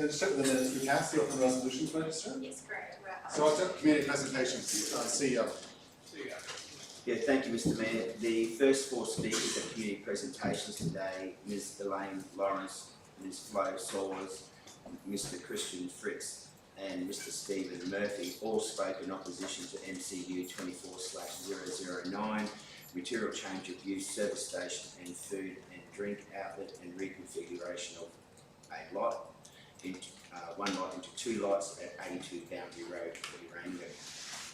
finished it with the minutes. We cast the open resolutions register. Yes, correct. So I'll take community presentations, CEO. Yeah, thank you, Mr. Mayor. The first four speakers at community presentations today, Ms. Elaine Lawrence, Ms. Flo Sawyers, Mr. Christian Fritz, and Mr. Stephen Murphy, all spoke in opposition to MCU 24/009, material change of use, service station and food and drink outlet and reconfiguration of a lot, one lot into two lots at 82 Boundary Road, Rango.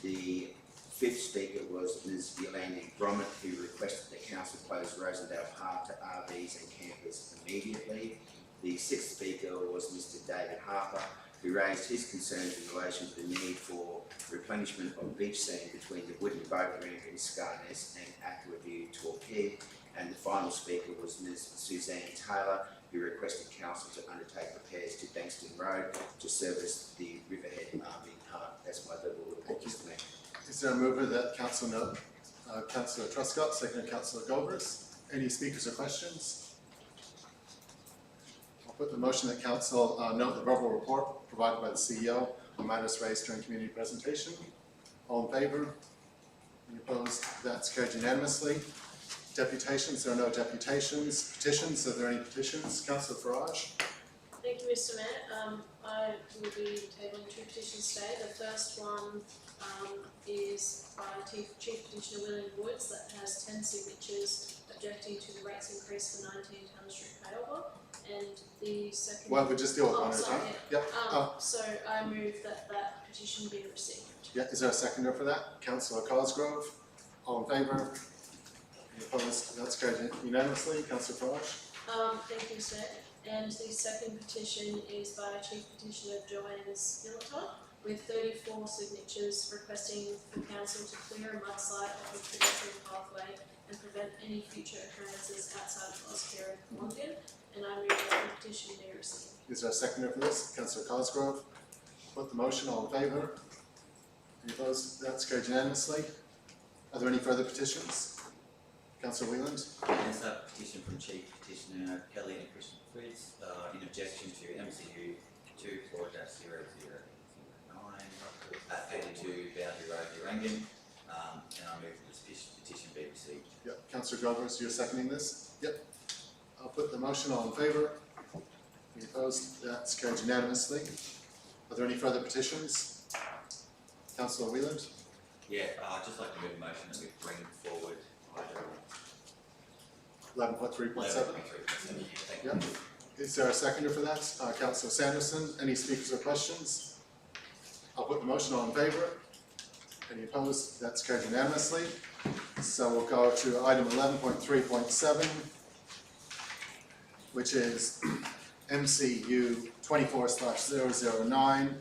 The fifth speaker was Ms. Yolanda Gromit, who requested that Council close Rosendale Park to RVs and campers immediately. The sixth speaker was Mr. David Harper, who raised his concerns in relation to the need for replenishment of beach sand between the wooden boat ramp in Scarness and Aquaview Torquay. And the final speaker was Ms. Suzanne Taylor, who requested Council to undertake repairs to Bankston Road to service the Riverhead RV Park. That's my level of report, Mr. Mayor. Is there a mover that Council note? Councillor Truscott, second Councillor Govers. Any speakers or questions? I'll put the motion that Council note the verbal report provided by the CEO on matters raised during community presentation. All in favour? Any opposed? That's carried unanimously. Deputations, there are no deputations. Petitions, are there any petitions? Councillor Farage. Thank you, Mr. Mayor. I will be tabling two petitions today. The first one is by Chief Petitioner William Woods that has 10 signatures objecting to the rates increase for 19 tonne strip payover. And the second... Well, we just deal with one at a time. Yep. So I move that that petition be received. Yeah, is there a seconder for that? Councillor Cosgrove. All in favour? Any opposed? That's carried unanimously. Councillor Farage. Thank you, sir. And the second petition is by Chief Petitioner Joanne Skilletot with 34 signatures requesting for Council to clear a mudslide off of the pedestrian pathway and prevent any future occurrences outside of Oscar and Colombian. And I move that the petition be received. Is there a seconder for this? Councillor Cosgrove. Put the motion. All in favour? Any opposed? That's carried unanimously. Are there any further petitions? Councillor Wheeland. Yes, a petition from Chief Petitioner Kelly and Christian Fritz in objection to MCU 24/009 at 82 Boundary Road, Urangan, and I move that this petition be received. Yep. Councillor Govers, you're seconding this? Yep. I'll put the motion. All in favour? Any opposed? That's carried unanimously. Are there any further petitions? Councillor Wheeland. Yeah, I'd just like to move a motion that we bring forward item 11.3.7. 11.3.7. Thank you. Yep. Is there a seconder for that? Councillor Sanderson. Any speakers or questions? I'll put the motion. All in favour? Any opposed? That's carried unanimously. So we'll go to item 11.3.7, which is MCU 24/009,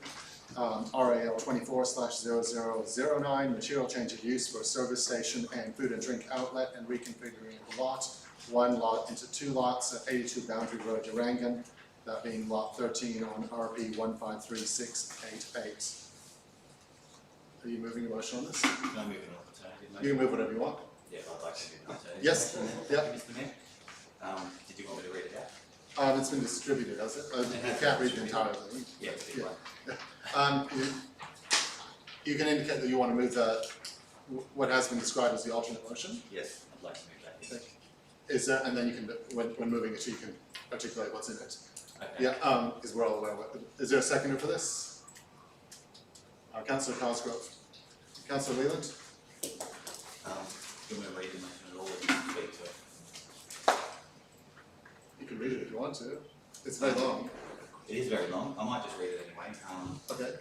RAL 24/0009, material change of use for a service station and food and drink outlet and reconfiguring the lot, one lot into two lots at 82 Boundary Road, Urangan, that being lot 13 on RP 153688. Are you moving a motion on this? Can I move an alternative motion? You can move whatever you want. Yeah, I'd like to move an alternative Yes. motion. Yep. Mr. Mayor, did you want me to read it out? It's been distributed, has it? You can't read the entire thing. Yeah, You can indicate that you want to move what has been described as the alternate motion. Yes, I'd like to move that. Yes. Is there, and then you can, when moving it, you can articulate what's in it. Okay. Yeah, because we're all aware of it. Is there a seconder for this? Councillor Cosgrove. Councillor Wheeland. Do you want me to read the motion at all, or do you speak to it? You can read it if you want to. It's very long. It is very long. I might just read it anyway. Okay.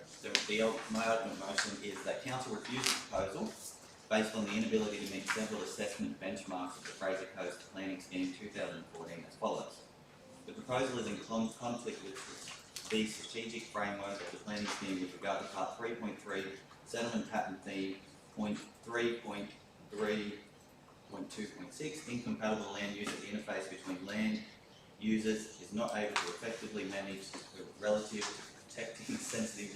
My ultimate motion is that Council refuse the proposal based on the inability to meet several assessment benchmarks of the Fraser Coast Planning Scheme 2014 as follows. The proposal is in conflict with the strategic framework of the planning scheme with regard to Part 3.3, Settlement Pattern Theme, Point 3.3.2.6, incompatible land use at the interface between land users is not able to effectively manage relative to protecting sensitive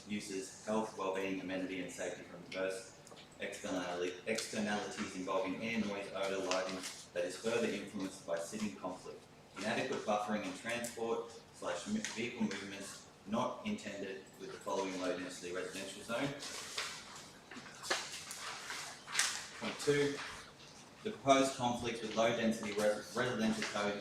uses, health, well-being, amenity and safety from diverse externalities involving air, noise, odour, lighting that is further influenced by sitting conflict. Inadequate buffering and transport vehicle movements not intended with the following low density residential zone. Point 2, the proposed conflict with low density residential code,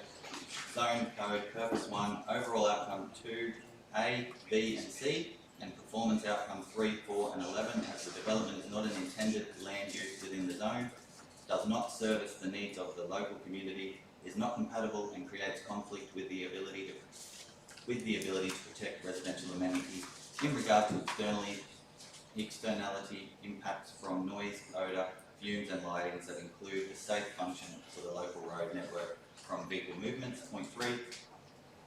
zone code, purpose 1, overall outcome 2, A, B and C, and performance outcome 3, 4 and 11 as the development is not an intended land use within the zone, does not service the needs of the local community, is not compatible and creates conflict with the ability to protect residential amenities in regard to externality impacts from noise, odour, fumes and lightings that include a safe function for the local road network from vehicle movements. Point 3,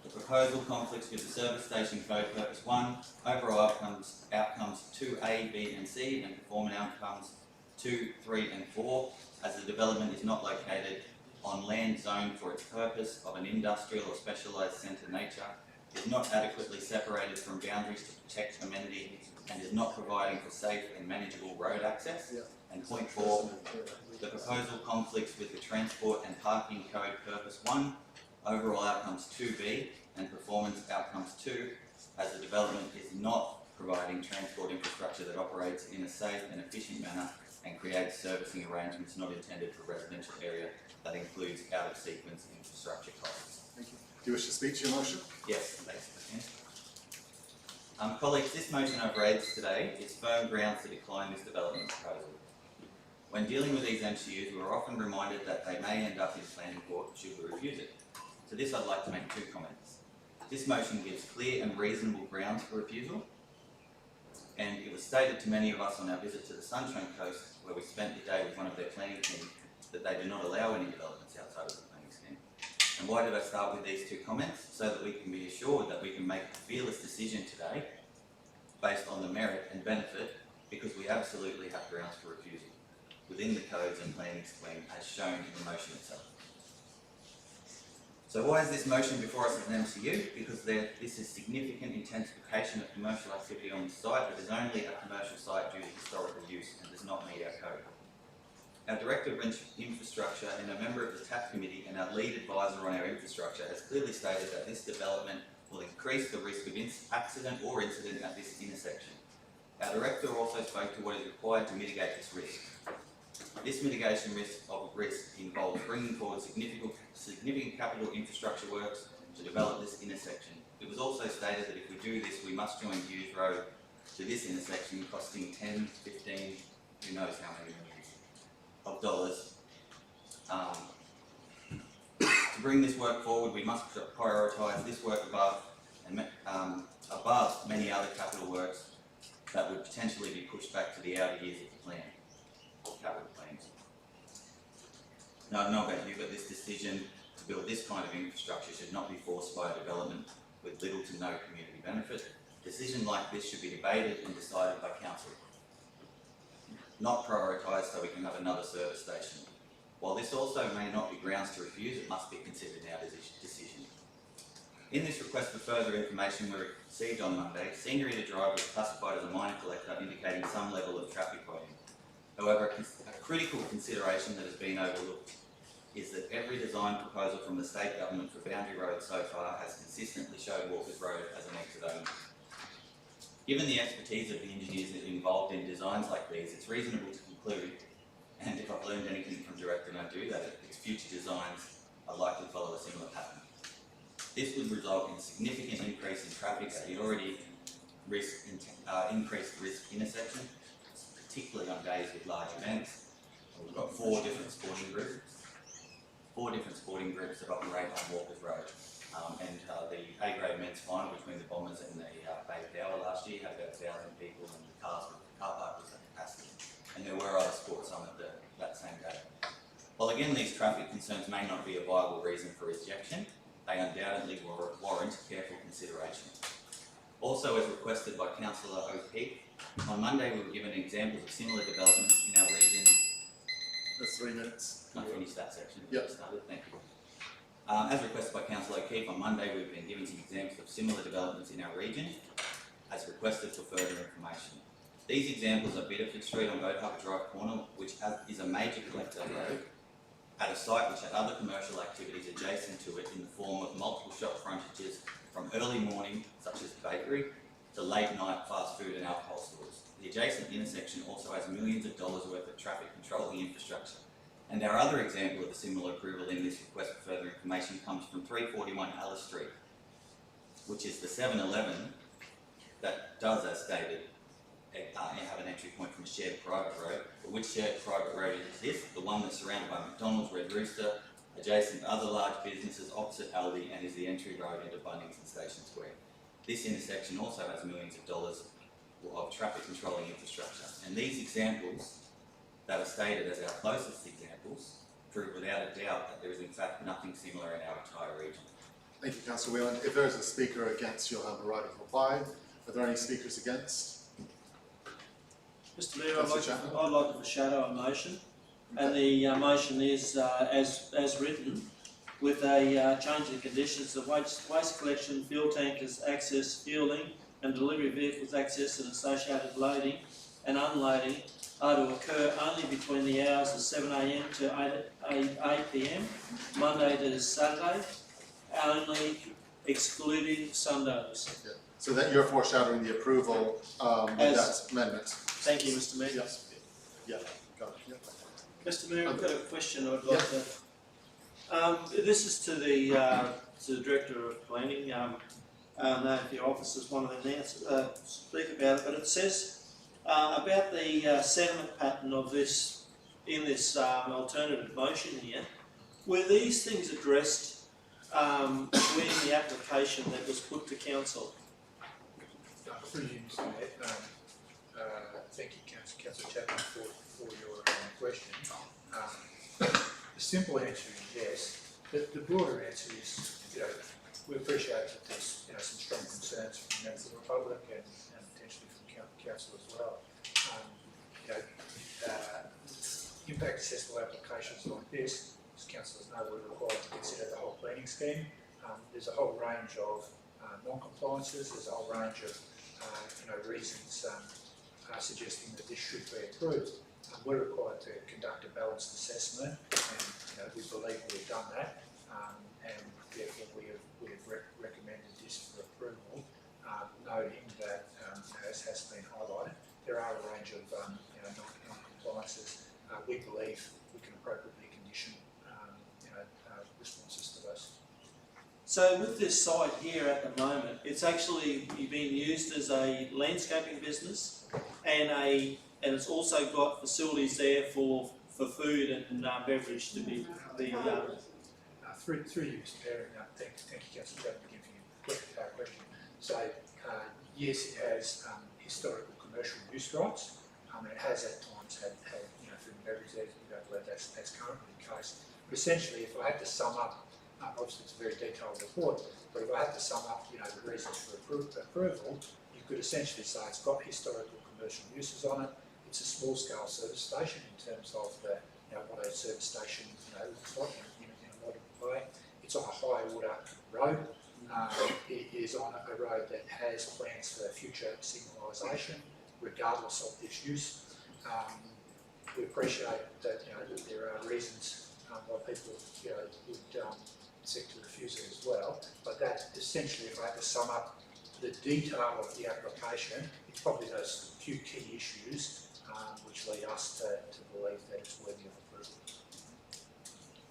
the proposal conflicts with the service station code purpose 1, overall outcomes 2A, B and C and performance outcomes 2, 3 and 4 as the development is not located on land zoned for its purpose of an industrial or specialised centre nature, is not adequately separated from boundaries to protect amenity and is not providing for safe and manageable road access. And point 4, the proposal conflicts with the transport and parking code purpose 1, overall outcomes 2B and performance outcomes 2 as the development is not providing transport infrastructure that operates in a safe and efficient manner and creates servicing arrangements not intended for residential area that includes out of sequence infrastructure costs. Thank you. Do you wish to speak to your motion? Yes, thanks, colleagues, this motion I've raised today is firm grounds to decline this development proposal. When dealing with these MCUs, we are often reminded that they may end up in planning court should we refuse it. To this I'd like to make 2 comments. This motion gives clear and reasonable grounds for refusal, and it was stated to many of us on our visit to the Sunshine Coast, where we spent the day with one of their planning team, that they do not allow any developments outside of the planning scheme. And why did I start with these 2 comments? So that we can be assured that we can make a fearless decision today based on the merit and benefit, because we absolutely have grounds for refusal within the codes and planning scheme as shown in the motion itself. So why is this motion before us as an MCU? Because this is significant intensification of commercial activity on the site that is only a commercial site due to historical use and does not meet our code. Our Director of Infrastructure and a member of the TAP Committee and our lead advisor on our infrastructure has clearly stated that this development will increase the risk of accident or incident at this intersection. Our Director also spoke to what is required to mitigate this risk. This mitigation risk involves bringing forward significant capital infrastructure works to develop this intersection. It was also stated that if we do this, we must join Hughes Road to this intersection, costing 10, 15, who knows how many millions of dollars. To bring this work forward, we must prioritise this work above many other capital works that would potentially be pushed back to the outer years of the plan, capital plans. Now, I don't know about you, but this decision to build this kind of infrastructure should not be forced by a development with little to no community benefit. A decision like this should be debated and decided by council, not prioritised so we can have another service station. While this also may not be grounds to refuse, it must be considered in our decision. In this request for further information we received on Monday, Senior Eater Drive was classified as a minor collector, indicating some level of traffic volume. However, a critical consideration that has been overlooked is that every design proposal from the state government for Boundary Road so far has consistently showed Walkers Road as an exit only. Given the expertise of the engineers involved in designs like these, it's reasonable to conclude, and if I've learned anything from Director and I do that, its future designs are likely to follow a similar pattern. This would result in a significant increase in traffic at the already increased risk intersection, particularly on days with large events. We've got 4 different sporting groups that operate on Walkers Road. The A-grade men's final between the Bombers and the Bay Power last year had about 1,000 people, and the car park was at capacity. And there were other sports on that same day. While again these traffic concerns may not be a viable reason for rejection, they undoubtedly warrant careful consideration. Also, as requested by Councillor O'Keefe, on Monday we were given examples of similar developments in our region. That's 3 minutes. Can I finish that section? Yep. Thank you. As requested by Councillor O'Keefe, on Monday we've been given some examples of similar developments in our region, as requested for further information. These examples are Bedford Street on Boat Harbour Drive corner, which is a major collector road, at a site which had other commercial activities adjacent to it in the form of multiple shop frontages from early morning, such as the bakery, to late night fast food and alcohol stores. The adjacent intersection also has millions of dollars worth of traffic controlling infrastructure. And our other example of a similar approval in this request for further information comes from 341 Alice Street, which is the 7-Eleven that does, as stated, have an entry point from a shared private road. But which shared private road is this? The one that's surrounded by McDonald's, Red Rooster, adjacent to other large businesses opposite Aldi, and is the entry road into Bunnings and Station Square. This intersection also has millions of dollars of traffic controlling infrastructure. And these examples that are stated as our closest examples prove without a doubt that there is in fact nothing similar in our entire region. Thank you, Councillor Whelan. If there is a speaker against, you'll have the right of reply. Are there any speakers against? Mr Mayor, Councillor I'd like to foreshadow a motion, and the motion is as written, with a change in conditions of waste collection, fuel tankers access, fuelling and delivery vehicles access and associated loading and unloading are to occur only between the hours of 7 AM to 8 PM, Monday to Saturday, only excluding Sundays. Yeah. So that you're foreshadowing the approval with that amendment. Thank you, Mr Mayor. Yes. Yeah, got it. Yeah. Mr Mayor, I've got a question I'd like to. This is to the Director of Planning. I don't know if your office is one of them now, speak about it, but it says about the settlement pattern of this, in this alternative motion here. Were these things addressed when the application that was put to council? Through you, Mr Mayor. Thank you, Councillor Chapman, for your question. The simple answer is yes. The broader answer is, we appreciate that there's some strong concerns from members of the Republic and potentially from council as well. Impact assessable applications like this, as councillors know, we're required to consider the whole planning scheme. There's a whole range of non-compliances. There's a whole range of reasons suggesting that this should be approved. We're required to conduct a balanced assessment, and we believe we've done that, and therefore we have recommended this for approval, noting that, as has been highlighted, there are a range of non-compliances. We believe we can appropriately condition responses to those. So with this site here at the moment, it's actually being used as a landscaping business, and it's also got facilities there for food and beverage to be Through you, Mr Mayor, and thank you, Councillor Chapman, again for your question. So, yes, it has historical commercial use rights, and it has at times had food and beverage there. We don't believe that's currently the case. But essentially, if I had to sum up, obviously it's a very detailed report, but if I had to sum up, the reasons for approval, you could essentially say it's got historical commercial uses on it. It's a small-scale service station in terms of what a service station looks like in a modern way. It's on a high-order road. It is on a road that has plans for future signalisation, regardless of this use. We appreciate that there are reasons why people would seek to refuse it as well. But that essentially, if I had to sum up the detail of the application, it's probably those few key issues which lead us to believe that it's worthy of approval.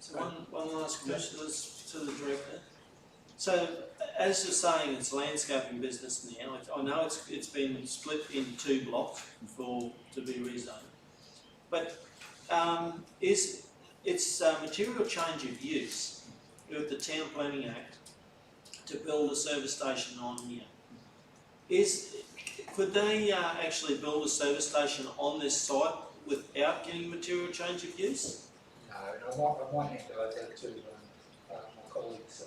So one last question to the Director. So, as you're saying, it's landscaping business now. I know it's been split into 2 blocks to be rezoned, but it's material change of use with the Town Planning Act to build a service station on here. Could they actually build a service station on this site without getting material change of use? No, and I might hand over to my colleagues,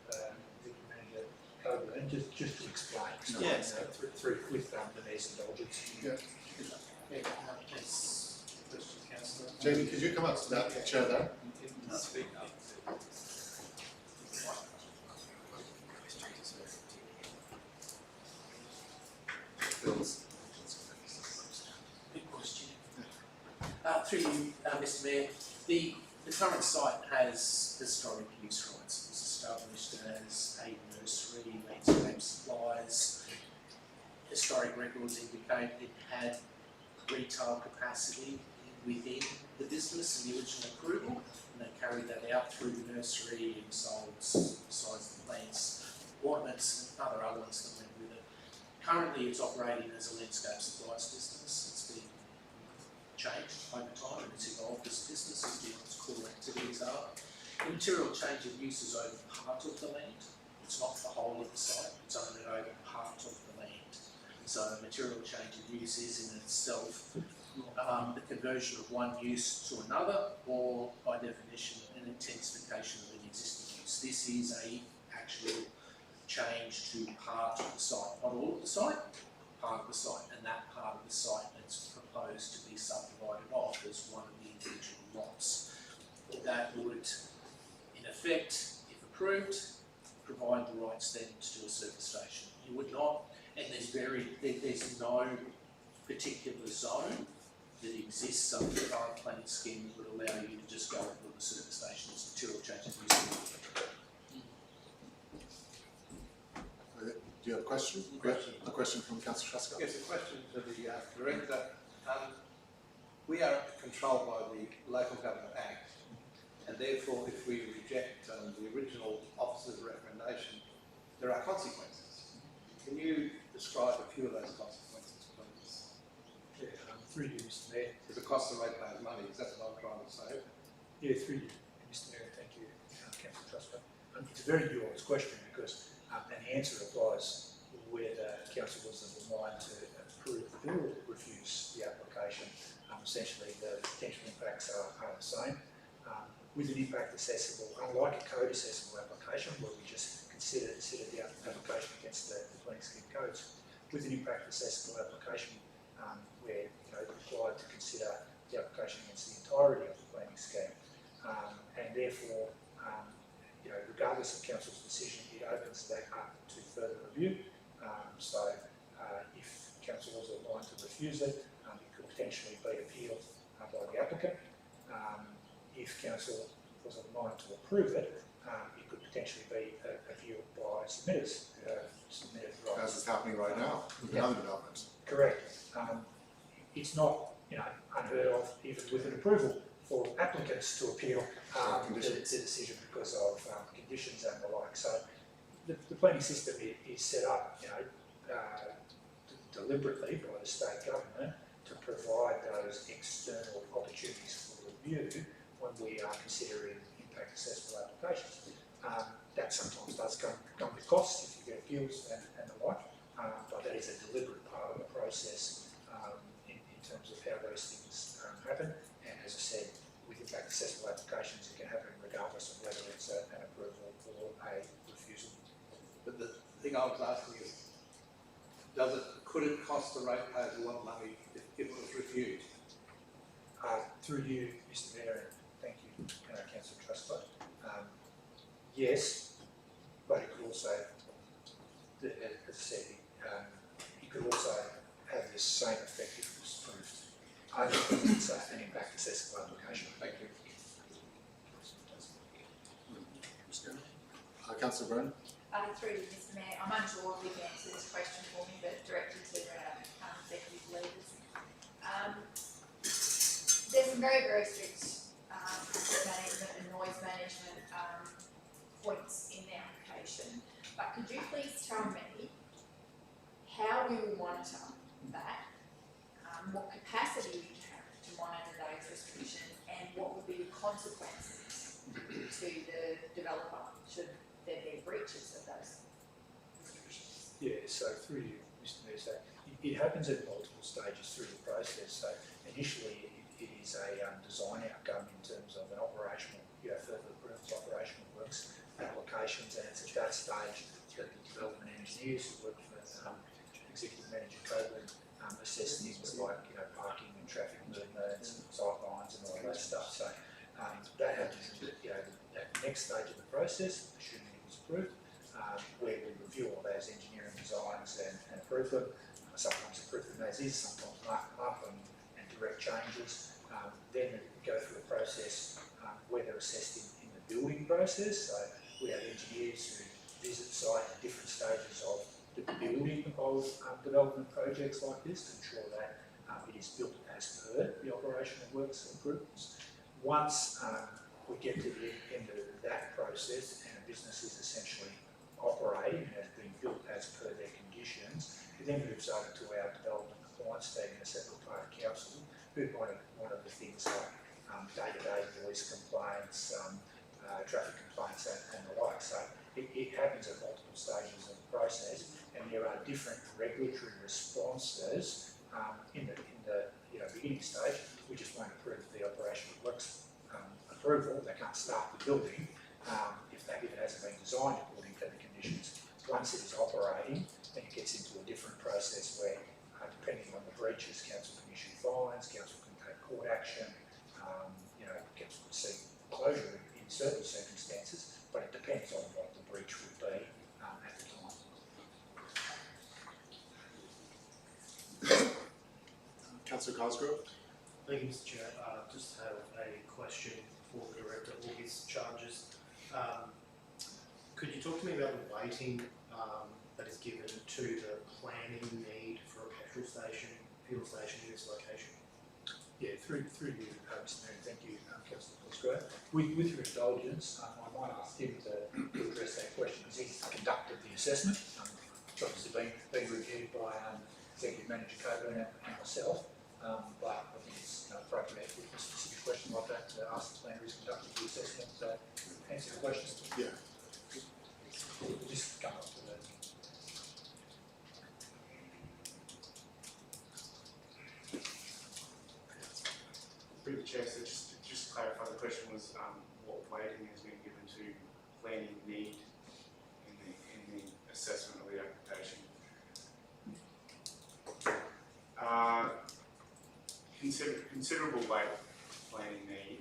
Deputy Manager Coburn, just to explain. Yes. Through with the needs indulgence. Yeah. Yes. Councillor. Jamie, could you come up to that chair there? Speak up. Bill's. Big question. Through you, Mr Mayor, the The current site has historic use rights. It was established as a nursery, landscape supplies. Historic records indicate it had retail capacity within the business in the original approval, and they carried that out through the nursery and sold, besides the plants, ornaments and other elements that went with it. Currently it's operating as a landscape supplies business. It's been changed over time and it's evolved as a business as to what its core activities are. The material change of use is over part of the land. It's not the whole of the site, it's only over part of the land. So material change of use is in itself the conversion of one use to another, or by definition an intensification of an existing use. This is a actual change to part of the site, not all of the site, part of the site, and that part of the site that's proposed to be subdivided off as one of the individual lots. That would, in effect, if approved, provide the rights then to do a service station. You would not, and there's no particular zone that exists under the current planning scheme that would allow you to just go and build a service station. It's material change of use. Do you have a question? A question from Councillor Truscott? Yes, a question to the Director. We are controlled by the Local Government Act, and therefore if we reject the original officer's recommendation, there are consequences. Can you describe a few of those consequences, please? Yeah, through you, Mr Mayor. If it costs the ratepayers money, is that what I'm trying to say? Yeah, through you, Mr Mayor. Thank you, Councillor Truscott. It's a very nuanced question because and the answer applies whether council was of the mind to approve the bill or refuse the application. Essentially, the potential impacts are the same. With an impact assessable, unlike a code assessable application where we just consider the application against the planning scheme codes, with an impact assessable application where we're required to consider the application against the entirety of the planning scheme, and therefore regardless of council's decision, it opens that up to further review. If council was aligned to refuse it, it could potentially be appealed by the applicant. If council was aligned to approve it, it could potentially be appealed by submitters who have submitted rights. As is happening right now with another development. Correct. It's not unheard of, even with an approval, for applicants to appeal the decision because of conditions and the like. So the planning system is set up, deliberately by the state government to provide those external opportunities for review when we are considering impact assessable applications. That sometimes does come with costs if you get appeals and the like, but that is a deliberate part of the process in terms of how those things happen. And as I said, with impact assessable applications, it can happen regardless of whether it's an approval or a refusal. But the thing I was asking is, could it cost the ratepayers a lot of money if it was refused? Through you, Mr Mayor, and thank you, Councillor Truscott. Yes, but it could also, as I said, it could also have the same effect if it was approved. I don't think it's an impact assessable application. Thank you. Councillor Byrne? Through you, Mr Mayor, I'm unsure if you can answer this question for me, but directed to executive leaders. There's some very, very strict asset management and noise management points in the application, but could you please tell me how we will monitor that, what capacity we have to monitor those restrictions, and what will be the consequences to the developer should there be breaches of those restrictions? Yeah, so through you, Mr Mayor, so it happens at multiple stages through the process. So initially it is a design outcome in terms of an operational, further approvals, operational works, applications, and it's at that stage that the development engineers who work for Executive Manager Coburn assess things like parking and traffic movements, sight lines and all that stuff. So that happens at the next stage of the process, assuming it was approved, where we review all those engineering designs and approve them. Sometimes approve them as is, sometimes mark them up and direct changes. Then we go through a process where assessed in the building process. So we have engineers who visit site at different stages of the building of development projects like this to ensure that it is built as per the operational works agreements. Once we get to the end of that process and a business is essentially operating and has been built as per their conditions, it then moves over to our development compliance team and a separate part of council who one of the things like day-to-day noise complaints, traffic complaints and the like. So it happens at multiple stages of the process, and there are different regulatory responses in the beginning stage. We just won't approve the operational works approval. They can't start the building if it hasn't been designed according to the conditions. Once it is operating, then it gets into a different process where, depending on the breaches, council can issue fines, council can take court action, council can seek closure in certain circumstances, but it depends on what the breach would be at the time. Councillor Cosgrove? Thank you, Mr. Chair. Just have a question for the Director of his charges. Could you talk to me about the weighting that is given to the planning need for a petrol station, fuel station in this location? Yeah, through you, Mr. Mayor, thank you, Councillor Cosgrove. With your indulgence, I might ask him to address that question, because he's conducted the assessment. It's obviously been reviewed by Executive Manager Coburn and myself, but I think it's appropriate with a specific question like that to ask the planner who's conducted the assessment to answer the questions. Yeah. We'll just come up with that. Through the chair, so just to clarify, the question was what weighting has been given to planning need in the assessment of the application. Considerable weight planning need.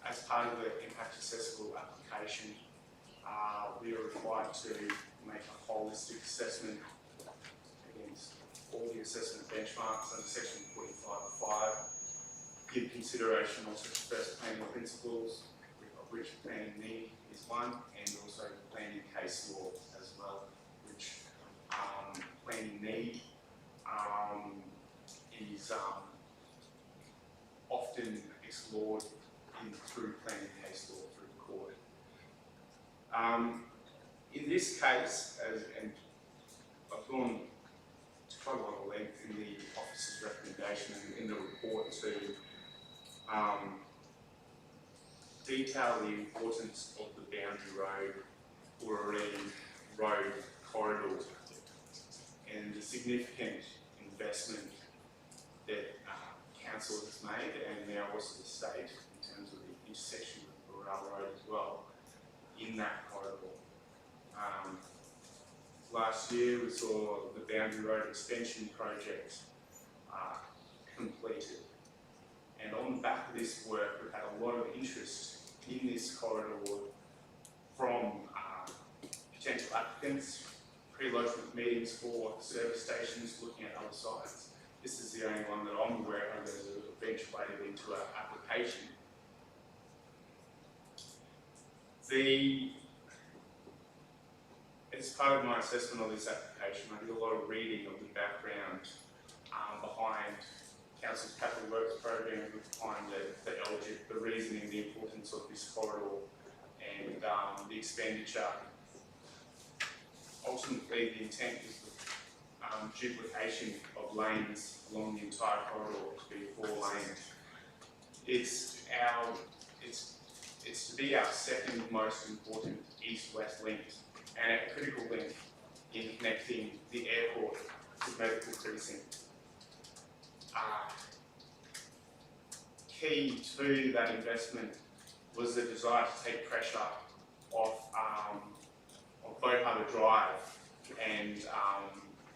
As part of the impact accessible application, we are required to make a holistic assessment against all the assessment benchmarks under section 45.5, give consideration also to first planning principles, of which planning need is one, and also planning case law as well, which planning need is often explored through planning case law through the court. In this case, and I've gone to quite a lot of length in the officer's recommendation and in the report to detail the importance of the boundary road or road corridor and the significant investment that council has made, and now also the state in terms of the intersection of the railroad as well in that corridor. Last year we saw the Boundary Road Extension project completed, and on the back of this work we've had a lot of interest in this corridor from potential applicants, pre-lodgement meetings for service stations looking at other sites. This is the only one that I'm aware of that has eventuated into an application. As part of my assessment of this application, I did a lot of reading of the background behind Council's capital works program, behind the LGIP, the reasoning, the importance of this corridor, and the expenditure. Ultimately, the intent is the duplication of lanes along the entire corridor to be 4 lanes. It's to be our second most important east-west link, and a critical link in connecting the airport to medical precinct. Key to that investment was the desire to take pressure off Boat Harbour Drive and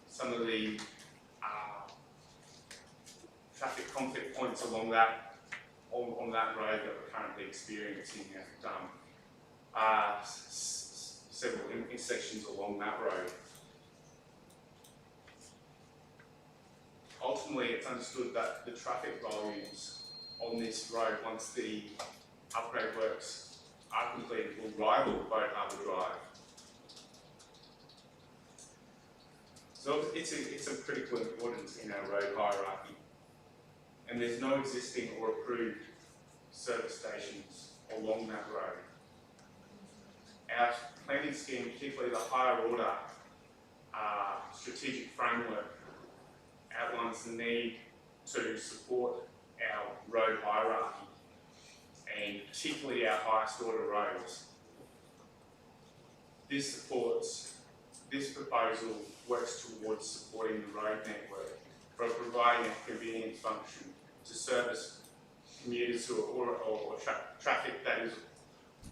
some of the traffic conflict points along that road that we're currently experiencing at several intersections along that road. Ultimately, it's understood that the traffic volumes on this road, once the upgrade works are completed, will rival Boat Harbour Drive. So it's a critical importance in our road hierarchy, and there's no existing or approved service stations along that road. Our planning scheme, particularly the higher order strategic framework, outlines the need to support our road hierarchy, and particularly our highest order roads. This proposal works towards supporting the road network by providing a convenience function to service commuters who are or traffic that is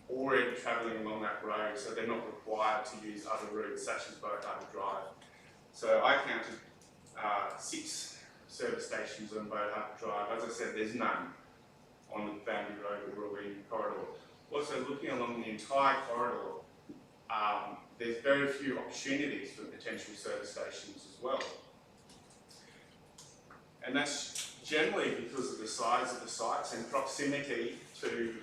already travelling along that road, so they're not required to use other routes such as Boat Harbour Drive. So I counted 6 service stations on Boat Harbour Drive. As I said, there's none on the Boundary Road or Rawene corridor. Also, looking along the entire corridor, there's very few opportunities for potential service stations as well. And that's generally because of the size of the sites and proximity to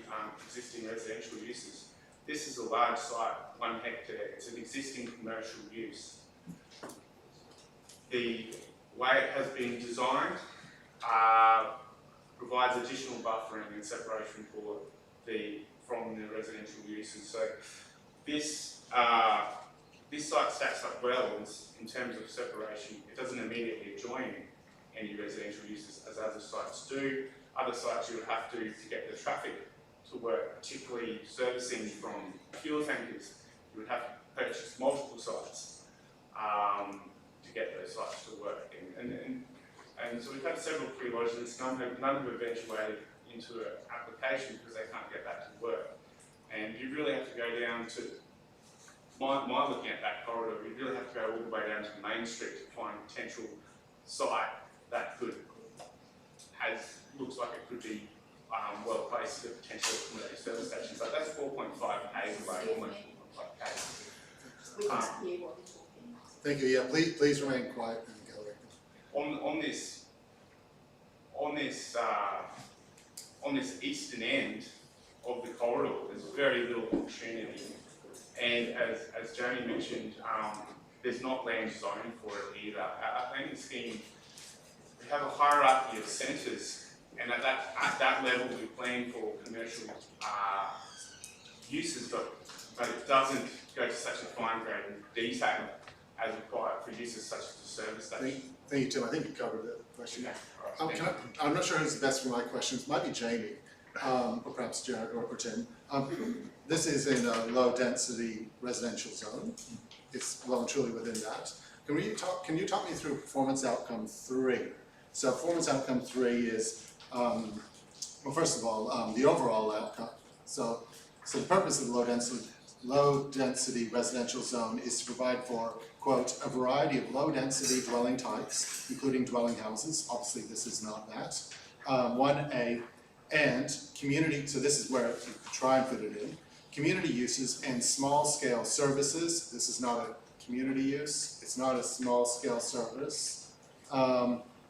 existing residential uses. This is a large site, 1 hectare. It's an existing commercial use. The way it has been designed provides additional buffering and separation from the residential uses. So this site stacks up well in terms of separation. It doesn't immediately adjoin any residential uses as other sites do. Other sites you would have to get the traffic to work, particularly servicing from fuel tankers. You would have to purchase multiple sites to get those sites to work. And so we've had several pre-lodgements, none have eventuated into an application because they can't get that to work. And you really have to go down to, my looking at that corridor, you really have to go all the way down to Main Street to find a potential site that looks like it could be well placed to potentially accommodate service stations. But that's 4.5 k's away, almost 4.5 k's. We can't hear what you're talking. Thank you. Yeah, please remain quiet in the gallery. On this eastern end of the corridor, there's very little opportunity. And as Jamie mentioned, there's not land zoned for it either. Our planning scheme, we have a hierarchy of centres, and at that level we plan for commercial uses, but it doesn't go to such a fine grained detail as required for uses such as the service station. Thank you, Tim. I think you covered the question. Yeah. All right, I'm not sure who's the best for my questions. Might be Jamie, or perhaps Jared or Tim. This is in a low density residential zone. It's well and truly within that. Can you talk me through performance outcome 3? So performance outcome 3 is, well, first of all, the overall outcome. So the purpose of the low density residential zone is to provide for, quote, a variety of low density dwelling types, including dwelling houses. Obviously this is not that. 1A, and community, so this is where you try and fit it in. Community uses and small scale services. This is not a community use. It's not a small scale service.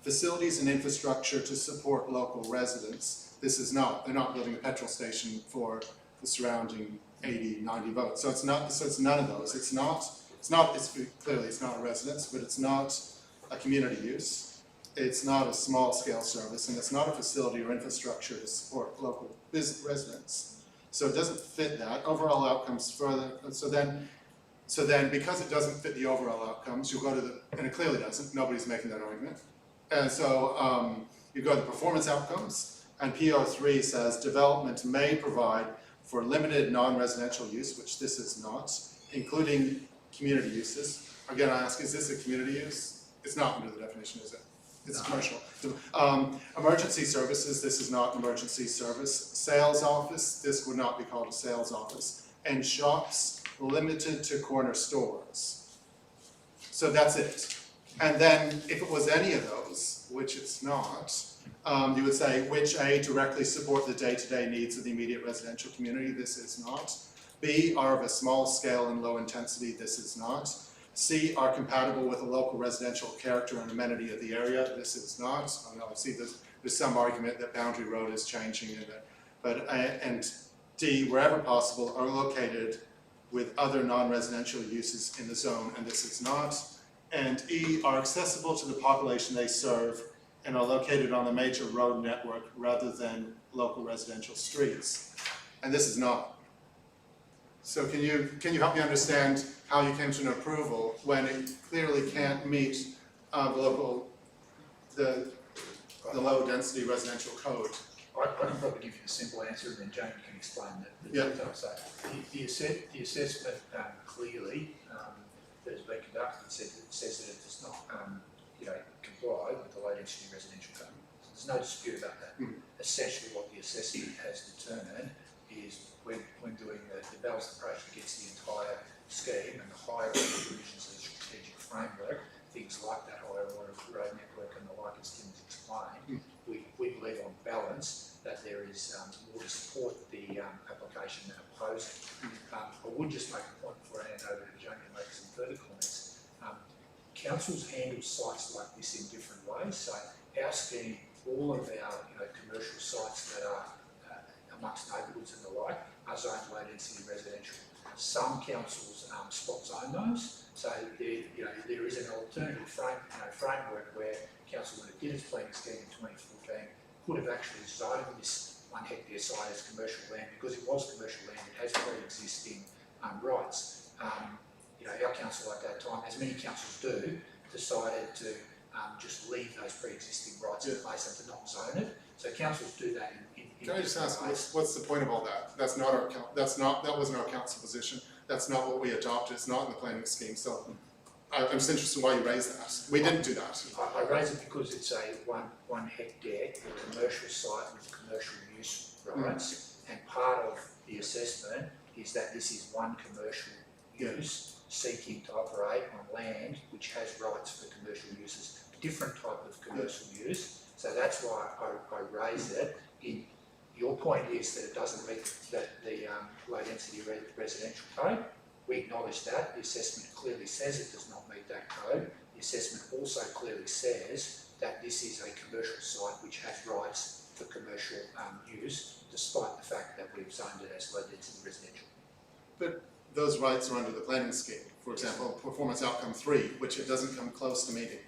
Facilities and infrastructure to support local residents. This is not, they're not building a petrol station for the surrounding 80, 90 votes. So it's none of those. It's clearly it's not a residence, but it's not a community use. It's not a small scale service, and it's not a facility or infrastructure to support local residents. So it doesn't fit that. Overall outcomes further, so then because it doesn't fit the overall outcomes, you'll go to and it clearly doesn't, nobody's making that argument. And so you go to the performance outcomes, and PO3 says development may provide for limited non-residential use, which this is not, including community uses. Again, I ask, is this a community use? It's not under the definition, is it? It's commercial. Emergency services, this is not an emergency service. Sales office, this would not be called a sales office. And shops, limited to corner stores. So that's it. And then if it was any of those, which it's not, you would say which A, directly support the day-to-day needs of the immediate residential community, this is not. B, are of a small scale and low intensity, this is not. C, are compatible with the local residential character and amenity of the area, this is not. Oh no, see, there's some argument that Boundary Road is changing in it. But, and D, wherever possible, are located with other non-residential uses in the zone, and this is not. And E, are accessible to the population they serve and are located on the major road network rather than local residential streets. And this is not. So can you help me understand how you came to an approval when it clearly can't meet the low density residential code? I can probably give you the simple answer, and then Jamie can explain the detail. So the assessment clearly that has been conducted says that it does not comply with the low density residential code. So there's no dispute about that. Essentially, what the assessment has determined is when doing the balanced approach against the entire scheme and the higher order provisions of the strategic framework, things like that higher order road network and the like, as Tim has explained, we believe on balance that there is more to support the application than opposing. I would just make a point before I hand over to Jamie to make some further comments. Councils handle sites like this in different ways. So our scheme, all of our commercial sites that are amongst neighbourhoods and the like are zoned low density residential. Some councils spot zone those. So there is an alternative framework where council, when it did its planning scheme in 2014, could have actually zoned this 1 hectare site as commercial land because it was commercial land. It has pre-existing rights. Our council at that time, as many councils do, decided to just leave those pre-existing rights in place and to not zone it. So councils do that in Can I just ask, what's the point of all that? That wasn't our council position. That's not what we adopted. It's not in the planning scheme. So I'm just interested in why you raised that. We didn't do that. I raise it because it's a 1 hectare commercial site with commercial use rights, and part of the assessment is that this is one commercial use seeking to operate on land which has rights for commercial uses, different type of commercial use. So that's why I raise it. Your point is that it doesn't meet the low density residential code. We acknowledge that. The assessment clearly says it does not meet that code. The assessment also clearly says that this is a commercial site which has rights for commercial use, despite the fact that we've zoned it as low density residential. But those rights are under the planning scheme. For example, performance outcome 3, which it doesn't come close to meeting.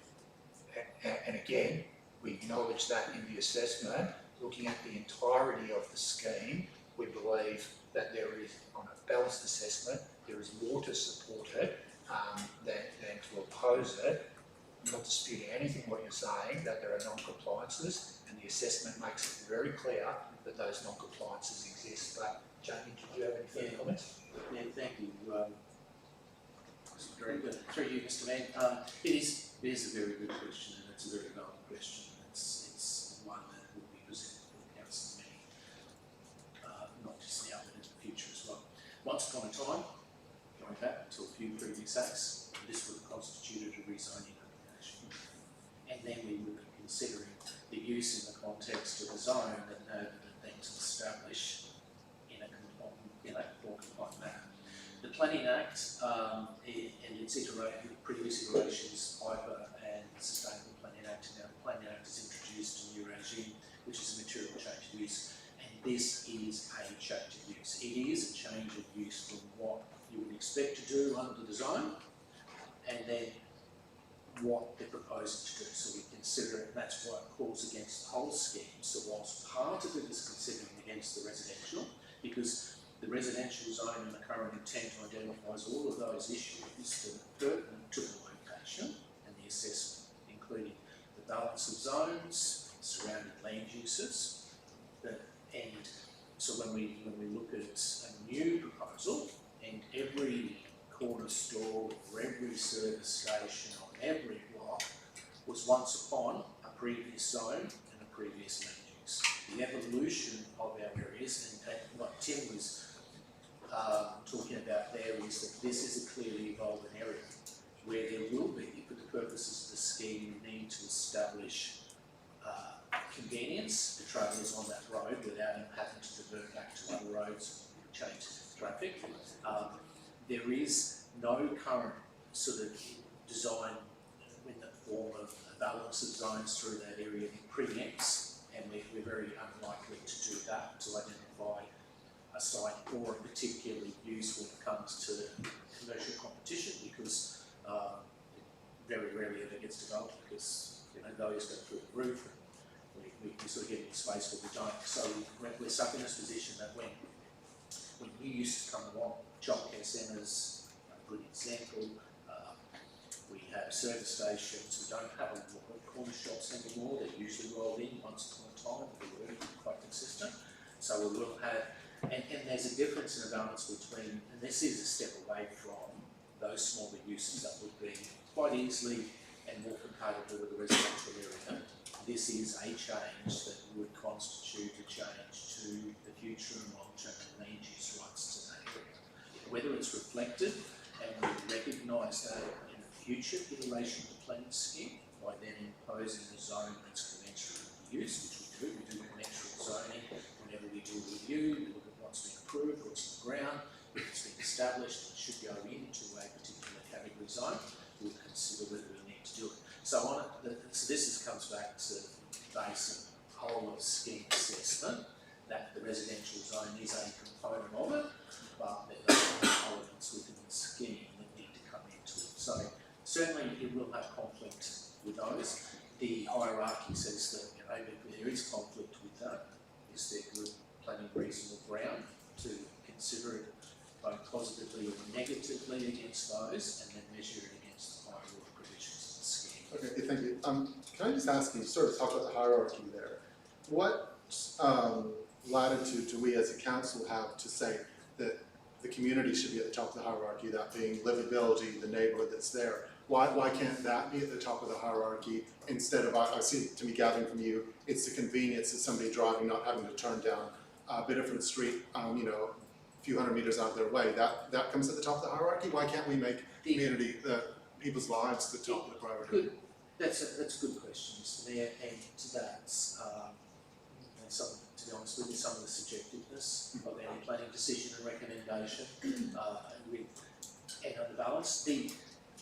And again, we acknowledge that in the assessment. Looking at the entirety of the scheme, we believe that there is, on a balanced assessment, there is more to support it than to oppose it. I'm not disputing anything what you're saying, that there are non-compliances, and the assessment makes it very clear that those non-compliances exist. But Jamie, did you have any further comments? Yeah, thank you. Very good. Through you, Mr. Mayor. It is a very good question, and it's a very valid question. It's one that will be presented to the council meeting, not just now, but in the future as well. Once upon a time, going back to a few previous acts, this would have constituted a rezoning application, and then we would be considering the use in the context of a zone that had been to establish in a compliant manner. The Planning Act and its previous iterations, IPA and the Sustainable Planning Act, now the Planning Act has introduced a new regime, which is a material change of use, and this is a change of use. It is a change of use from what you would expect to do under the zone, and then what they're proposing to do. So we consider it, and that's why it calls against the whole scheme. So whilst part of it is considering against the residential, because the residential zone and the current intent identifies all of those issues that are pertinent to the location and the assessment, including the balance of zones, surrounding land uses, and so when we look at a new proposal, and every corner store or every service station on every block was once upon a previous zone and a previous land use. The evolution of our areas, and what Tim was talking about there, is that this is a clearly evolving area where there will be, for the purposes of the scheme, you need to establish convenience for travellers on that road without them having to divert back to other roads and change traffic. There is no current sort of design in the form of a balance of zones through that area that preempts we're very unlikely to do that, to identify a site or a particular use when it comes to commercial competition, because very rarely ever gets developed, because values go through the roof and we sort of get into space where we don't. So we're stuck in this position that when new uses come along, childcare centres, a good example, we have service stations, we don't have a lot of corner shops anymore, they're usually rolled in once upon a time, they're really quite consistent. So we will have, and there's a difference in the balance between, and this is a step away from those smaller uses that would be quite easily and more compatible with the residential area. This is a change that would constitute a change to the future and long-term land use rights to that area. Whether it's reflected and we recognise that in the future in relation to the planning scheme by then imposing a zone that's commensurate with the use, which we do commensurate zoning whenever we do a review, we look at what's been approved, what's in the ground, if it's been established, it should go into a particular category zone, we'll consider whether we need to do it. So this comes back to basic whole of scheme assessment, that the residential zone is a component of it, but there are other elements within the scheme that need to come into it. So certainly it will have conflict with those. The hierarchy says that if there is conflict with that, is there good planning reasonable ground to consider it both positively or negatively against those, and then measure it against the higher order provisions of the scheme. Okay, thank you. Can I just ask you, sort of talk about the hierarchy there. What latitude do we as a council have to say that the community should be at the top of the hierarchy, that being livability, the neighbourhood that's there? Why can't that be at the top of the hierarchy instead of, I see, to me gathering from you, it's the convenience of somebody driving, not having to turn down a bit different street, a few hundred meters out of their way, that comes at the top of the hierarchy? Why can't we make community, people's lives the top of the priority? Good. That's a good question, Mr. Mayor, and to that, and some, to be honest with you, some of the subjectiveness of any planning decision and recommendation, and on the balance,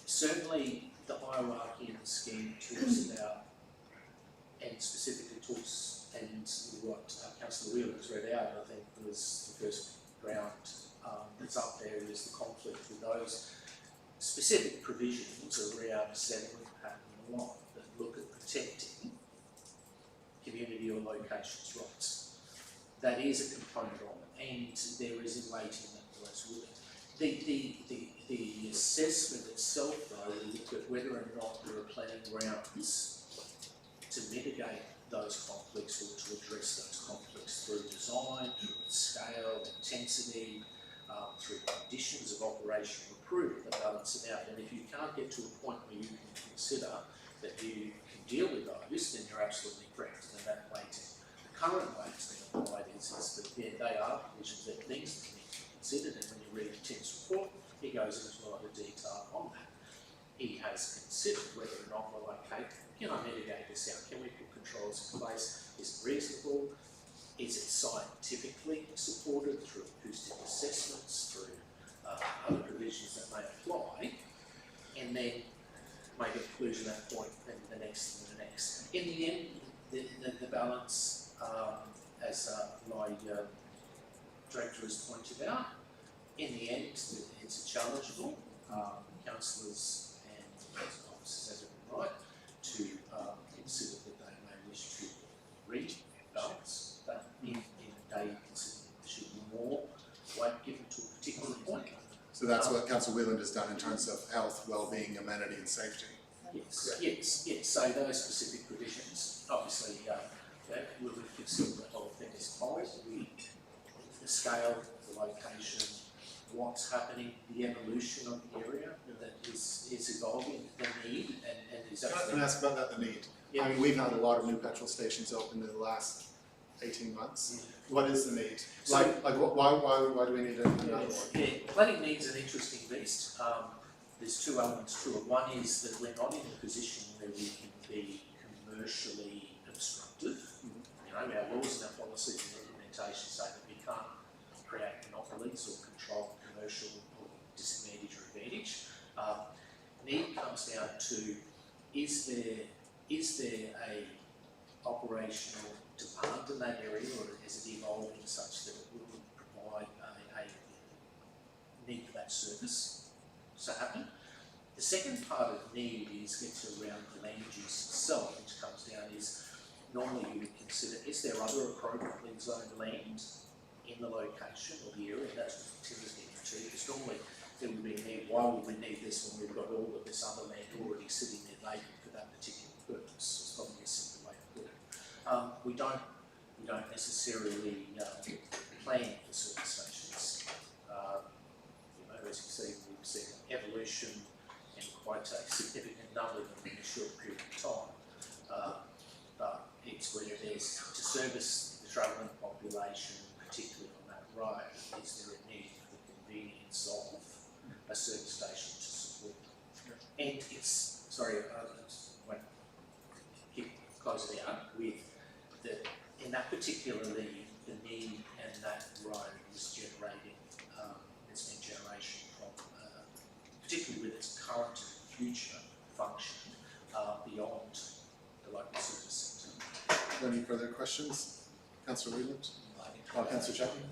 certainly the hierarchy in the scheme talks about, and specifically talks, and what Councillor Wheeler has read out, I think was the first ground that's up there, is the conflict with those specific provisions around settlement pattern and lot that look at protecting community or locations rights. That is a component of it, and there is a weighting that goes with it. The assessment itself, though, will look at whether or not there are planning grounds to mitigate those conflicts or to address those conflicts through design, through scale, intensity, through conditions of operation or approval that balance it out. And if you can't get to a point where you can consider that you can deal with those, then you're absolutely correct in that weighting. The current weighting being applied is that they are provisions, that things that need to be considered, and when you read Tim's report, he goes into a lot of detail on that. He has considered whether or not, well, okay, can I mitigate this out? Can we put controls in place? Is it reasonable? Is it scientifically supported through acoustic assessments, through other provisions that may apply, and then make a conclusion at that point, and the next and the next. In the end, the balance, as my director has pointed out, in the end, it's challengeable. Councillors and officers have every right to consider that they may wish to rebalance that if they consider there should be more weight given to a particular point. So that's what Councillor Wheeland has done in terms of health, well-being, amenity and safety. Yes. So those specific provisions, obviously, we would consider the whole thing as follows. The scale, the location, what's happening, the evolution of the area that is evolving, the need, and is actually... Can I ask about that, the need? Yeah. I mean, we've had a lot of new petrol stations open in the last 18 months. What is the need? So, why do we need another one? Yeah, planning needs an interesting beast. There's two elements to it. One is that we're not in a position where we can be commercially obstructive. Our laws and our policies and implementation say that we can't create monopolies or control commercial or disadvantage or advantage. Need comes down to, is there a operational demand in that area, or is it evolving such that it will provide a need for that service to happen? The second part of need gets around the land use itself, which comes down is normally you would consider, is there other appropriately zoned land in the location or the area? That's what Tim's getting to, because normally there would be a need, why would we need this when we've got all of this other land already sitting there vacant for that particular purpose? It's probably a simple way to put it. We don't necessarily plan for service stations. As you see, we've seen evolution and quite a significant number of them in a short period of time. But it's where there's, to service the travelling population, particularly on that road, is there a need for the convenience of a service station to support them? And it's, sorry, I won't keep closing out with the, in that particularly, the need and that road is generating, it's been generation from, particularly with its current and future function, beyond the local service centre. Any further questions? Councillor Wheeland? Councillor Chapman?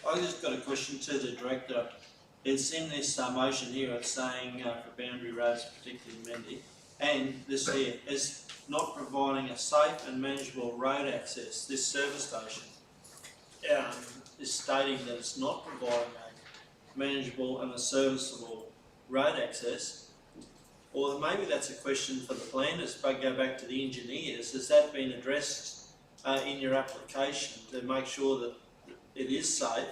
I just got a question to the director. It's in this motion here, it's saying for boundary roads, particularly Mendy, and this here is not providing a safe and manageable road access. This service station is stating that it's not providing a manageable and a serviceable road access. Or maybe that's a question for the planners, but go back to the engineers. Has that been addressed in your application to make sure that it is safe?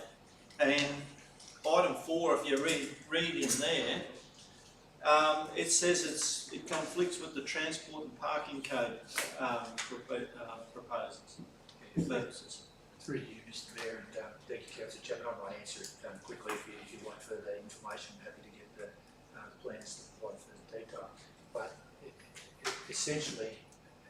And item 4, if you read in there, it says it conflicts with the transport and parking code proposals. Through you, Mr Mayor, and thank you, Councillor Chapman. I might answer it quickly if you want further information. I'm happy to get the plans to provide further detail. But essentially,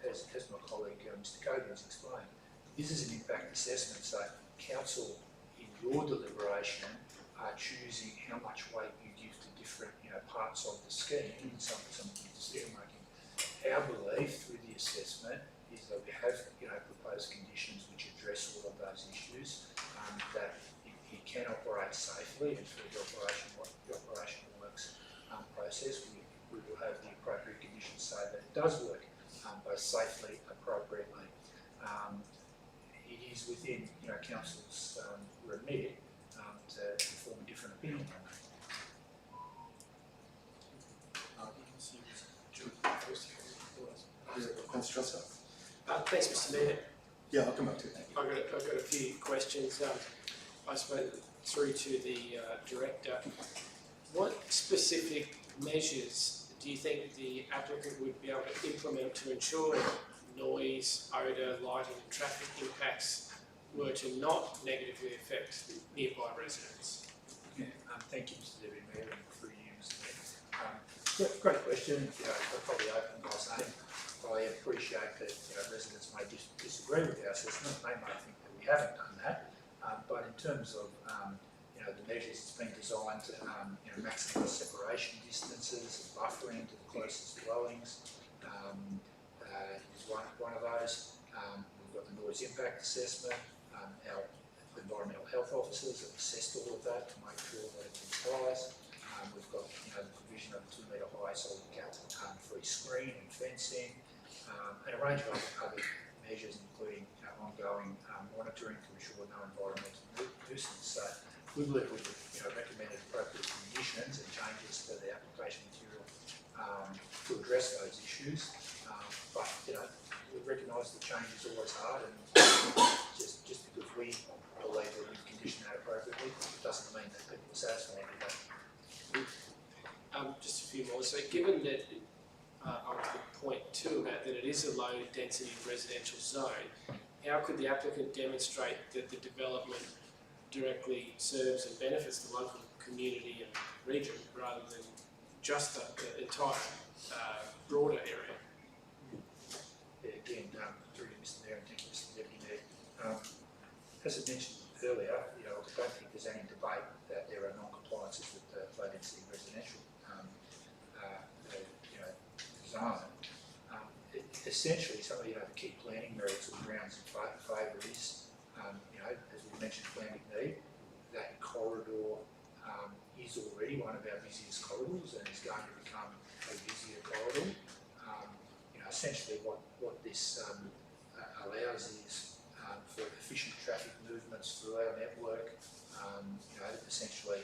as my colleague Mr Cogan has explained, this is an impact assessment. So council, in your deliberation, are choosing how much weight you give to different parts of the scheme and some of the decision making. Our belief through the assessment is that we have proposed conditions which address all of those issues, that it can operate safely, and through the operational works process we will have the appropriate conditions so that it does work both safely, appropriately. It is within council's remit to form a different opinion on that. Councillor Truscott? Thanks, Mr Mayor. Yeah, I'll come back to you. I've got a few questions. I suppose through to the director. What specific measures do you think the applicant would be able to implement to ensure noise, odour, lighting and traffic impacts were to not negatively affect nearby residents? Yeah, thank you, Mr Deputy Mayor, and through you, Mr Mayor. Great question. I'll probably open by saying I appreciate that residents may disagree with our assessment. They may think that we haven't done that, but in terms of the measures, it's been designed to maximise separation distances, buffering to the closest dwellings. Is one of those. We've got the noise impact assessment. Our environmental health officers have assessed all of that to make sure that it complies. We've got the provision of a 2 metre high solid cat free screen and fencing, and a range of other measures, including ongoing monitoring to ensure no environmental nuisance. So we believe we've recommended appropriate conditions and changes to the application material to address those issues. But we recognise that change is always hard, and just because we believe that we've conditioned that appropriately doesn't mean that people are satisfied with that. Just a few more. So given that I would point too about that it is a low density residential zone, how could the applicant demonstrate that the development directly serves and benefits the local community and region rather than just the entire broader area? Yeah, again, through you, Mr Mayor, and thank you, Mr Deputy Mayor. As I mentioned earlier, I don't think there's any debate that there are non-compliances with the low density residential zone. essentially some of, the key planning merits or grounds in favour is, as we mentioned, planning need. That corridor is already one of our busiest corridors and is going to become a busier corridor. Essentially what this allows is for efficient traffic movements through our network. Essentially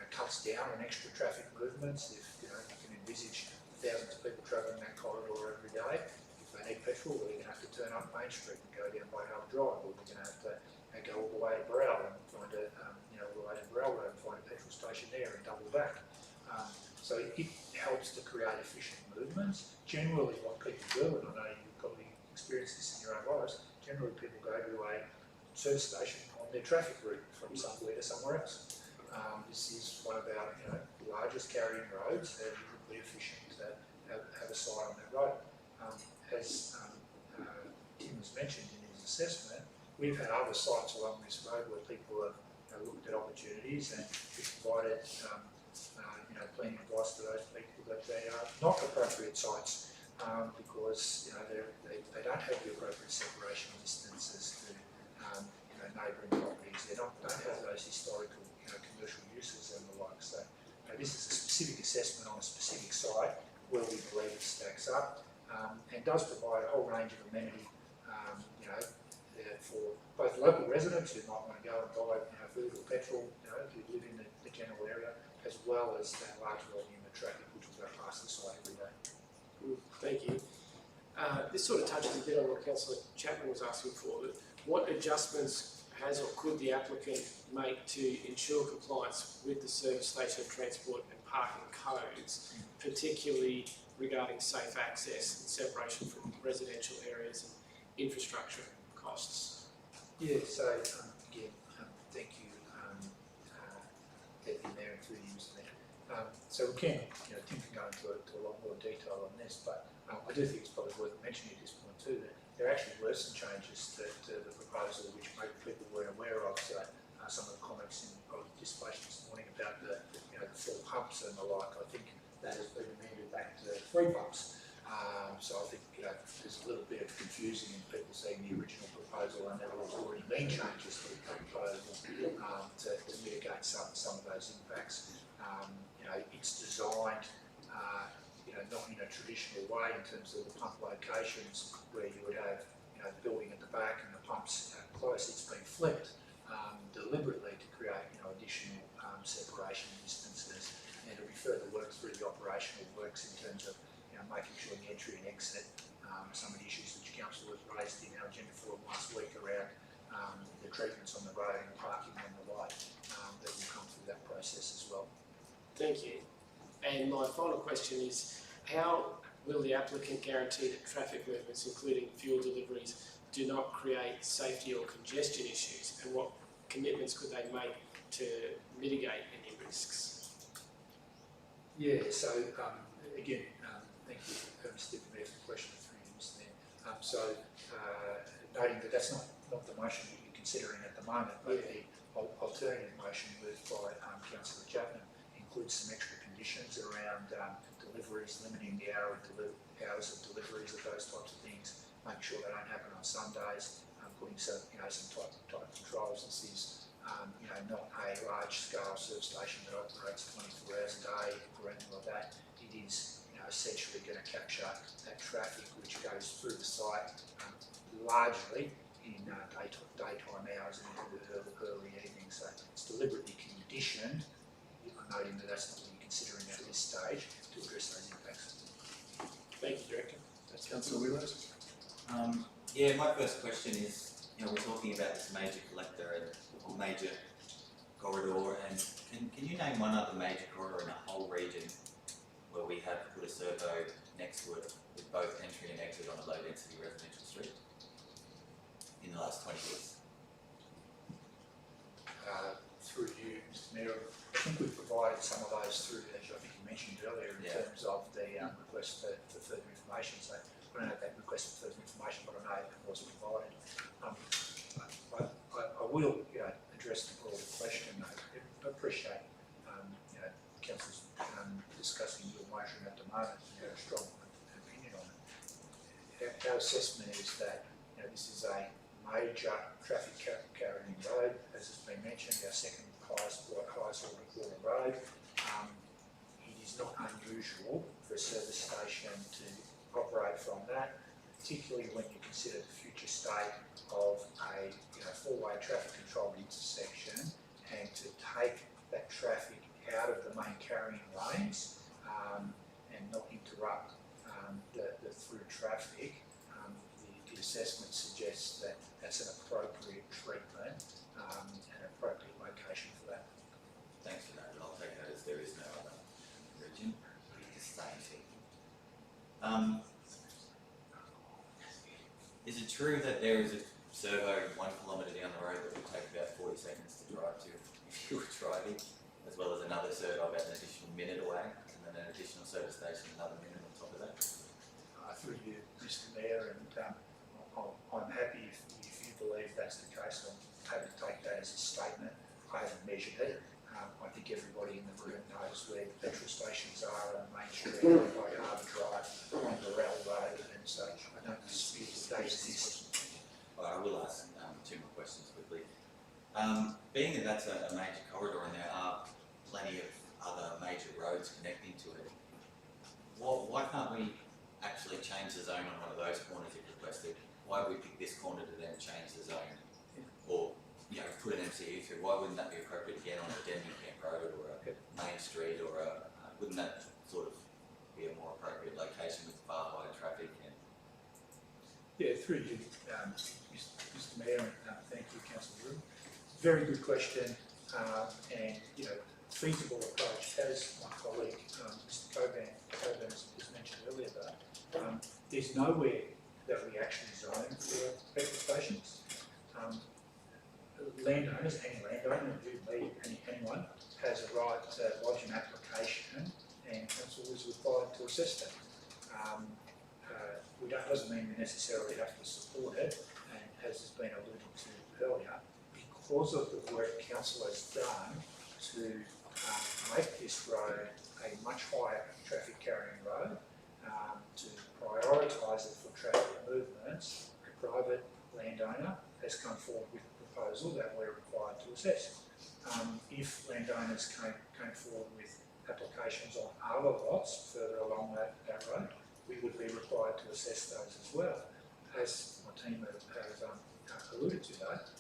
cuts down on extra traffic movements. If you can envisage thousands of people travelling that corridor every day, if they need petrol, they're going to have to turn up Main Street and go down Whitehill Drive, or they're going to have to go all the way to Browell and find all the way to Browell Road and find a petrol station there and double back. So it helps to create efficient movements. Generally, what people do, and I know you've probably experienced this in your own lives, generally people go to a service station on their traffic route from somewhere to somewhere else. This is one of our largest carrying roads that would be efficient to have a site on that road. As Tim has mentioned in his assessment, we've had other sites along this road where people have looked at opportunities and provided planning advice to those people that they are not appropriate sites because they don't have the appropriate separation distances to neighbouring properties. They don't have those historical commercial uses and the like. So this is a specific assessment on a specific site where we believe it stacks up and does provide a whole range of amenity for both local residents who might want to go and buy food or petrol who live in the general area, as well as that large volume of traffic which will go past the site every day. Thank you. This sort of touches a bit on what Councillor Chapman was asking for, but what adjustments has or could the applicant make to ensure compliance with the service station transport and parking codes, particularly regarding safe access and separation from residential areas and infrastructure costs? Yeah, so again, thank you, Deputy Mayor and through you, Mr. Mayor. So we can, Tim can go into a lot more detail on this, but I do think it's probably worth mentioning at this point too that there actually were some changes that the proposal which maybe people weren't aware of. So some of the comments in participation this morning about the 4 pumps and the like, I think that has been amended back to 3 pumps. So I think there's a little bit of confusion in people seeing the original proposal and there has already been changes to the proposal to mitigate some of those impacts. It's designed not in a traditional way in terms of the pump locations where you would have the building at the back and the pumps close. It's been flipped deliberately to create additional separation distances, and it'll be further worked through the operational works in terms of making sure the entry and exit, some of the issues which Council has raised in our agenda forum last week around the treatments on the road and parking and the like, that will come through that process as well. Thank you. And my final question is, how will the applicant guarantee that traffic movements, including fuel deliveries, do not create safety or congestion issues, and what commitments could they make to mitigate any risks? Yeah, so again, thank you, Mr. Mayor, for the question through you, Mr. Mayor. Noting that that's not the motion that you're considering at the moment, but the alternative motion moved by Councillor Chapman includes some extra conditions around deliveries, limiting the hours of deliveries of those types of things, making sure they don't happen on Sundays, putting some type controls. This is not a large scale service station that operates 24 hours a day or anything like that. It is essentially going to capture that traffic which goes through the site largely in daytime hours and into the early evening. So it's deliberately conditioned, noting that that's not what you're considering at this stage, to address those impacts. Thank you, Director. That's Councillor Willows. Yeah, my first question is, we're talking about this major collector or major corridor, and can you name one other major corridor in the whole region where we have put a servo next to it with both entry and exit on a low density residential street in the last 20 years? Through you, Mr. Mayor, I think we've provided some of those through, as I think you mentioned earlier, in terms of the request for further information. So I don't know that request for further information, but I know it was provided. I will address the broader question though. I appreciate Council's discussing your motion at the moment and have a strong opinion on it. Our assessment is that, you know, this is a major traffic carrying road, as has been mentioned, our second highest order road. It is not unusual for a service station to operate from that, particularly when you consider the future state of a four-way traffic controlled intersection, and to take that traffic out of the main carrying lanes and not interrupt the through traffic. The assessment suggests that that's an appropriate treatment and an appropriate location for that. Thanks for that, and I'll take that as there is no other region. Is it true that there is a servo 1 kilometre down the road that would take about 40 seconds to drive to if you were driving, as well as another servo about an additional minute away, and then an additional service station another minute on top of that? Through you, Mr. Mayor, and I'm happy if you believe that's the case. I'm happy to take that as a statement. I haven't measured it. I think everybody in the room knows where the petrol stations are on Main Street, by Harbour Drive, on the Rail Road, and so I don't dispute that they exist. I will ask 2 more questions quickly. Being that that's a major corridor and there are plenty of other major roads connecting to it, why can't we actually change the zone on one of those corners if requested? Why would we pick this corner to then change the zone? Or, put an MCU through? Why wouldn't that be appropriate again on a Denby Camp Road or a Main Street, or wouldn't that sort of be a more appropriate location with far higher traffic? Yeah, through you, Mr. Mayor, and thank you, Councillor Drew. Very good question, and feasible approach, as my colleague Mr. Coburn has mentioned earlier. Though there's nowhere that we actually zone for petrol stations. Landowners, any landowner, anyone has a right to lodge an application, and council is required to assess that. Doesn't mean we necessarily have to support it, and as has been alluded to earlier, because of the work council has done to make this road a much higher traffic carrying road, to prioritise it for traffic movements, a private landowner has come forward with a proposal that we're required to assess. If landowners came forward with applications on other lots further along that road, we would be required to assess those as well. As my team have alluded to that,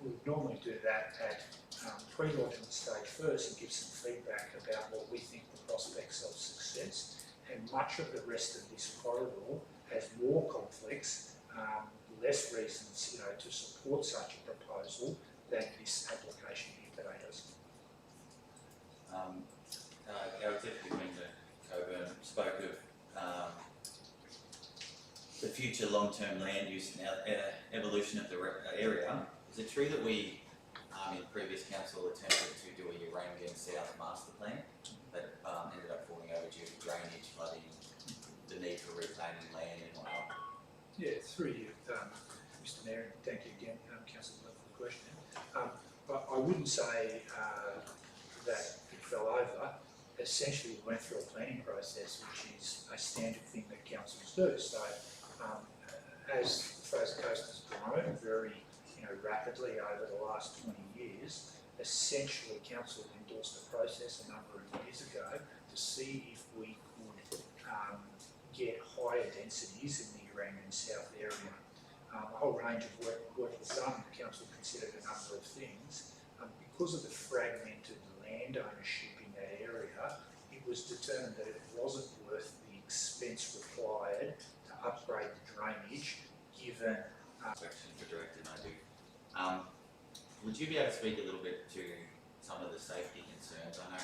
we would normally do that at pre-launching stage first and give some feedback about what we think the prospects of success, and much of the rest of this corridor has more conflicts, less reasons to support such a proposal than this application here today does. Our Executive Minister Coburn spoke of the future long-term land use and evolution of the area. Is it true that we, in previous council, attempted to do a Uranian South master plan that ended up falling over due to drainage, flooding, the need for reclaiming land and whatnot? Yeah, through you, Mr. Mayor, and thank you again, Councillor, for the question. I wouldn't say that it fell over. Essentially, we went through a planning process, which is a standard thing that councils do. So, as the Fraser Coast has grown very, rapidly over the last 20 years, essentially council endorsed a process a number of years ago to see if we could get higher densities in the Uranian South area. A whole range of work was done. The council considered a number of things. Because of the fragmented land ownership in that area, it was determined that it wasn't worth the expense required to upgrade the drainage, given. Question for Director Naidu. Would you be able to speak a little bit to some of the safety concerns? I know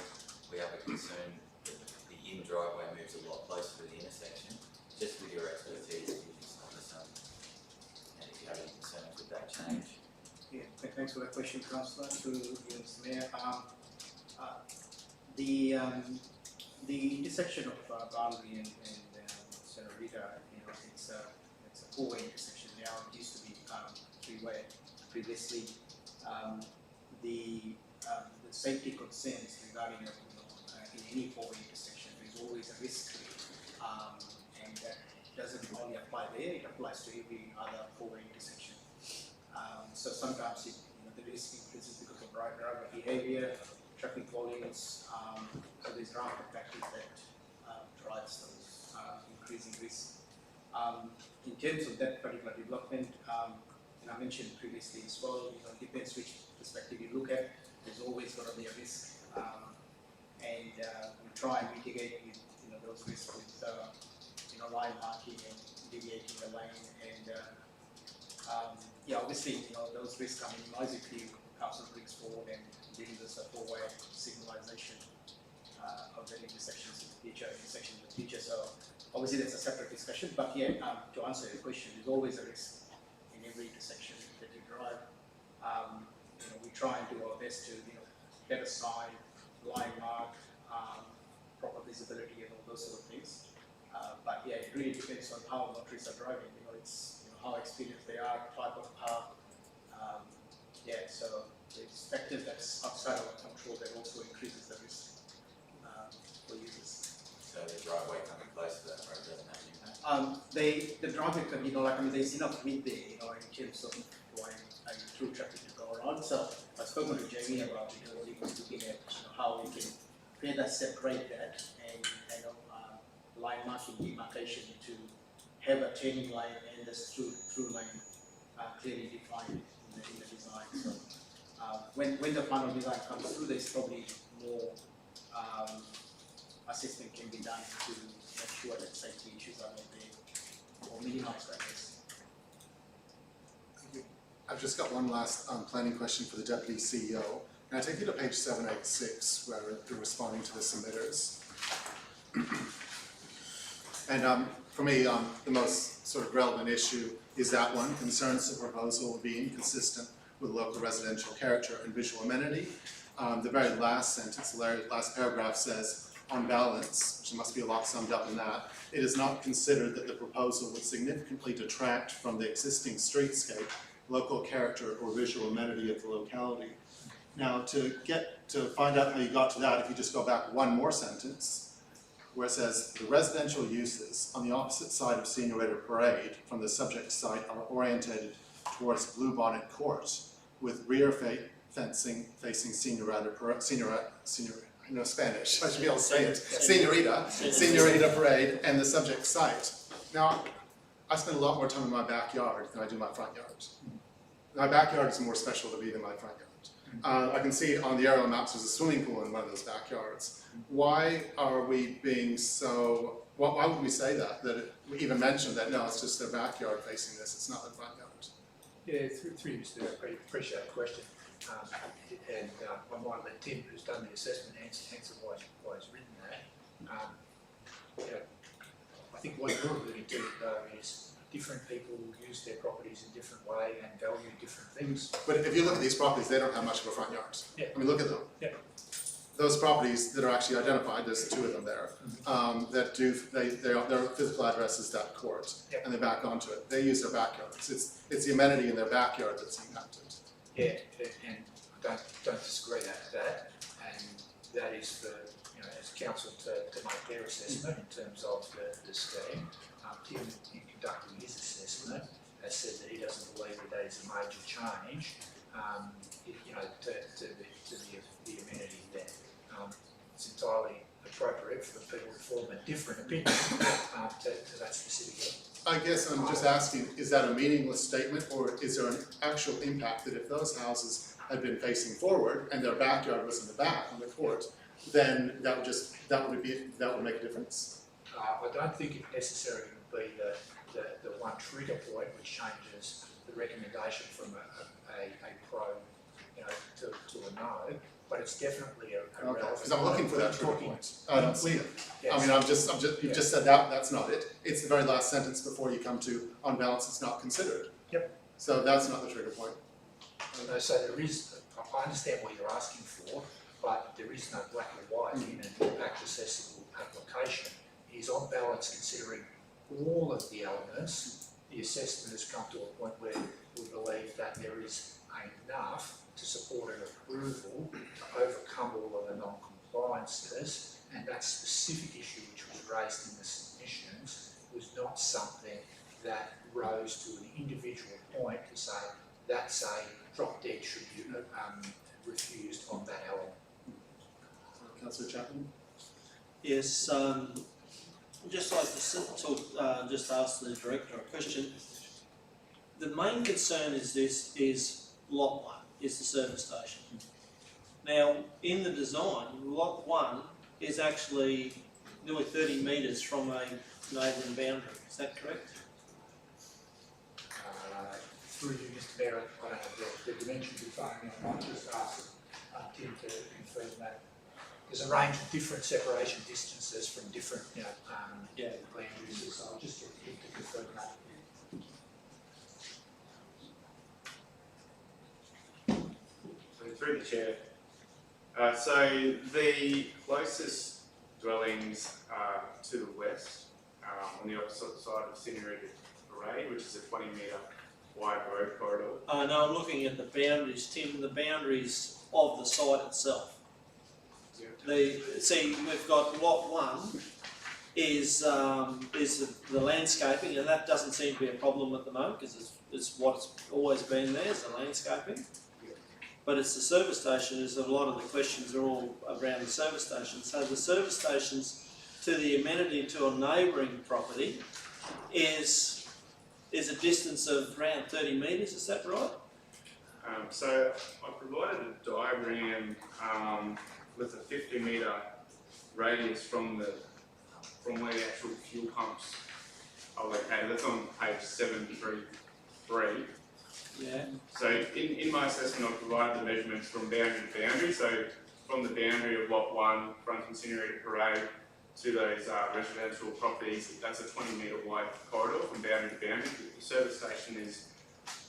we have a concern that the in driveway moves a lot closer to the intersection. Just with your expertise, can you just understand, and if you have any concerns with that change? Yeah, thanks for that question, Councillor, to Mr. Mayor. The intersection of Boundary and Senorita, it's a four-way intersection now. It used to be three-way previously. The safety concerns regarding in any four-way intersection, there's always a risk, and doesn't only apply there, it applies to every other four-way intersection. So sometimes the risk increases because of driver behavior, traffic volumes, so there's a round of factors that drives those increasing risks. In terms of that particular development, and I mentioned previously as well, it depends which perspective you look at. There's always going to be a risk, and we try and mitigate those risks with line marking and deviating the lane, and obviously those risks are minimized if the council brings forward and delivers a four-way signalization of the intersections in the future. So obviously that's a separate discussion, but to answer your question, there's always a risk in every intersection that you drive. We try and do our best to better sign, line mark, proper visibility and all those sort of things. But it really depends on how motorists are driving. It's how experienced they are, type of car. So there's factors that's outside of our control that also increases the risk for users. So the driveway coming close to that road doesn't have an impact? The driveway can, there's enough width there, in terms of allowing through traffic to go around. So I've spoken to Jamie about it, he was looking at how we can further separate that and line marking demarcation to have a turning lane and this through lane clearly defined in the design. So when the final design comes through, there's probably more assessment can be done to make sure that safety issues are not there or minimize that risk. I've just got one last planning question for the Deputy CEO. Can I take you to page 786 where you're responding to the submitters? And for me, the most sort of relevant issue is that one, concerns the proposal will be inconsistent with local residential character and visual amenity. The very last sentence, the last paragraph says, on balance, which must be a lot summed up in that, it is not considered that the proposal would significantly detract from the existing streetscape, local character or visual amenity of the locality. Now to find out how you got to that, if you just go back one more sentence, where it says, the residential uses on the opposite side of Senorita Parade from the subject site are orientated towards Bluebonnet Court with rear fencing facing Senorita, I know Spanish, I should be able to say it, Senorita Parade and the subject site. Now, I spend a lot more time in my backyard than I do my front yard. My backyard is more special to me than my front yard. I can see on the aerial maps there's a swimming pool in one of those backyards. Why are we being so, why would we say that? We even mentioned that, no, it's just their backyard facing this, it's not the front yard. Yeah, through you, Mr. I appreciate the question. And I might let Tim, who's done the assessment, answer why he's written that. I think what you're alluding to, though, is different people use their properties in different way and value different things. But if you look at these properties, they don't have much of a front yard. Yeah. I mean, look at them. Yeah. Those properties that are actually identified, there's two of them there, their physical address is that court, and they back onto it. They use their backyards. It's the amenity in their backyard that's impacted. Yeah, and I don't disagree with that, and that is for as council to make their assessment in terms of the scheme. Tim, in conducting his assessment, has said that he doesn't believe that that is a major change, to the amenity there. It's entirely appropriate for the people to form a different opinion to that specific area. I guess I'm just asking, is that a meaningless statement, or is there an actual impact that if those houses had been facing forward and their backyard was in the back on the court, then that would make a difference? I don't think it necessarily would be the one trigger point which changes the recommendation from a pro, to a no. But it's definitely a relevant. Because I'm looking for that trigger point. I don't see it. Yes. I mean, you've just said that's not it. It's the very last sentence before you come to, on balance, it's not considered. Yep. So that's not the trigger point. So there is, I understand what you're asking for, but there is no black and white in an impact accessible application. Is on balance considering all of the elements. The assessment has come to a point where we believe that there is enough to support an approval to overcome all of the non-compliances, and that specific issue which was raised in the submissions was not something that rose to an individual point to say that's a drop dead should be refused on that element. Councillor Chapman? Yes, I'd just like to just ask the director a question. The main concern is lot 1, is the service station. Now, in the design, lot 1 is actually nearly 30 metres from a neighbouring boundary, is that correct? Through you, Mr Mayor, I don't have the dimensions in front of me, I might just ask Tim to confirm that. There's a range of different separation distances from different, land uses, so I'll just get him to confirm that. Through the chair. So the closest dwellings are to the west, on the opposite side of Scenery Parade, which is a 20-metre wide road corridor. No, I'm looking at the boundaries, Tim, the boundaries of the site itself. See, we've got lot 1 is the landscaping, and that doesn't seem to be a problem at the moment because it's what's always been there, is the landscaping. But it's the service station, is a lot of the questions are all around the service station. So the service stations to the amenity to a neighbouring property is a distance of around 30 metres, is that right? So I provided a diagram with a 50-metre radius from where the actual fuel pumps are located. That's on page 733. Yeah. So in my assessment, I provided the measurements from boundary to boundary. So from the boundary of lot 1, fronting Scenery Parade, to those residential properties, that's a 20-metre wide corridor from boundary to boundary. The service station is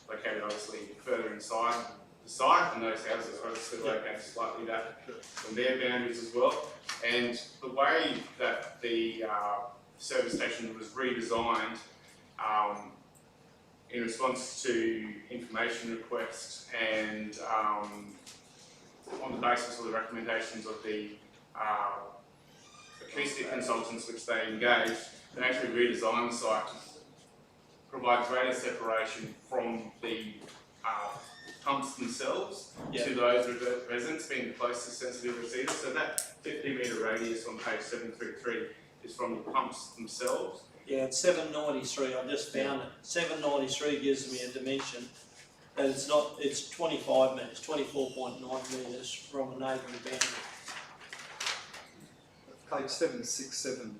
located obviously further inside the site, and those houses are obviously located slightly back from their boundaries as well. And the way that the service station was redesigned in response to information requests and on the basis of the recommendations of the acoustic consultants which they engaged, they actually redesigned the site to provide greater separation from the pumps themselves to those residents being the closest sensitive receivers. So that 50-metre radius on page 733 is from the pumps themselves. Yeah, it's 793, I just found it. 793 gives me a dimension, and it's 25 metres, 24.9 metres from a neighbouring boundary. Page 767,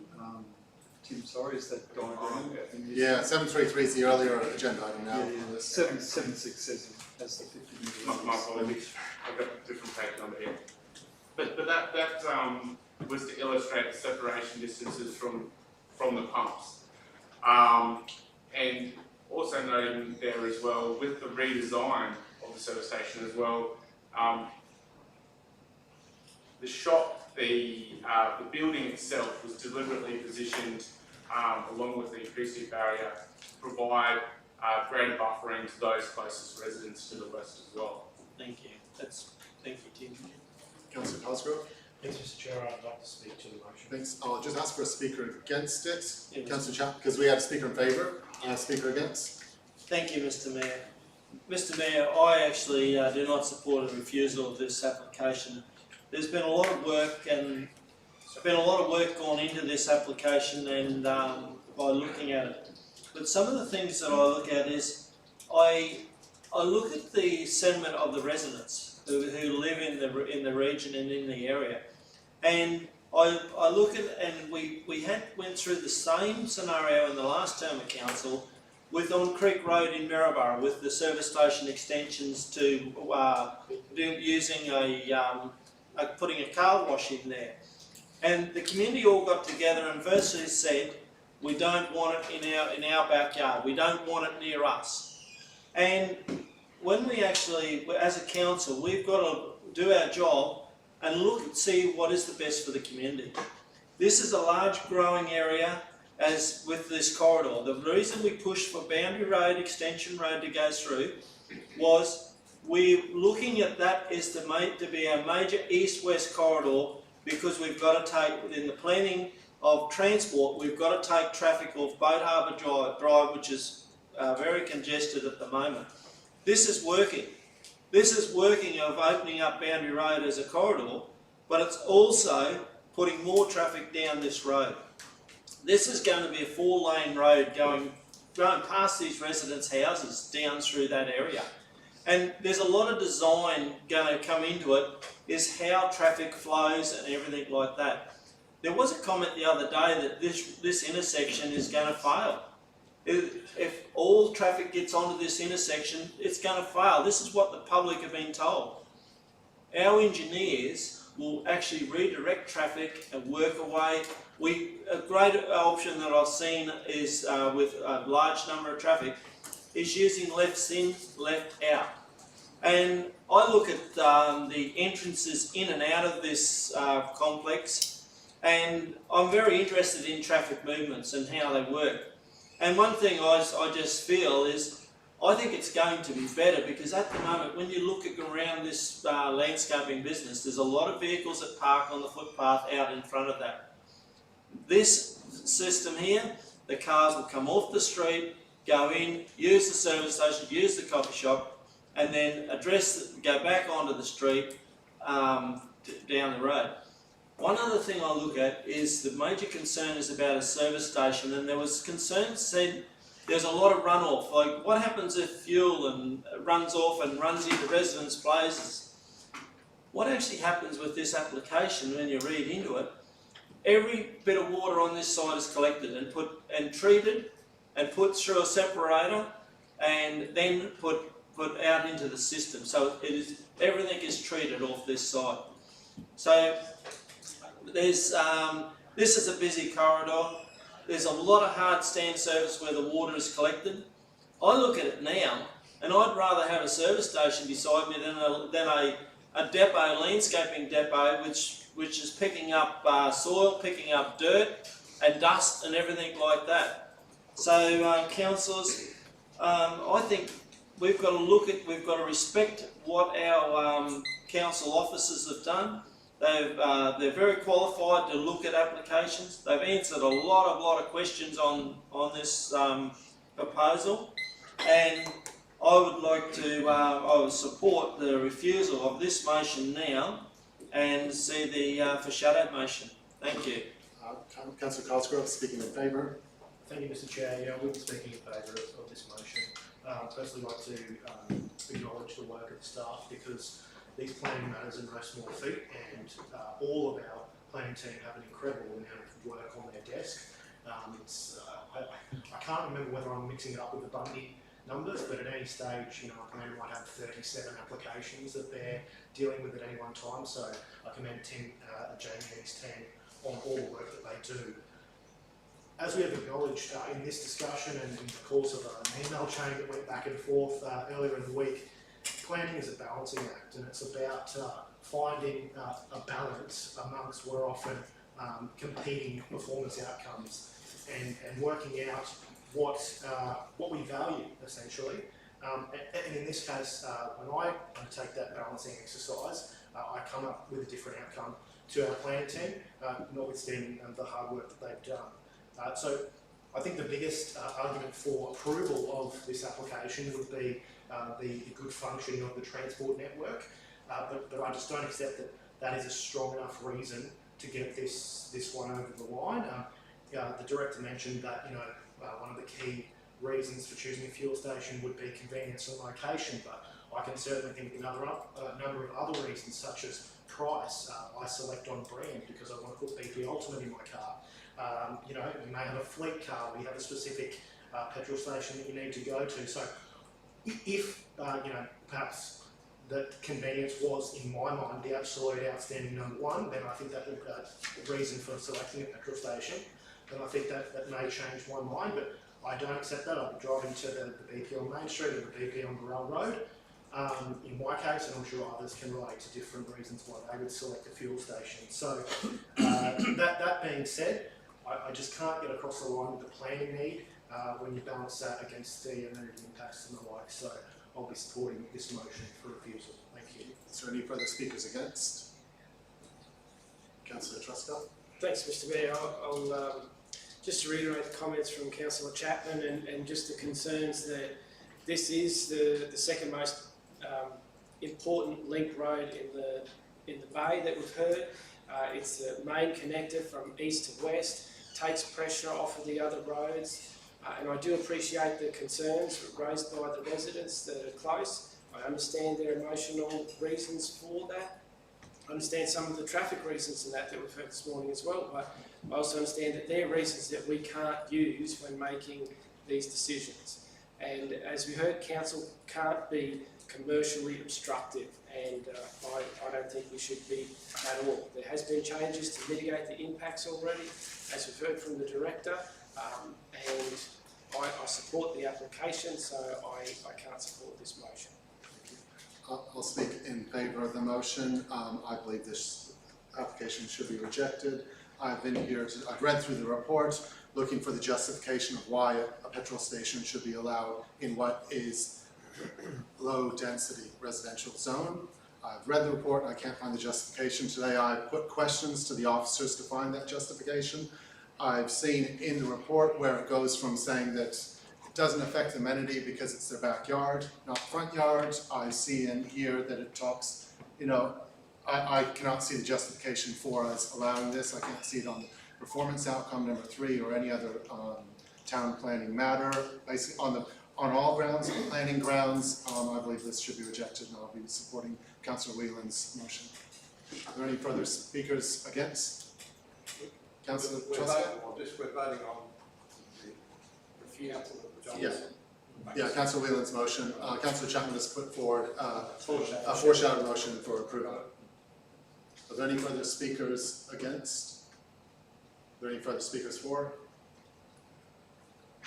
Tim, sorry, is that diagram? Yeah, 733 is the earlier agenda item now. Yeah, 767 has the 50 My apologies, I've got a different page number here. But that was to illustrate the separation distances from the pumps. And also noting there as well, with the redesign of the service station as well, the shop, the building itself was deliberately positioned along with the acoustic barrier to provide greater buffering to those closest residents to the west as well. Thank you. Thank you, Tim. Councillor Cosgrove? Thanks, Mr Chair, I'd like to speak to the motion. Thanks. I'll just ask for a speaker against it. Yeah, Councillor Chapman, because we had a speaker in favour and a speaker against. Thank you, Mr Mayor. Mr Mayor, I actually do not support a refusal of this application. There's been a lot of work and gone into this application and by looking at it. But some of the things that I look at is I look at the sentiment of the residents who live in the region and in the area, and I look at and we went through the same scenario in the last term of council with On Creek Road in Maryborough with the service station extensions to using putting a car wash in there, and the community all got together and virtually said, we don't want it in our backyard, we don't want it near us. And when we actually, as a council, we've got to do our job and look and see what is the best for the community. This is a large growing area, as with this corridor. The reason we pushed for Boundary Road, Extension Road to go through was we're looking at that as to be our major east-west corridor, because we've got to take, in the planning of transport, we've got to take traffic off Boat Harbour Drive, which is very congested at the moment. This is working. This is working of opening up Boundary Road as a corridor, but it's also putting more traffic down this road. This is going to be a 4-lane road going past these residents' houses down through that area. And there's a lot of design going to come into it, is how traffic flows and everything like that. There was a comment the other day that this intersection is going to fail. If all traffic gets onto this intersection, it's going to fail. This is what the public have been told. Our engineers will actually redirect traffic and work away. A great option that I've seen is with a large number of traffic is using left in, left out. And I look at the entrances in and out of this complex, and I'm very interested in traffic movements and how they work. And one thing I just feel is, I think it's going to be better, because at the moment, when you look around this landscaping business, there's a lot of vehicles that park on the footpath out in front of that. This system here, the cars will come off the street, go in, use the service station, use the coffee shop, and then go back onto the street down the road. One other thing I look at is the major concern is about a service station, and there was concern said there's a lot of runoff. Like, what happens if fuel runs off and runs into residents' places? What actually happens with this application when you read into it? Every bit of water on this side is collected and treated and put through a separator and then put out into the system. So everything is treated off this side. So this is a busy corridor. There's a lot of hard stand service where the water is collected. I look at it now, and I'd rather have a service station beside me than a depot, landscaping depot, which is picking up soil, picking up dirt and dust and everything like that. So, councillors, I think we've got to respect what our council officers have done. They're very qualified to look at applications. They've answered a lot of questions on this proposal, and I would like to I would support the refusal of this motion now and see the foreshadowed motion. Thank you. Councillor Cosgrove speaking in favour. Thank you, Mr. Chair. Yeah, I will be speaking in favour of this motion. Personally, like to acknowledge the work of the staff, because these planning matters are no small feat, and all of our planning team have an incredible amount of work on their desk. I can't remember whether I'm mixing it up with the Bundy numbers, but at any stage, you know, a planner might have 37 applications that they're dealing with at any one time. So I commend Jamie and his team on all the work that they do. As we have acknowledged in this discussion and in the course of an email chain that went back and forth earlier in the week, planning is a balancing act, and it's about finding a balance amongst what are often competing performance outcomes, and working out what we value, essentially. And in this case, when I undertake that balancing exercise, I come up with a different outcome to our planning team, notwithstanding the hard work that they've done. So I think the biggest argument for approval of this application would be the good functioning of the transport network, but I just don't accept that that is a strong enough reason to get this one over the line. The director mentioned that, you know, one of the key reasons for choosing a fuel station would be convenience and location, but I can certainly think of a number of other reasons, such as price. I select on brand because I want to put BP Ultimate in my car. You know, you may have a fleet car, we have a specific petrol station that you need to go to. So if, you know, perhaps that convenience was, in my mind, the absolute outstanding number one, then I think that would be a reason for selecting a petrol station. And I think that may change my mind, but I don't accept that. I'll be driving to the BP on Main Street or the BP on Burrell Road. In my case, and I'm sure others can relate to different reasons why they would select a fuel station. So that being said, I just can't get across the line with the planning need when you balance that against the amenity impacts and the like. So I'll be supporting this motion for refusal. Thank you. Is there any further speakers against? Councillor Truscott. Thanks, Mr Mayor. I'll just to reiterate the comments from Councillor Chapman and just the concerns that this is the second most important link road in the bay that we've heard. It's the main connector from east to west, takes pressure off of the other roads, and I do appreciate the concerns raised by the residents that are close. I understand their emotional reasons for that. I understand some of the traffic reasons in that we've heard this morning as well, but I also understand that they're reasons that we can't use when making these decisions. And as we heard, council can't be commercially obstructive, and I don't think we should be at all. There has been changes to mitigate the impacts already, as we've heard from the director, and I support the application, so I can't support this motion. I'll speak in favour of the motion. I believe this application should be rejected. I've read through the report looking for the justification of why a petrol station should be allowed in what is low density residential zone. I've read the report and I can't find the justification. Today I put questions to the officers to find that justification. I've seen in the report where it goes from saying that it doesn't affect amenity because it's their backyard, not front yard. I see in here that it talks, I cannot see the justification for us allowing this. I can't see it on the performance outcome number 3 or any other town planning matter. Basically on all grounds, on planning grounds, I believe this should be rejected, and I'll be supporting Councillor Whelan's motion. Are there any further speakers against? Councillor Truscott? We're voting on the refusal of John's. Yeah, Councillor Whelan's motion. Councillor Chapman has put forward a foreshadowed motion for approval. Are there any further speakers against? Are there any further speakers for?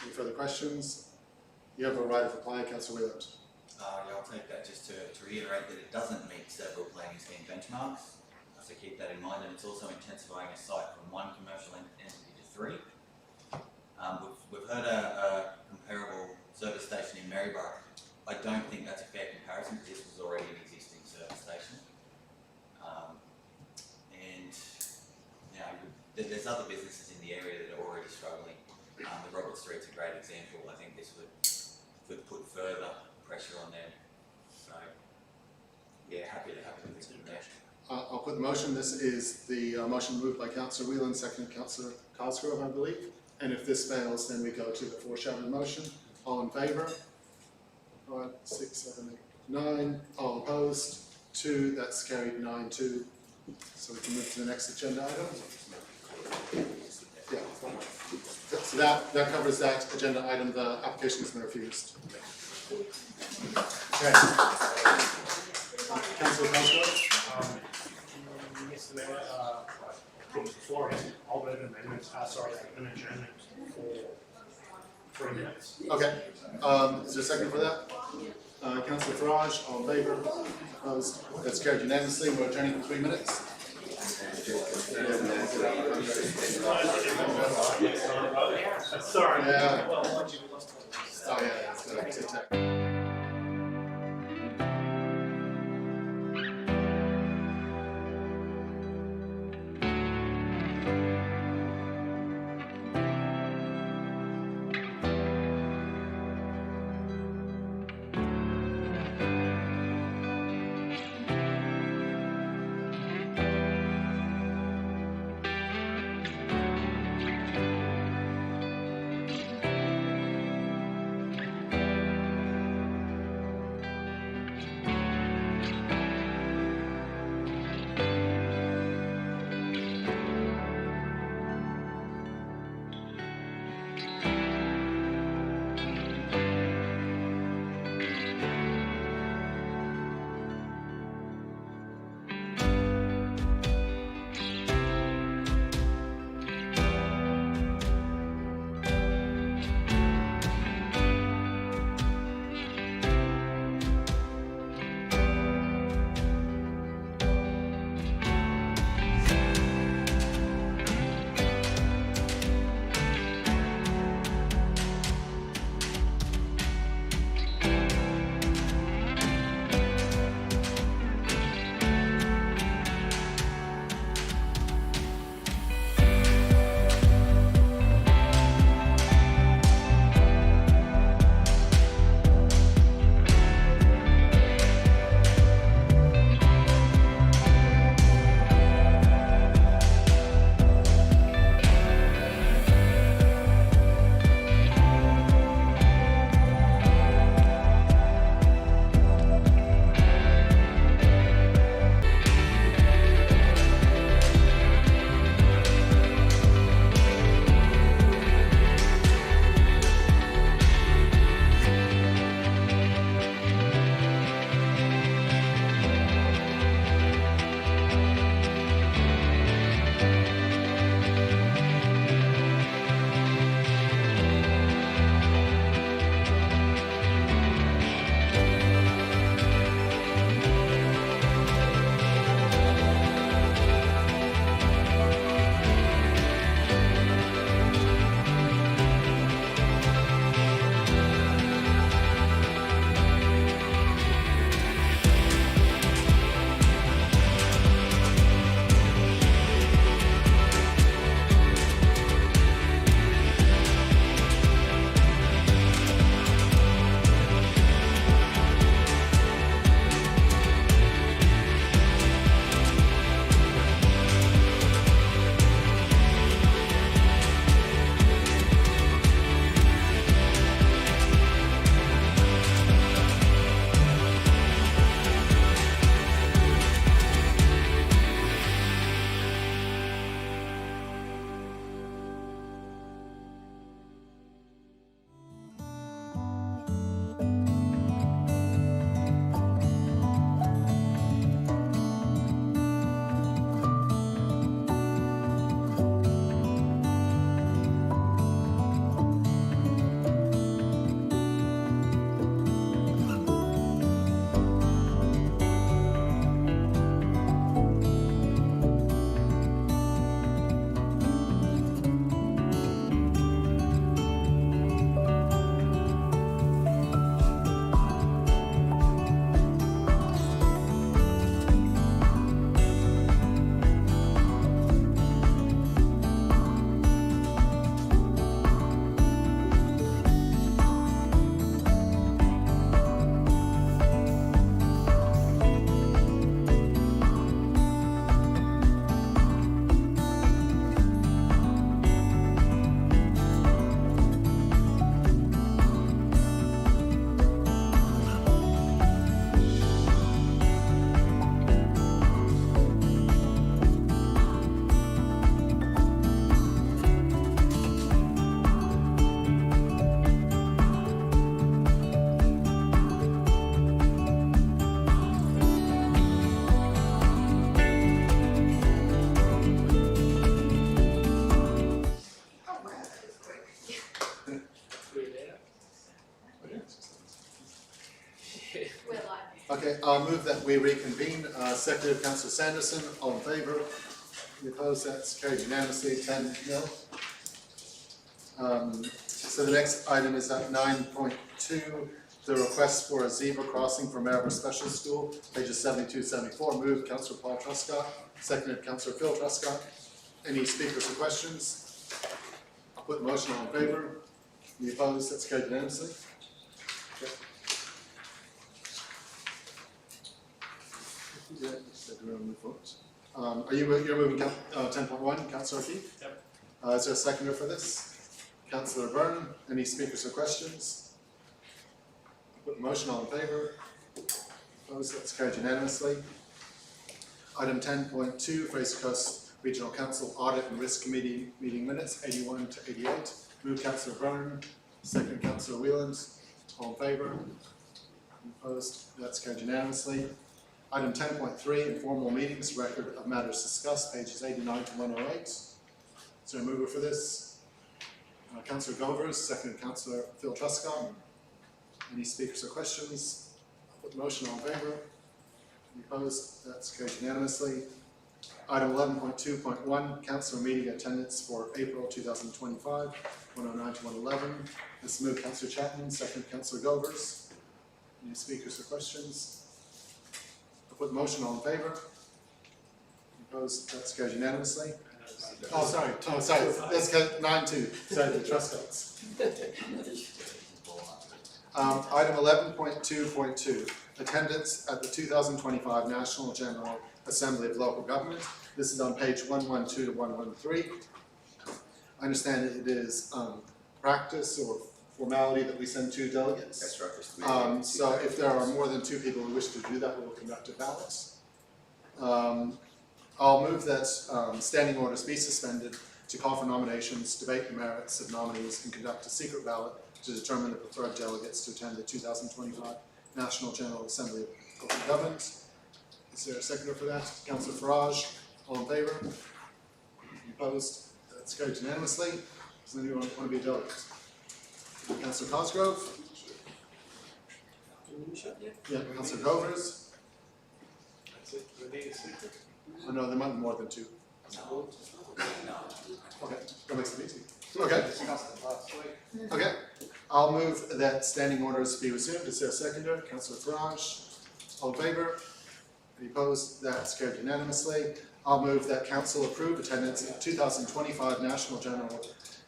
Any further questions? You have a right of reply, Councillor Whelan. Yeah, I'll take that just to reiterate that it doesn't meet several planning scheme benchmarks. So keep that in mind, and it's also intensifying a site from 1 commercial entity to 3. We've heard a comparable service station in Maryborough. I don't think that's a fair comparison because this was already an existing service station. And there's other businesses in the area that are already struggling. The Robert Street's a great example. I think this would put further pressure on them. So yeah, happy to have a conviction there. I'll put the motion. This is the motion moved by Councillor Whelan, seconded Councillor Cosgrove, I believe. And if this fails, then we go to the foreshadowed motion. All in favour? 5, 6, 7, 8, 9. All opposed? 2. That's carried 9-2. So we can move to the next agenda item. Yeah. So that covers that agenda item. The application has been refused. Okay. Councillor Cosgrove? Mr Mayor, put before it, I'll move an adjournment for 3 minutes. Okay. Is there a second for that? Councillor Farage, all in favour? Opposed? That's carried unanimously. We're adjourning for 3 minutes. Sorry. Yeah. Oh yeah, it's got to take I'll move that we reconvene. Secretary Councillor Sanderson, all in favour? Any opposed? That's carried unanimously, 10-0. So the next item is at 9.2, the request for a zebra crossing for Maryborough Special School, pages 72-74. Moved Councillor Paul Truscott, seconded Councillor Phil Truscott. Any speakers or questions? I'll put the motion, all in favour? Any opposed? That's carried unanimously. Okay. Yeah, you said we're gonna move forward. You're moving 10.1, Councillor O'Keefe? Yep. Is there a seconder for this? Councillor Byrne, any speakers or questions? Put the motion, all in favour? Opposed? That's carried unanimously. Item 10.2, Fraser Coast Regional Council Audit and Risk Committee meeting minutes, 81 to 88. Move Councillor Byrne, second Councillor Whelan, all in favour? Opposed? That's carried unanimously. Item 10.3, informal meetings, record of matters discussed, pages 89 to 108. Is there a mover for this? Councillor Govers, second Councillor Phil Truscott. Any speakers or questions? I'll put the motion, all in favour? Any opposed? That's carried unanimously. Item 11.2.1, councillor meeting attendance for April 2025, 109 to 111. This move Councillor Chapman, second Councillor Govers. Any speakers or questions? I'll put the motion, all in favour? Any opposed? That's carried unanimously. Oh, sorry, let's get 9.2, sorry, the Truscotts. Item 11.2.2, attendance at the 2025 National General Assembly of Local Government. This is on page 112 to 113. I understand that it is practice or formality that we send 2 delegates. That's right. So if there are more than 2 people who wish to do that, we will conduct a ballot. I'll move that standing orders be suspended to call for nominations, debate the merits of nominees, and conduct a secret ballot to determine the preferred delegates to attend the 2025 National General Assembly of Local Government. Is there a seconder for that? Councillor Farage, all in favour? Any opposed? That's carried unanimously. Does anyone want to be a delegate? Councillor Cosgrove? Yeah, Councillor Govers? That's it, we need a secret. Oh no, there might be more than 2. No. Okay, that makes it easy. Okay. Discussed it last week. Okay, I'll move that standing orders be resumed. Is there a seconder? Councillor Farage. All in favour? Any opposed? That's carried unanimously. I'll move that council approve attendance at the 2025 National General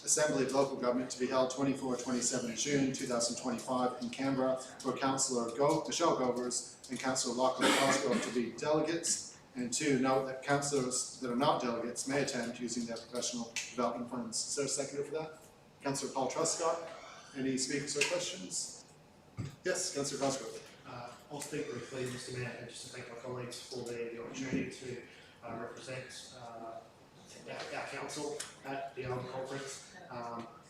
Assembly of Local Government to be held 24-27 June 2025 in Canberra, where Councillor Michelle Govers and Councillor Lachlan Cosgrove to be delegates. And 2, note that councillors that are not delegates may attend using their professional development funds. Is there a seconder for that? Councillor Paul Truscott. Any speakers or questions? Yes, Councillor Cosgrove. I'll speak briefly, Mr. Mayor, and just to thank my colleagues for the opportunity to represent our council at the conference.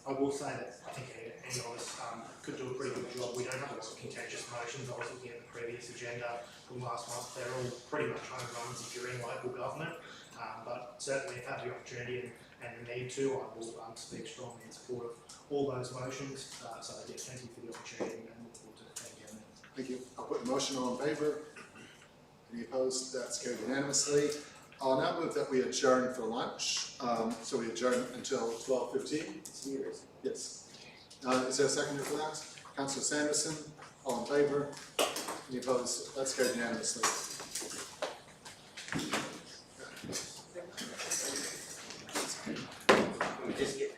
I will say that I think any of us could do a pretty good job. We don't have a lot of contentious motions. I was looking at the previous agenda from last month. They're all pretty much home runs if you're in local government. But certainly if I have the opportunity and the need to, I will speak strongly in support of all those motions. So yeah, thank you for the opportunity and look forward to thank you. Thank you. I'll put the motion, all in favour. Any opposed? That's carried unanimously. I'll now move that we adjourn for lunch. So we adjourn until 12:15. Yes. Is there a seconder for that? Councillor Sanderson, all in favour? Any opposed? That's carried unanimously. We just get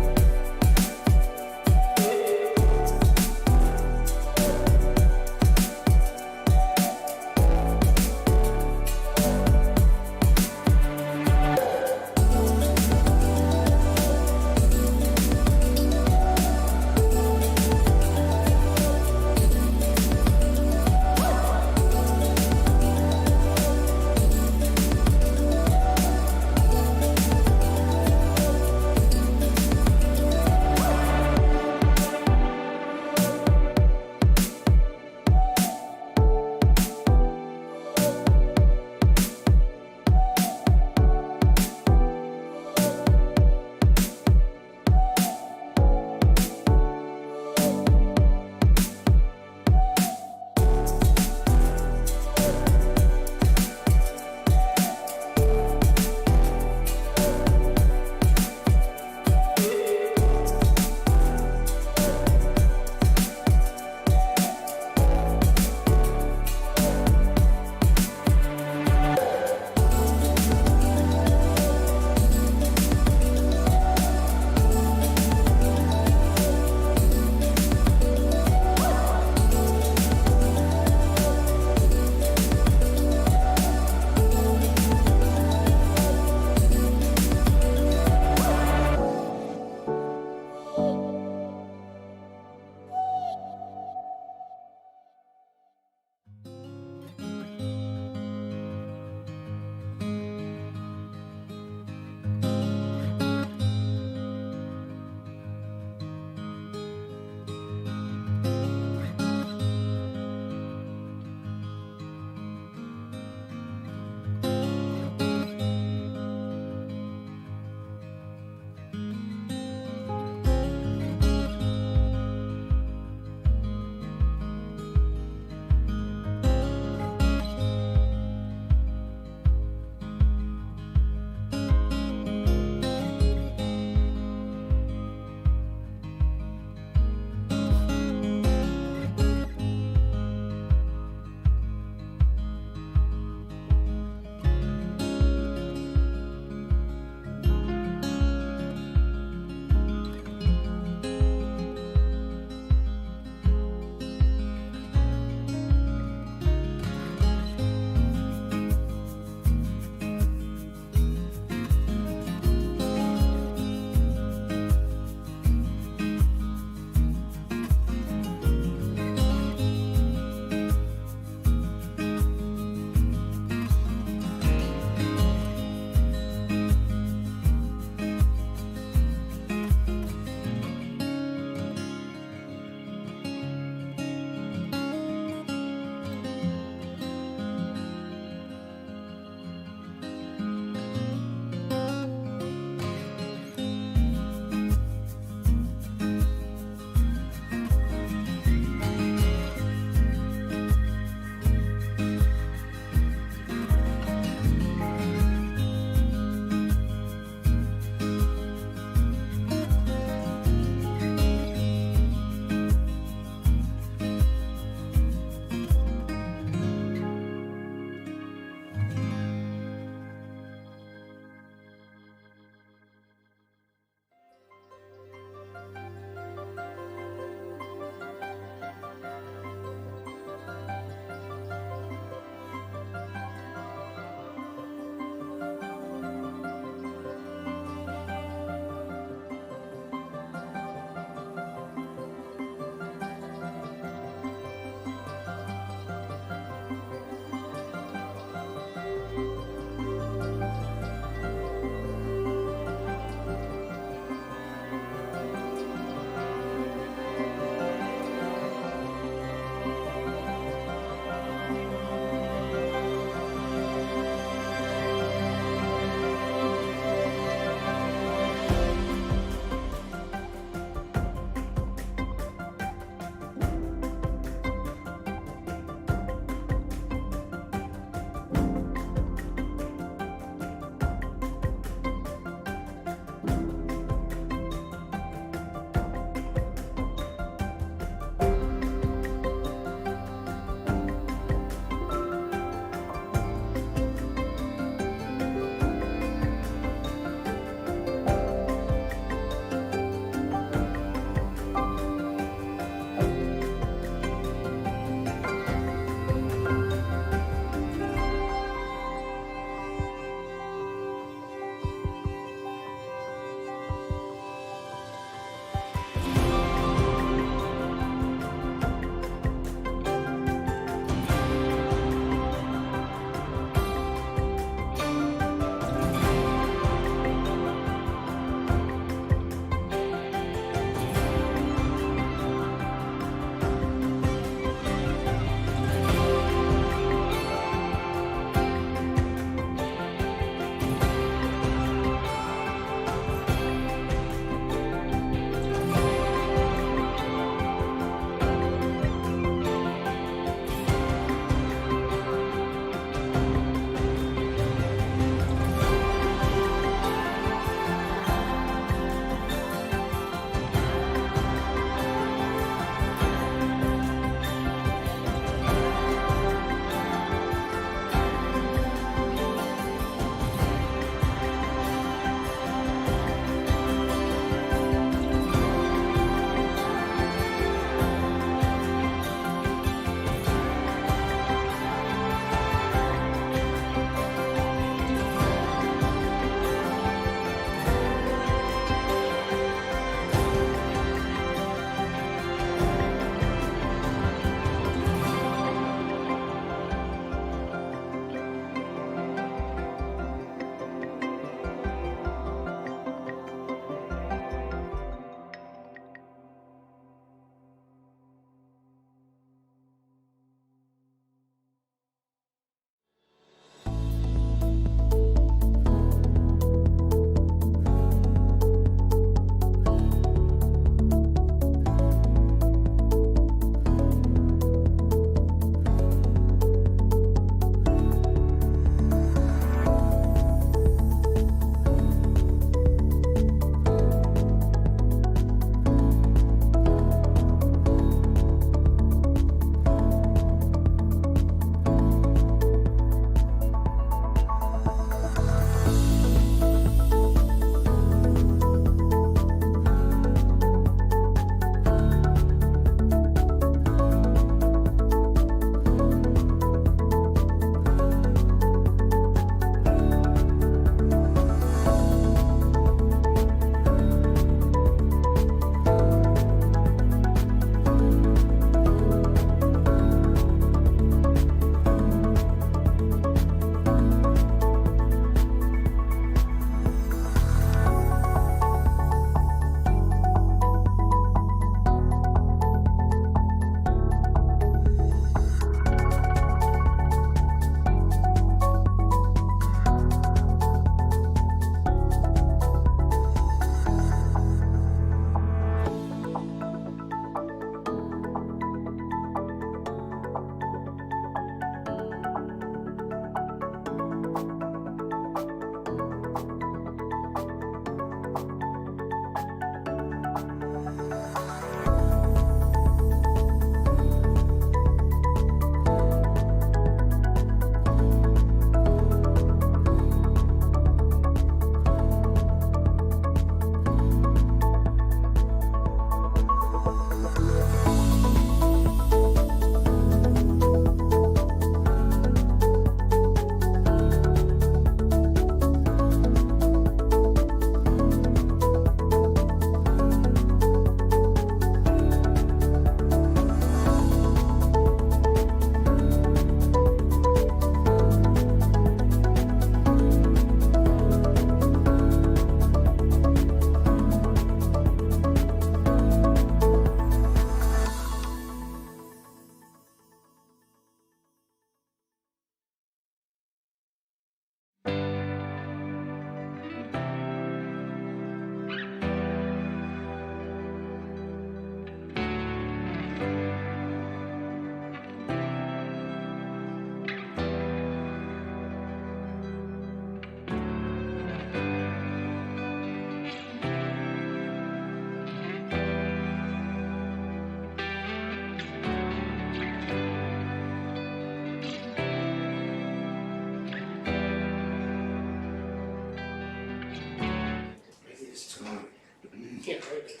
can't read it.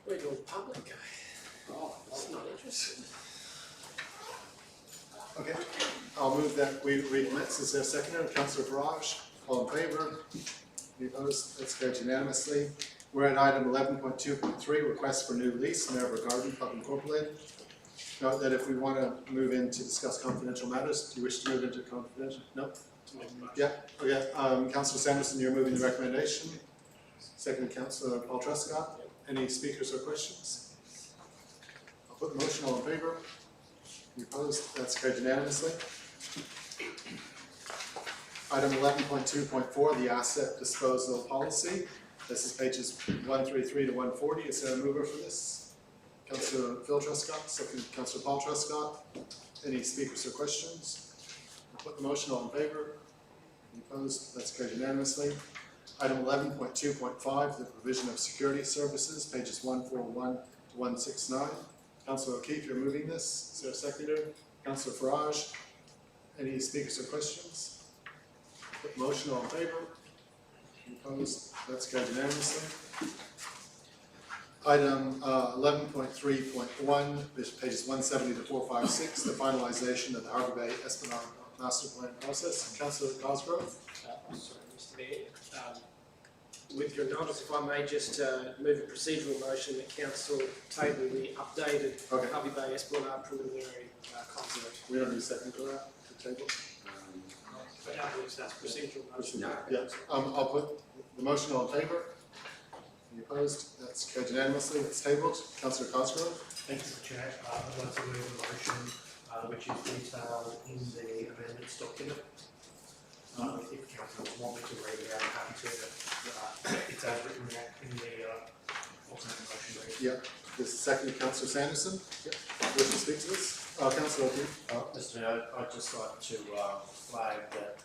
Where'd all the public go? Oh, I'm not interested. Okay, I'll move that we recommence. Is there a seconder? Councillor Farage, all in favour? Any opposed? That's carried unanimously. We're at item 11.2.3, request for new lease, Minerva Garden Club Incorporated. Note that if we want to move in to discuss confidential matters, do you wish to move into confidential? No? Yeah, okay. Councillor Sanderson, you're moving the recommendation. Second, Councillor Paul Truscott. Any speakers or questions? I'll put the motion. All in favour? Any opposed? That's carried unanimously. Item 11.2.4, the asset disposal policy. This is pages 133 to 140. Is there a mover for this? Councillor Phil Truscott, second Councillor Paul Truscott. Any speakers or questions? I'll put the motion. All in favour? Any opposed? That's carried unanimously. Item 11.2.5, the provision of security services, pages 141 to 169. Councillor O'Keefe, you're moving this. Is there a seconder? Councillor Farage. Any speakers or questions? Put the motion. All in favour? Any opposed? That's carried unanimously. Item 11.3.1, pages 170 to 456, the finalization of the Harbour Bay Esplanade Master Plan process. Councillor Cosgrove. Sorry, Mr. Mayor. With your notice, if I may just move a procedural motion that council table the updated Harvey Bay Esplanade preliminary concept. We don't need a second for that, to table? I don't believe that's procedural motion. No. Yeah, I'll put the motion. All in favour? Any opposed? That's carried unanimously. It's tabled. Councillor Cosgrove. Thank you, Mr. Chair. I'd like to move a motion which is detailed in the amendments document. If councillors want me to read it out, I'm happy to. It's as written in the alternate motion read. Yeah. This is second, Councillor Sanderson. Yeah. Wish to speak to this? Councillor O'Keefe. Mr. Mayor, I'd just like to flag that,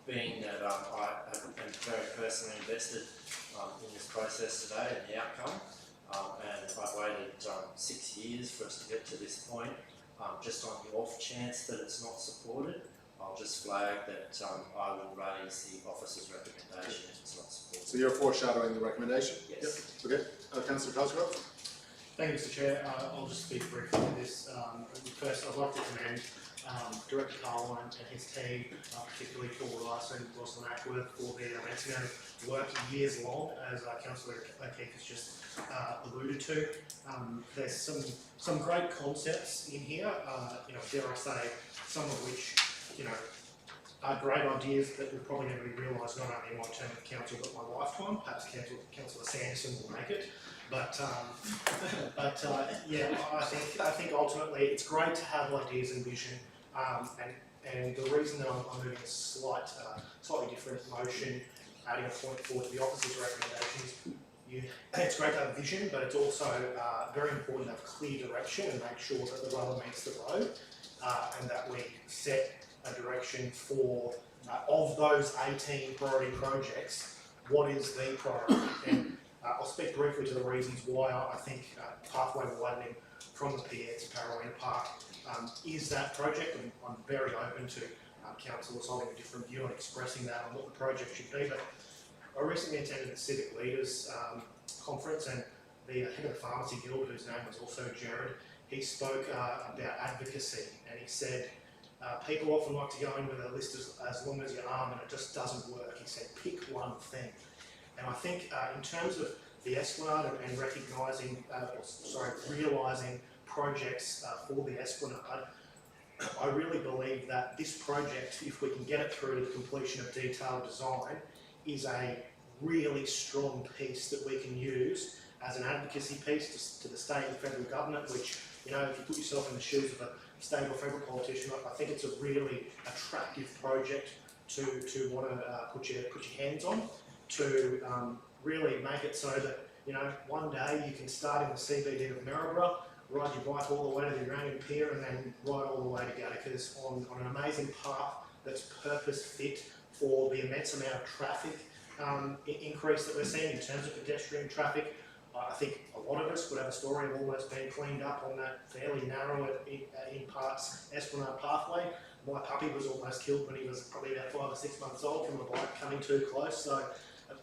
being that I am very personally invested in this process today and the outcome, and I've waited 6 years for us to get to this point, just on the off chance that it's not supported, I'll just flag that I will raise the officer's recommendation if it's not supported. So you're foreshadowing the recommendation? Yes. Yep. Okay. Councillor Cosgrove. Thank you, Mr. Chair. I'll just speak briefly to this. First, I'd like to commend Director Carwine and his team, particularly Paul Rice and Rosalind Ackworth, for their immense amount of work years long, as Councillor O'Keefe has just alluded to. There's some great concepts in here, dare I say, some of which, are great ideas that will probably never be realised, not only in my term of council but my lifetime. Perhaps Councillor Sanderson will make it. But yeah, I think ultimately it's great to have ideas and vision, and the reason that I'm moving a slightly different motion, adding a point forward to the officer's recommendations, it's great to have vision, but it's also very important to have clear direction and make sure that the rubber meets the road, and that we set a direction for, of those 18 priority projects, what is the priority? And I'll speak briefly to the reasons why I think pathway widening from the Pier to Parrawhina Park is that project. I'm very open to councillors holding a different view and expressing that on what the project should be. But I recently attended the Civic Leaders Conference, and the head of the Pharmacy Guild, whose name was also Jared, he spoke about advocacy, and he said, people often like to go in with a list as long as your arm, and it just doesn't work. He said, pick one thing. And I think in terms of the Esplanade and recognising, realising projects for the Esplanade, I really believe that this project, if we can get it through to the completion of detailed design, is a really strong piece that we can use as an advocacy piece to the state and federal government, which, if you put yourself in the shoes of a state or federal politician, I think it's a really attractive project to want to put your hands on, to really make it so that, one day you can start in the CBD of Maryborough, ride your bike all the way to the Uranium Pier, and then ride all the way to Gattaca's on an amazing path that's purpose fit for the immense amount of traffic increase that we're seeing in terms of pedestrian traffic. I think a lot of us would have a story of almost being cleaned up on that fairly narrow, in parts, Esplanade pathway. My puppy was almost killed when he was probably about 5 or 6 months old from a bike coming too close. So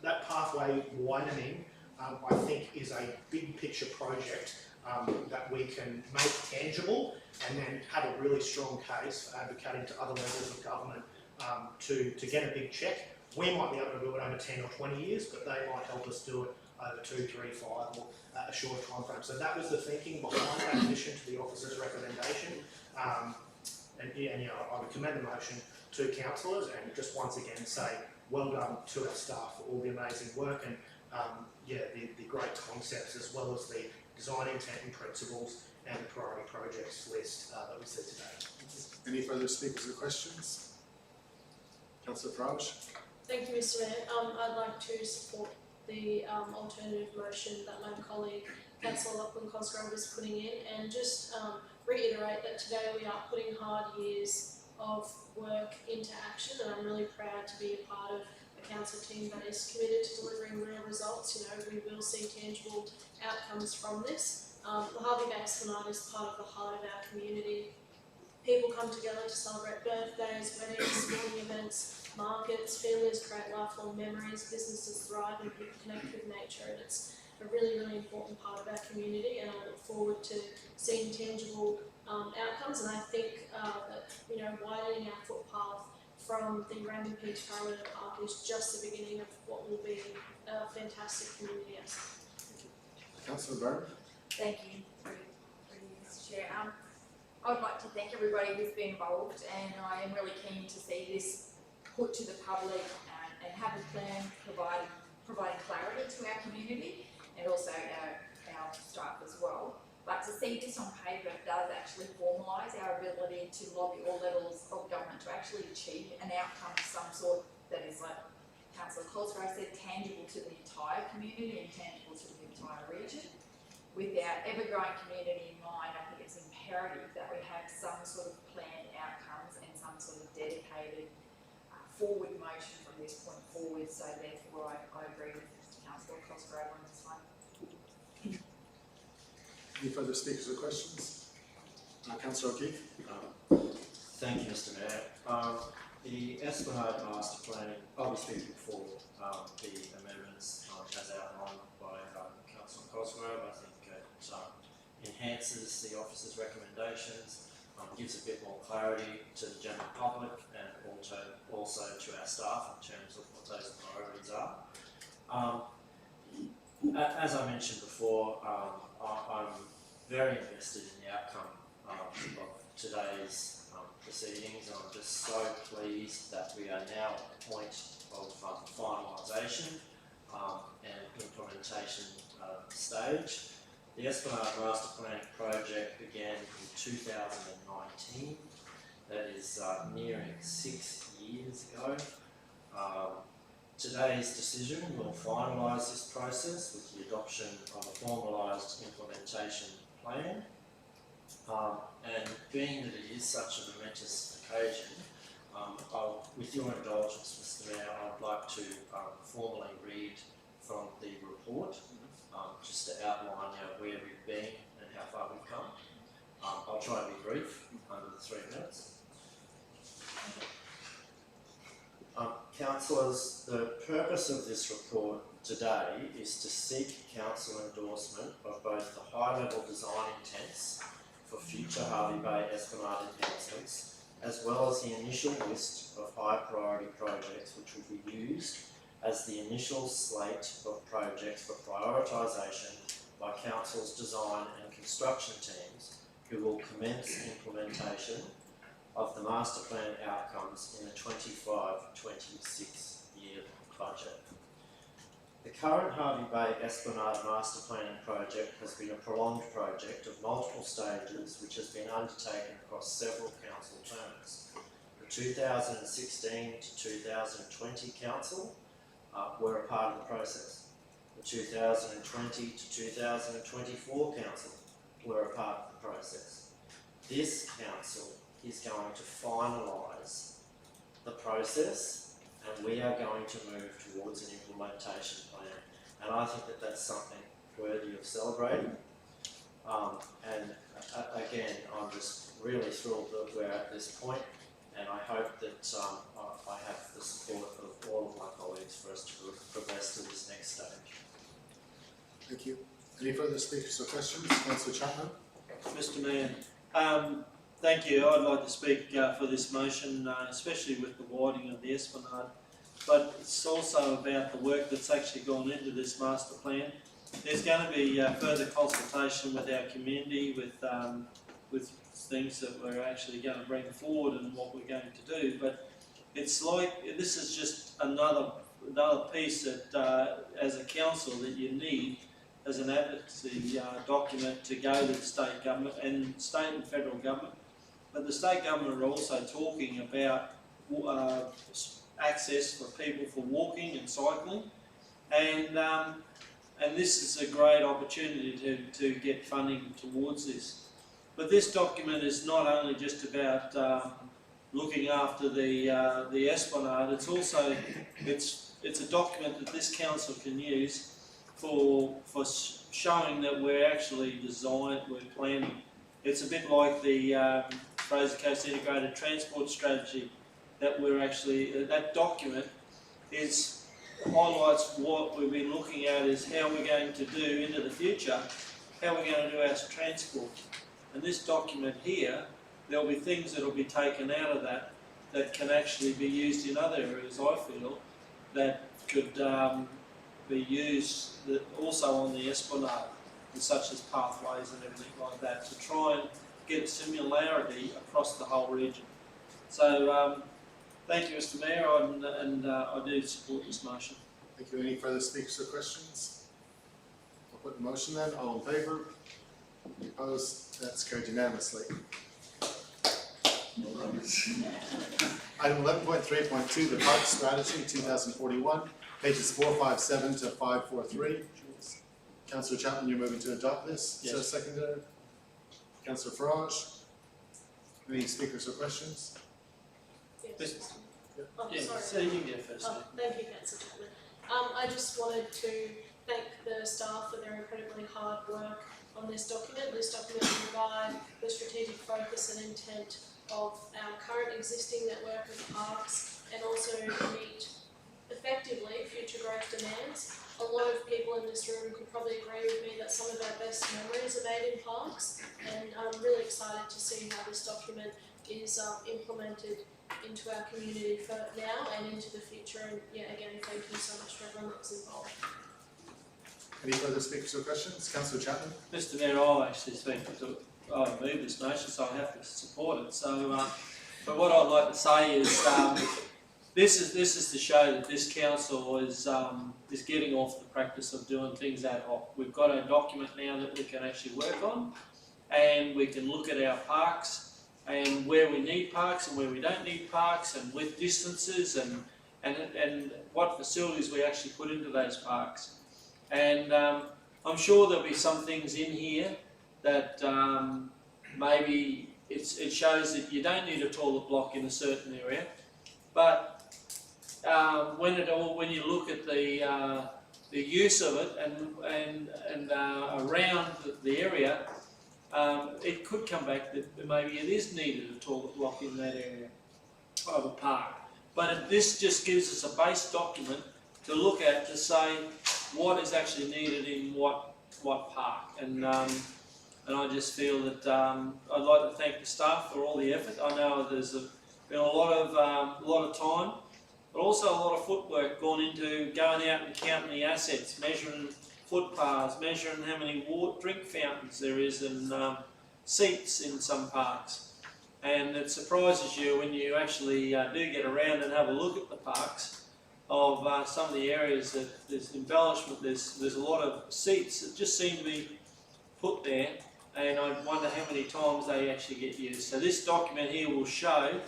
that pathway widening, I think, is a big picture project that we can make tangible and then have a really strong case for advocating to other levels of government to get a big check. We might be able to do it over 10 or 20 years, but they might help us do it over 2, 3, 5 or a shorter time frame. So that was the thinking behind that addition to the officer's recommendation. I would commend the motion to councillors and just once again say well done to our staff for all the amazing work and the great concepts as well as the design intent and principles and the priority projects list that we see today. Any further speakers or questions? Councillor Farage? Thank you, Mr. Mayor. I'd like to support the alternative motion that my colleague Councillor Lachlan Cosgrove is putting in, and just reiterate that today we are putting hard years of work into action, and I'm really proud to be a part of a council team that is committed to delivering real results. You know, we will see tangible outcomes from this. The Harvey Bay Esplanade is part of the heart of our community. People come together to celebrate birthdays, weddings, sporting events, markets, families create lifelong memories, businesses thrive and people connect with nature, and it's a really, really important part of our community, and I look forward to seeing tangible outcomes. And I think that, you know, widening our footpath from the Random Beach Parallel Park is just the beginning of what will be a fantastic community asset. Councillor Byrne? Thank you, Mr. Chair. I would like to thank everybody who's been involved, and I am really keen to see this put to the public and have a plan providing clarity to our community and also our staff as well. But to see this on paper does actually formalise our ability to lobby all levels of government to actually achieve an outcome of some sort that is, like Councillor Cosgrove said, tangible to the entire community and tangible to the entire region. With our ever-growing community in mind, I think it's imperative that we have some sort of planned outcomes and some sort of dedicated forward motion from this point forward. So therefore, I agree with Councillor Cosgrove on this one. Any further speakers or questions? Councillor O'Keefe? Thank you, Mr. Mayor. The Esplanade Master Planning, obviously before the amendments as outlined by Councillor Cosgrove, I think it enhances the officer's recommendations, gives a bit more clarity to the general public and also to our staff in terms of what those priorities are. As I mentioned before, I'm very invested in the outcome of today's proceedings, and I'm just so pleased that we are now at the point of finalisation and implementation stage. The Esplanade Master Planning project began in 2019. That is nearing 6 years ago. Today's decision will finalise this process with the adoption of a formalised implementation plan. And being that it is such a momentous occasion, with your indulgence, Mr. Mayor, I'd like to formally read from the report, just to outline where we've been and how far we've come. I'll try to be brief, under the 3 minutes. Councillors, the purpose of this report today is to seek council endorsement of both the high-level design intents for future Harvey Bay Esplanade enhancements, as well as the initial list of high-priority projects which will be used as the initial slate of projects for prioritisation by council's design and construction teams, who will commence implementation of the master plan outcomes in the 25-26 year budget. The current Harvey Bay Esplanade Master Planning project has been a prolonged project of multiple stages which has been undertaken across several council terms. The 2016 to 2020 council were a part of the process. The 2020 to 2024 council were a part of the process. This council is going to finalise the process, and we are going to move towards an implementation plan. And I think that that's something worthy of celebrating. Again, I'm just really thrilled that we're at this point, and I hope that I have the support of all of my colleagues for us to progress to this next stage. Thank you. Any further speakers or questions? Councillor Chapman? Mr Mayor, thank you. I'd like to speak for this motion, especially with the widening of the Esplanade, but it's also about the work that's actually gone into this master plan. There's going to be further consultation with our community, with things that we're actually going to bring forward and what we're going to do. But it's like this is just another piece that, as a council, that you need as an advocacy document to go to the state government and state and federal government. But the state government are also talking about access for people for walking and cycling, and this is a great opportunity to get funding towards this. But this document is not only just about looking after the Esplanade. It's also it's a document that this council can use for showing that we're actually we're planning. It's a bit like the Fraser Coast Integrated Transport Strategy that we're actually, that document highlights what we've been looking at is how we're going to do into the future, how we're going to do our transport. And this document here, there'll be things that will be taken out of that can actually be used in other areas, I feel, that could be used also on the Esplanade, such as pathways and everything like that, to try and get a similarity across the whole region. So thank you, Mr Mayor, and I do support this motion. Thank you. Any further speakers or questions? I'll put the motion then. All in favour? Any opposed? That's carried unanimously. Item 11.3.2, the Park Strategy 2041, pages 457 to 543. Councillor Chapman, you're moving to adopt this. Yes. Is there a seconder? Councillor Farage. Any speakers or questions? Yes. Oh, Yeah, sorry. so you can go first. Oh, thank you, Councillor Chapman. I just wanted to thank the staff for their incredibly hard work on this document. This document will provide the strategic focus and intent of our current existing network of parks and also meet effectively future growth demands. A lot of people in this room could probably agree with me that some of our best memories are made in parks, and I'm really excited to see how this document is implemented into our community for now and into the future. And yeah, again, thank you so much for everyone that was involved. Any further speakers or questions? Councillor Chapman. Mr Mayor, I'll actually speak to, I move this motion, so I have to support it. So, but what I'd like to say is, this is to show that this council is getting off the practice of doing things ad hoc. We've got a document now that we can actually work on, and we can look at our parks and where we need parks and where we don't need parks, and with distances and what facilities we actually put into those parks. And I'm sure there'll be some things in here that maybe it shows that you don't need a toilet block in a certain area, but when you look at the use of it and around the area, it could come back that maybe it is needed a toilet block in that area of a park. But this just gives us a base document to look at to say what is actually needed in what park. And I just feel that I'd like to thank the staff for all the effort. I know there's been a lot of time, but also a lot of footwork gone into going out and counting the assets, measuring footpaths, measuring how many drink fountains there is and seats in some parks. And it surprises you when you actually do get around and have a look at the parks of some of the areas that there's embellishment, there's a lot of seats that just seem to be put there, and I wonder how many times they actually get used. So this document here will show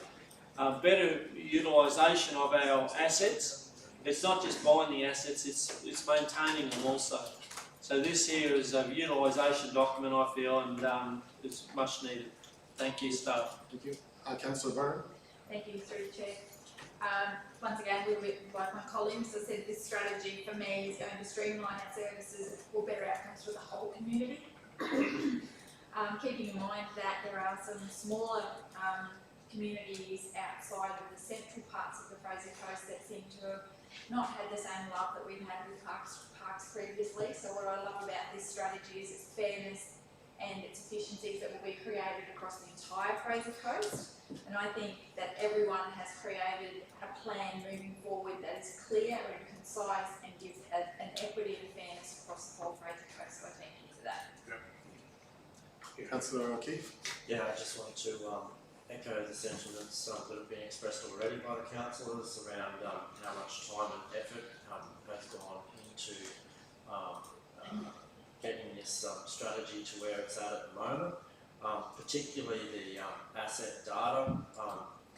better utilisation of our assets. It's not just buying the assets, it's maintaining them also. So this here is a utilisation document, I feel, and it's much needed. Thank you, staff. Thank you. Councillor Byrne. Thank you, through the chair. Once again, like my colleagues have said, this strategy for me is going to streamline our services for better outcomes for the whole community. Keeping in mind that there are some smaller communities outside of the central parts of the Fraser Coast that seem to have not had the same love that we've had with parks previously. So what I love about this strategy is its fairness and its efficiencies that will be created across the entire Fraser Coast. And I think that everyone has created a plan moving forward that is clear and concise and gives an equity and fairness across the whole Fraser Coast. So I thank you for that. Councillor O'Keefe. Yeah, I just want to echo the sentiments that have been expressed already by the councillors around how much time and effort has gone into getting this strategy to where it's at the moment, particularly the asset data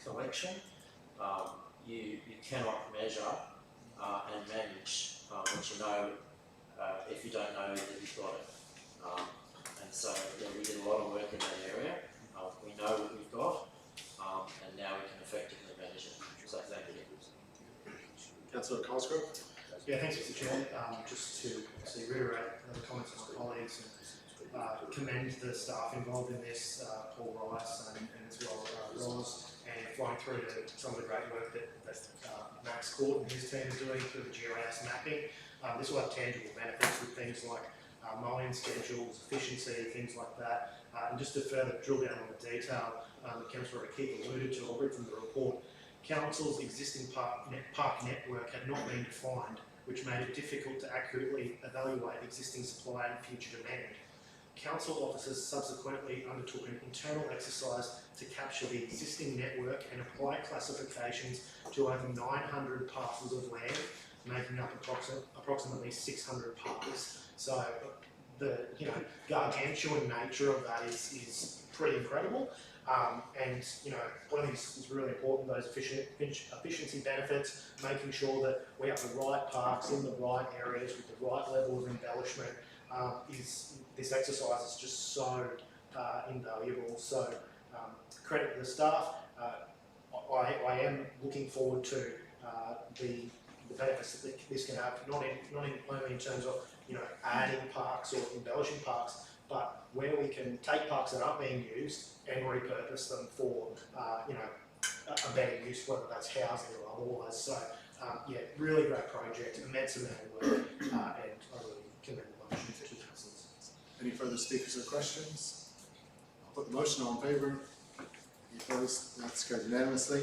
collection. You cannot measure and manage what you know if you don't know that you've got it. And so yeah, we did a lot of work in that area. We know what we've got, and now we can effectively manage it. So thank you. Councillor Cosgrove. Yeah, thanks, Mr. Chair. Just to reiterate the comments of my colleagues and commend the staff involved in this, Paul Rice and as well Roz, and flying through to some of the great work that Max Court and his team are doing through the GIS mapping. This will have tangible benefits with things like mowing schedules, efficiency, things like that. And just to further drill down on the detail, Councillor O'Keefe alluded to, I'll read from the report. Council's existing park network had not been defined, which made it difficult to accurately evaluate existing supply and future demand. Council officers subsequently undertook an internal exercise to capture the existing network and apply classifications to over 900 parcels of land, making up approximately 600 parks. So the gargantuan nature of that is pretty incredible. And one of these is really important, those efficiency benefits, making sure that we have the right parks in the right areas with the right level of embellishment. This exercise is just so invaluable. So credit to the staff. I am looking forward to the benefits that this can have, not only in terms of adding parks or embellishing parks, but where we can take parks that aren't being used and repurpose them for a better use, whether that's housing or otherwise. So yeah, really great project, immense amount of work, and I really commend the motion to councillors. Any further speakers or questions? I'll put the motion. All in favour? Any opposed? That's carried unanimously.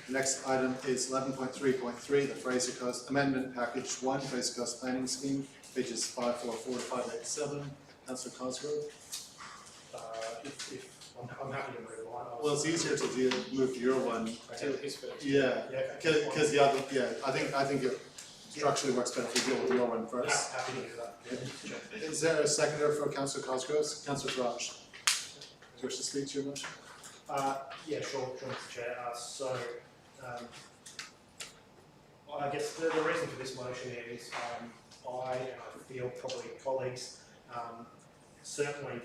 The next item is 11.3.3, the Fraser Coast Amendment Package 1, Fraser Coast Planning Scheme, pages 544 to 587. Councillor Cosgrove. I'm happy to move on. Well, it's easier to move to your one. Yeah, because the other, I think it structurally works better if we deal with your one first. Happy to do that. Is there a seconder for Councillor Cosgrove? Councillor Raj. Do you wish to speak to your motion? Yeah, sure, Mr. Chair. I guess the reason for this motion is I feel probably colleagues certainly,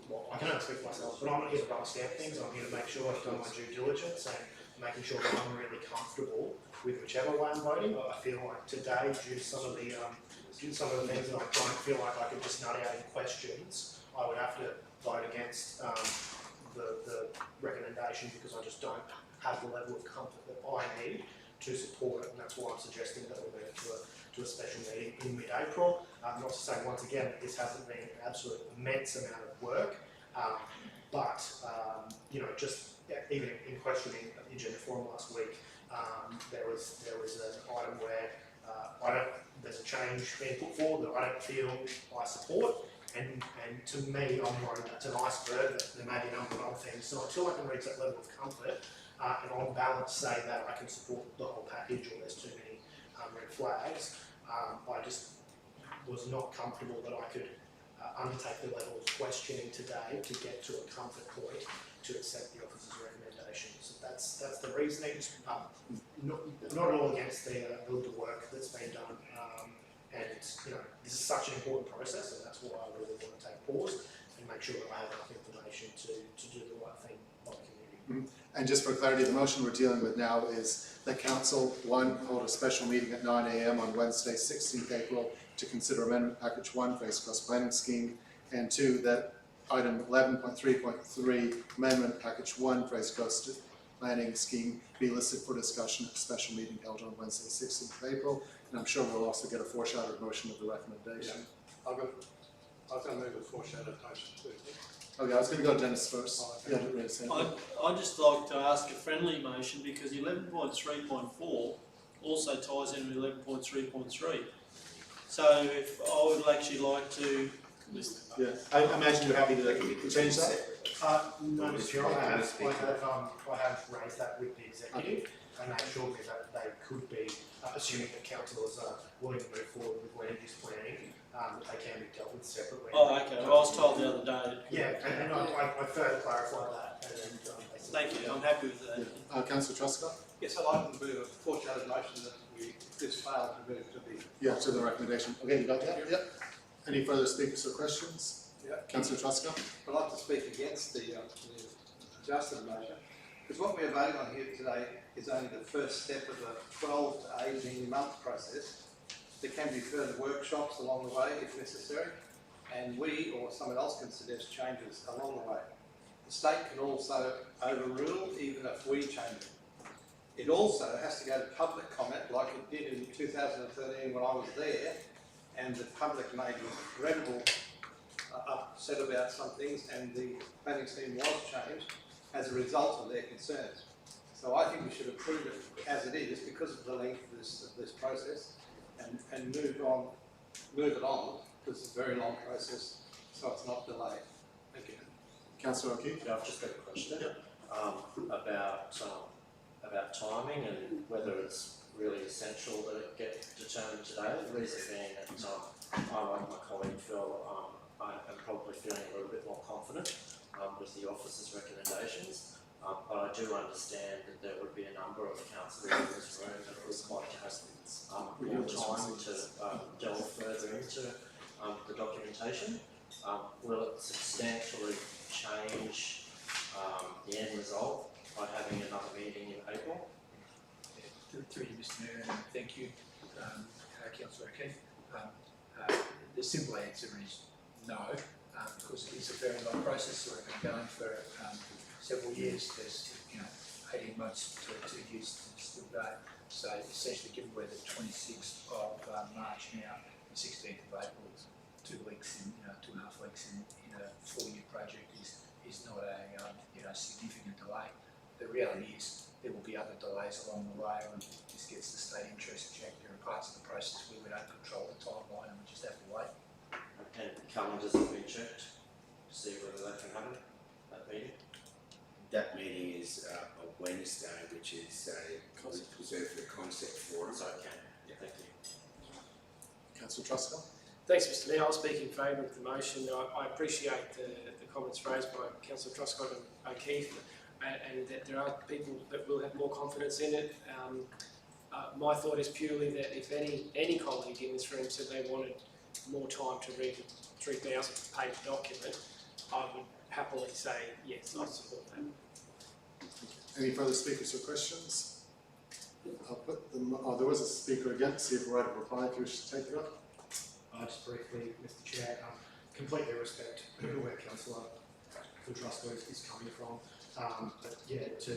well, I can only speak for myself, but I'm not here to rubber stamp things. I'm here to make sure I've done my due diligence and making sure that I'm really comfortable with whichever way I'm voting. I feel like today, due to some of the things that I'm trying to feel like I could just nut out in questions, I would have to vote against the recommendation because I just don't have the level of comfort that I need to support it, and that's why I'm suggesting that we move to a special meeting in mid-April. Not to say once again that this hasn't been an absolute immense amount of work, but just even in questioning the agenda forum last week, there was an item where there's a change being put forward that I don't feel I support. And to me, I'm worried that's an iceberg, that there may be a number of other things. So until I can reach that level of comfort, and on balance say that I can support the whole package or there's too many red flags, I just was not comfortable that I could undertake the level of questioning today to get to a comfort point to accept the officer's recommendation. So that's the reasoning. Not at all against the work that's been done. And this is such an important process, and that's why I really want to take pause and make sure that I have enough information to do the right thing by the community. And just for clarity, the motion we're dealing with now is that Council, 1, hold a special meeting at 9 AM on Wednesday, 16th April to consider Amendment Package 1, Fraser Coast Planning Scheme, and 2, that item 11.3.3, amendment package 1, Fraser Coast Planning Scheme be listed for discussion at a special meeting held on Wednesday, 16th of April. And I'm sure we'll also get a foreshadowed motion of the recommendation. I was going to move a foreshadowed motion too. Okay, I was going to go to Dennis first. Yeah, raise hand. I'd just like to ask a friendly motion because 11.3.4 also ties in with 11.3.3. So if I would actually like to. Yeah, I imagine you're happy to change that? No, Mr. Chair, I have raised that with the executive, and they assured me that they could be, assuming that councillors are willing to move forward with land use planning, that they can be dealt with separately. Oh, okay. Well, I was told the other day that. Yeah, and I further clarified that, and they said. Thank you. I'm happy with that. Yeah. Councillor Truscott? Yes, I'd like to move a foreshadowed motion that we, if this failed, to move to the. Yeah, to the recommendation. Okay, you got that? Yep. Any further speakers or questions? Yeah. Councillor Truscott? I'd like to speak against the adjusted motion, because what we're voting on here today is only the first step of a 12 to 18 month process. There can be further workshops along the way if necessary, and we or someone else can suggest changes along the way. The state can also overrule even if we change it. It also has to go to public comment like it did in 2013 when I was there, and the public made incredible upset about some things, and the planning scheme was changed as a result of their concerns. So I think we should approve it as it is because of the length of this process, and move it on, because it's a very long process, so it's not delayed. Thank you. Councillor O'Keefe? Yeah, I've just got a question about timing and whether it's really essential that it get determined today. The reason being that I, like my colleague Phil, I am probably feeling a little bit more confident with the officer's recommendations, but I do understand that there would be a number of councillors in this room that would like to have more time to delve further into the documentation. Will it substantially change the end result by having another meeting in April? Through you, Mr. Mayor, and thank you, Councillor O'Keefe. The simple answer is no, because it is a very long process. So we've been going for several years. There's 18 months to 2 years to still go. So essentially, given we're the 26th of March now, the 16th of April, 2 weeks in 2.5 weeks in a 4-year project is not a significant delay. The reality is there will be other delays along the way, and this gets the state interest checked. There are parts of the process where we don't control the timeline, and we just have to wait. And calendars have been checked to see whether that can happen, that meeting? That meeting is a Wednesday, which is reserved for the concept forum. So okay, yeah, thank you. Councillor Truscott? Thanks, Mr. Mayor. I'll speak in favour of the motion. I appreciate the comments raised by Councillor Truscott and O'Keefe, and that there are people that will have more confidence in it. My thought is purely that if any colleague in this room said they wanted more time to read a 3,000-page document, I would happily say yes, I support that. Any further speakers or questions? I'll put them. Oh, there was a speaker again. See if we're ready to reply. If you wish to take it up. Just briefly, Mr. Chair, completely respect where Councillor Truscott is coming from. But yeah, to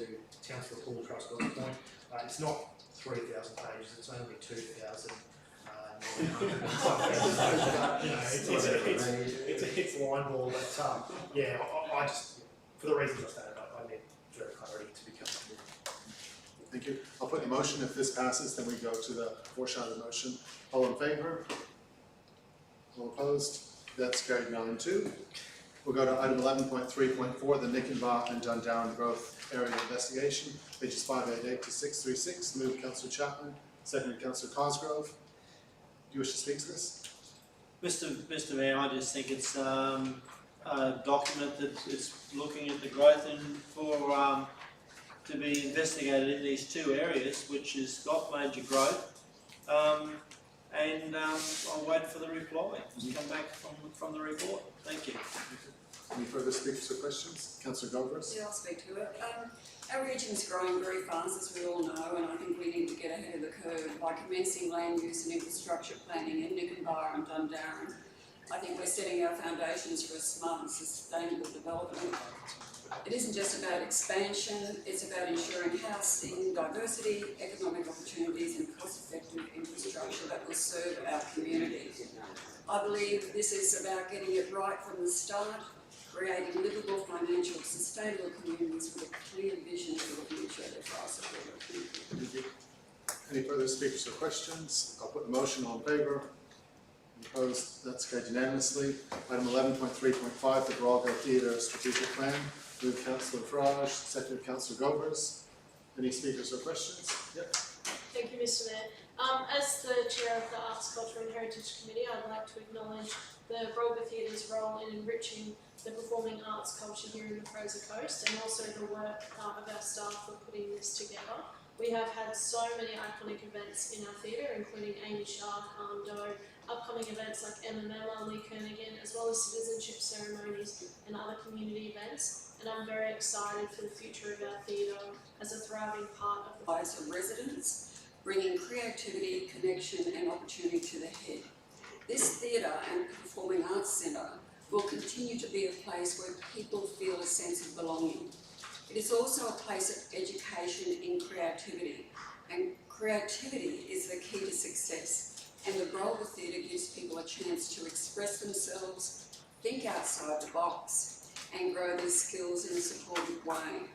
Councillor Paul Truscott's point, it's not 3,000 pages, it's only 2,000. It's a line ball, but yeah, I just, for the reasons I stated, I need further clarity to be comfortable. Thank you. I'll put the motion. If this passes, then we go to the foreshadowed motion. All in favour? All opposed? That's carried 9-2. We'll go to item 11.3.4, the Nickenbaugh and Dundown Growth Area Investigation, pages 588 to 636. Move Councillor Chapman, seconded Councillor Cosgrove. Do you wish to speak to this? Mr. Mayor, I just think it's a document that is looking at the growth and for to be investigated in these two areas, which has got major growth. And I'll wait for the reply to come back from the report. Thank you. Any further speakers or questions? Councillor Govers? Yeah, I'll speak to it. Our region is growing very fast, as we all know, and I think we need to get ahead of the curve by commencing land use and infrastructure planning in Nickenbaugh and Dundarran I think we're setting our foundations for a smart and sustainable development. It isn't just about expansion, it's about ensuring housing, diversity, economic opportunities and cost-effective infrastructure that will serve our community. I believe this is about getting it right from the start, creating livable, financial, sustainable communities with a clear vision for the future. Therefore, I support it. Thank you. Any further speakers or questions? I'll put the motion. All in favour? Any opposed? That's carried unanimously. Item 11.3.5, the Broadway Theatre Strategic Plan. Moved Councillor Farage, seconded Councillor Govers. Any speakers or questions? Yep. Thank you, Mr. Mayor. As the chair of the Arts, Culture and Heritage Committee, I'd like to acknowledge the Broadway Theatre's role in enriching the performing arts culture here in the Fraser Coast, and also the work of our staff for putting this together. We have had so many iconic events in our theatre, including Amy Shark, Doe, upcoming events like Emma Miller, Lee Kernaghan, as well as citizenship ceremonies and other community events. And I'm very excited for the future of our theatre as a thriving part of the Lives of residents, bringing creativity, connection and opportunity to the head. This theatre and performing arts centre will continue to be a place where people feel a sense of belonging. It is also a place of education in creativity, and creativity is the key to success. And the Broadway Theatre gives people a chance to express themselves, think outside the box, and grow their skills in a supportive way.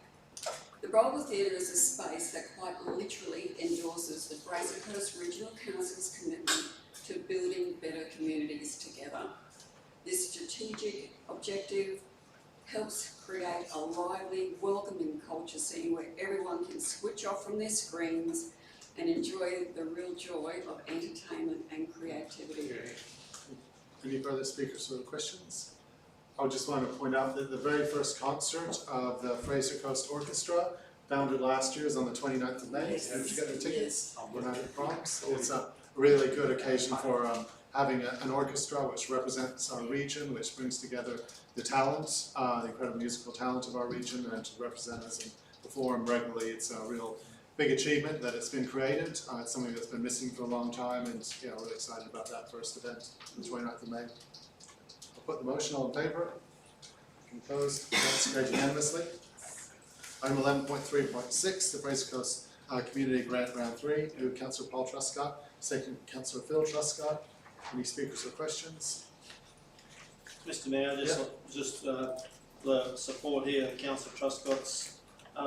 The Broadway Theatre is a space that quite literally endorses the Fraser Coast Regional Council's commitment to building better communities together. This strategic objective helps create a lively, welcoming culture scene where everyone can switch off from their screens and enjoy the real joy of entertainment and creativity. Any further speakers or questions? I just want to point out that the very first concert of the Fraser Coast Orchestra, founded last year, is on the 29th of May. Yes. Did you get their tickets? Yes. We're not at proms. It's a really good occasion for having an orchestra which represents our region, which brings together the talent, the incredible musical talent of our region, and to represent us and perform regularly. It's a real big achievement that it's been created. It's something that's been missing for a long time, and yeah, really excited about that first event on the 29th of May. I'll put the motion. All in favour? Opposed? That's carried unanimously. Item 11.3.6, the Fraser Coast Community Grant Round 3. Moved Councillor Paul Truscott, second Councillor Phil Truscott. Any speakers or questions? Mr. Mayor, the support here of Councillor Truscott's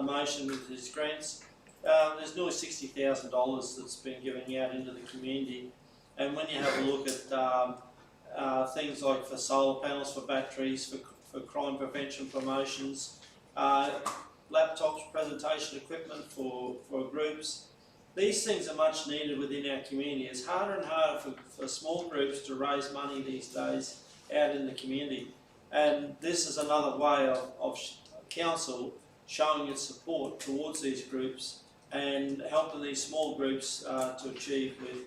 motion with his grants. There's nearly $60,000 that's been given out into the community, and when you have a look at things like for solar panels, for batteries, for crime prevention promotions, laptops, presentation equipment for groups. These things are much needed within our community. It's harder and harder for small groups to raise money these days out in the community. And this is another way of council showing its support towards these groups and helping these small groups to achieve with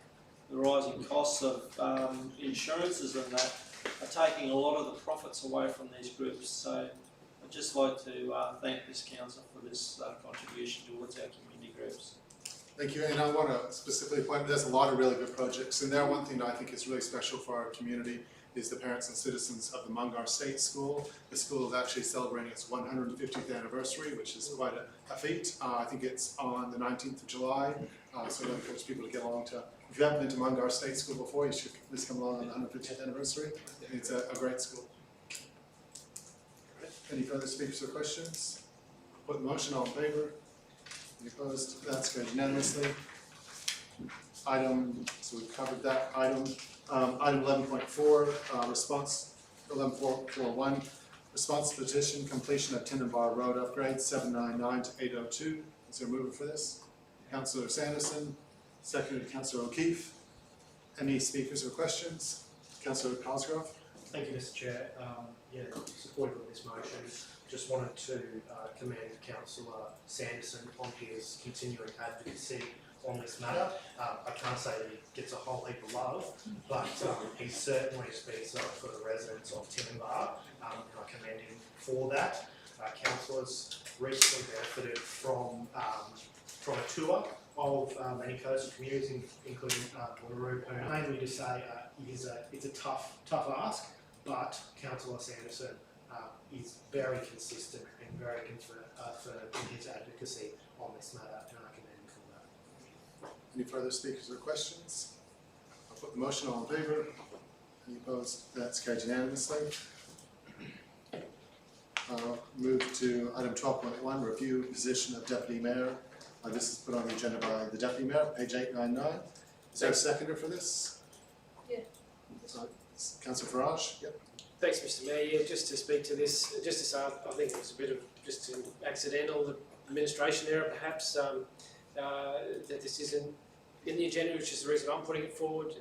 the rising costs of insurances and that are taking a lot of the profits away from these groups. So I'd just like to thank this council for this contribution towards our community groups. Thank you, and I want to specifically point out there's a lot of really good projects in there. One thing that I think is really special for our community is the parents and citizens of the Mungar State School. The school is actually celebrating its 150th anniversary, which is quite a feat. I think it's on the 19th of July, so I encourage people to get along to. If you haven't been to Mungar State School before, you should please come along on the 150th anniversary. It's a great school. Any further speakers or questions? Put the motion. All in favour? Any opposed? That's carried unanimously. So we've covered that item. Item 11.4, response 11.4.1, response to petition completion of Tinenbar Road upgrade 799 to 802. Is there a mover for this? Councillor Sanderson, seconded Councillor O'Keefe. Any speakers or questions? Councillor Cosgrove. Thank you, Mr. Chair. Supportive of this motion. Just wanted to commend Councillor Sanderson on his continuing advocacy on this matter. I can't say that he gets a whole heap of love, but he certainly speaks up for the residents of Tinenbar, and I commend him for that. Councillors recently benefited from a tour of many coastal communities, including Wanneroo, mainly to say it's a tough ask, but Councillor Sanderson is very consistent and very firm in his advocacy on this matter, and I commend him for that. Any further speakers or questions? I'll put the motion, all in favour? Any opposed? That's carried unanimously. Move to item 12.1, review position of deputy mayor. This is put on the agenda by the deputy mayor, page 899. Is there a seconder for this? Yeah. Councillor Farage? Yep. Thanks, Mr. Mayor. Yeah, just to speak to this, just to say, I think it was a bit of just an accidental administration error, perhaps, that this isn't in the agenda, which is the reason I'm putting it forward,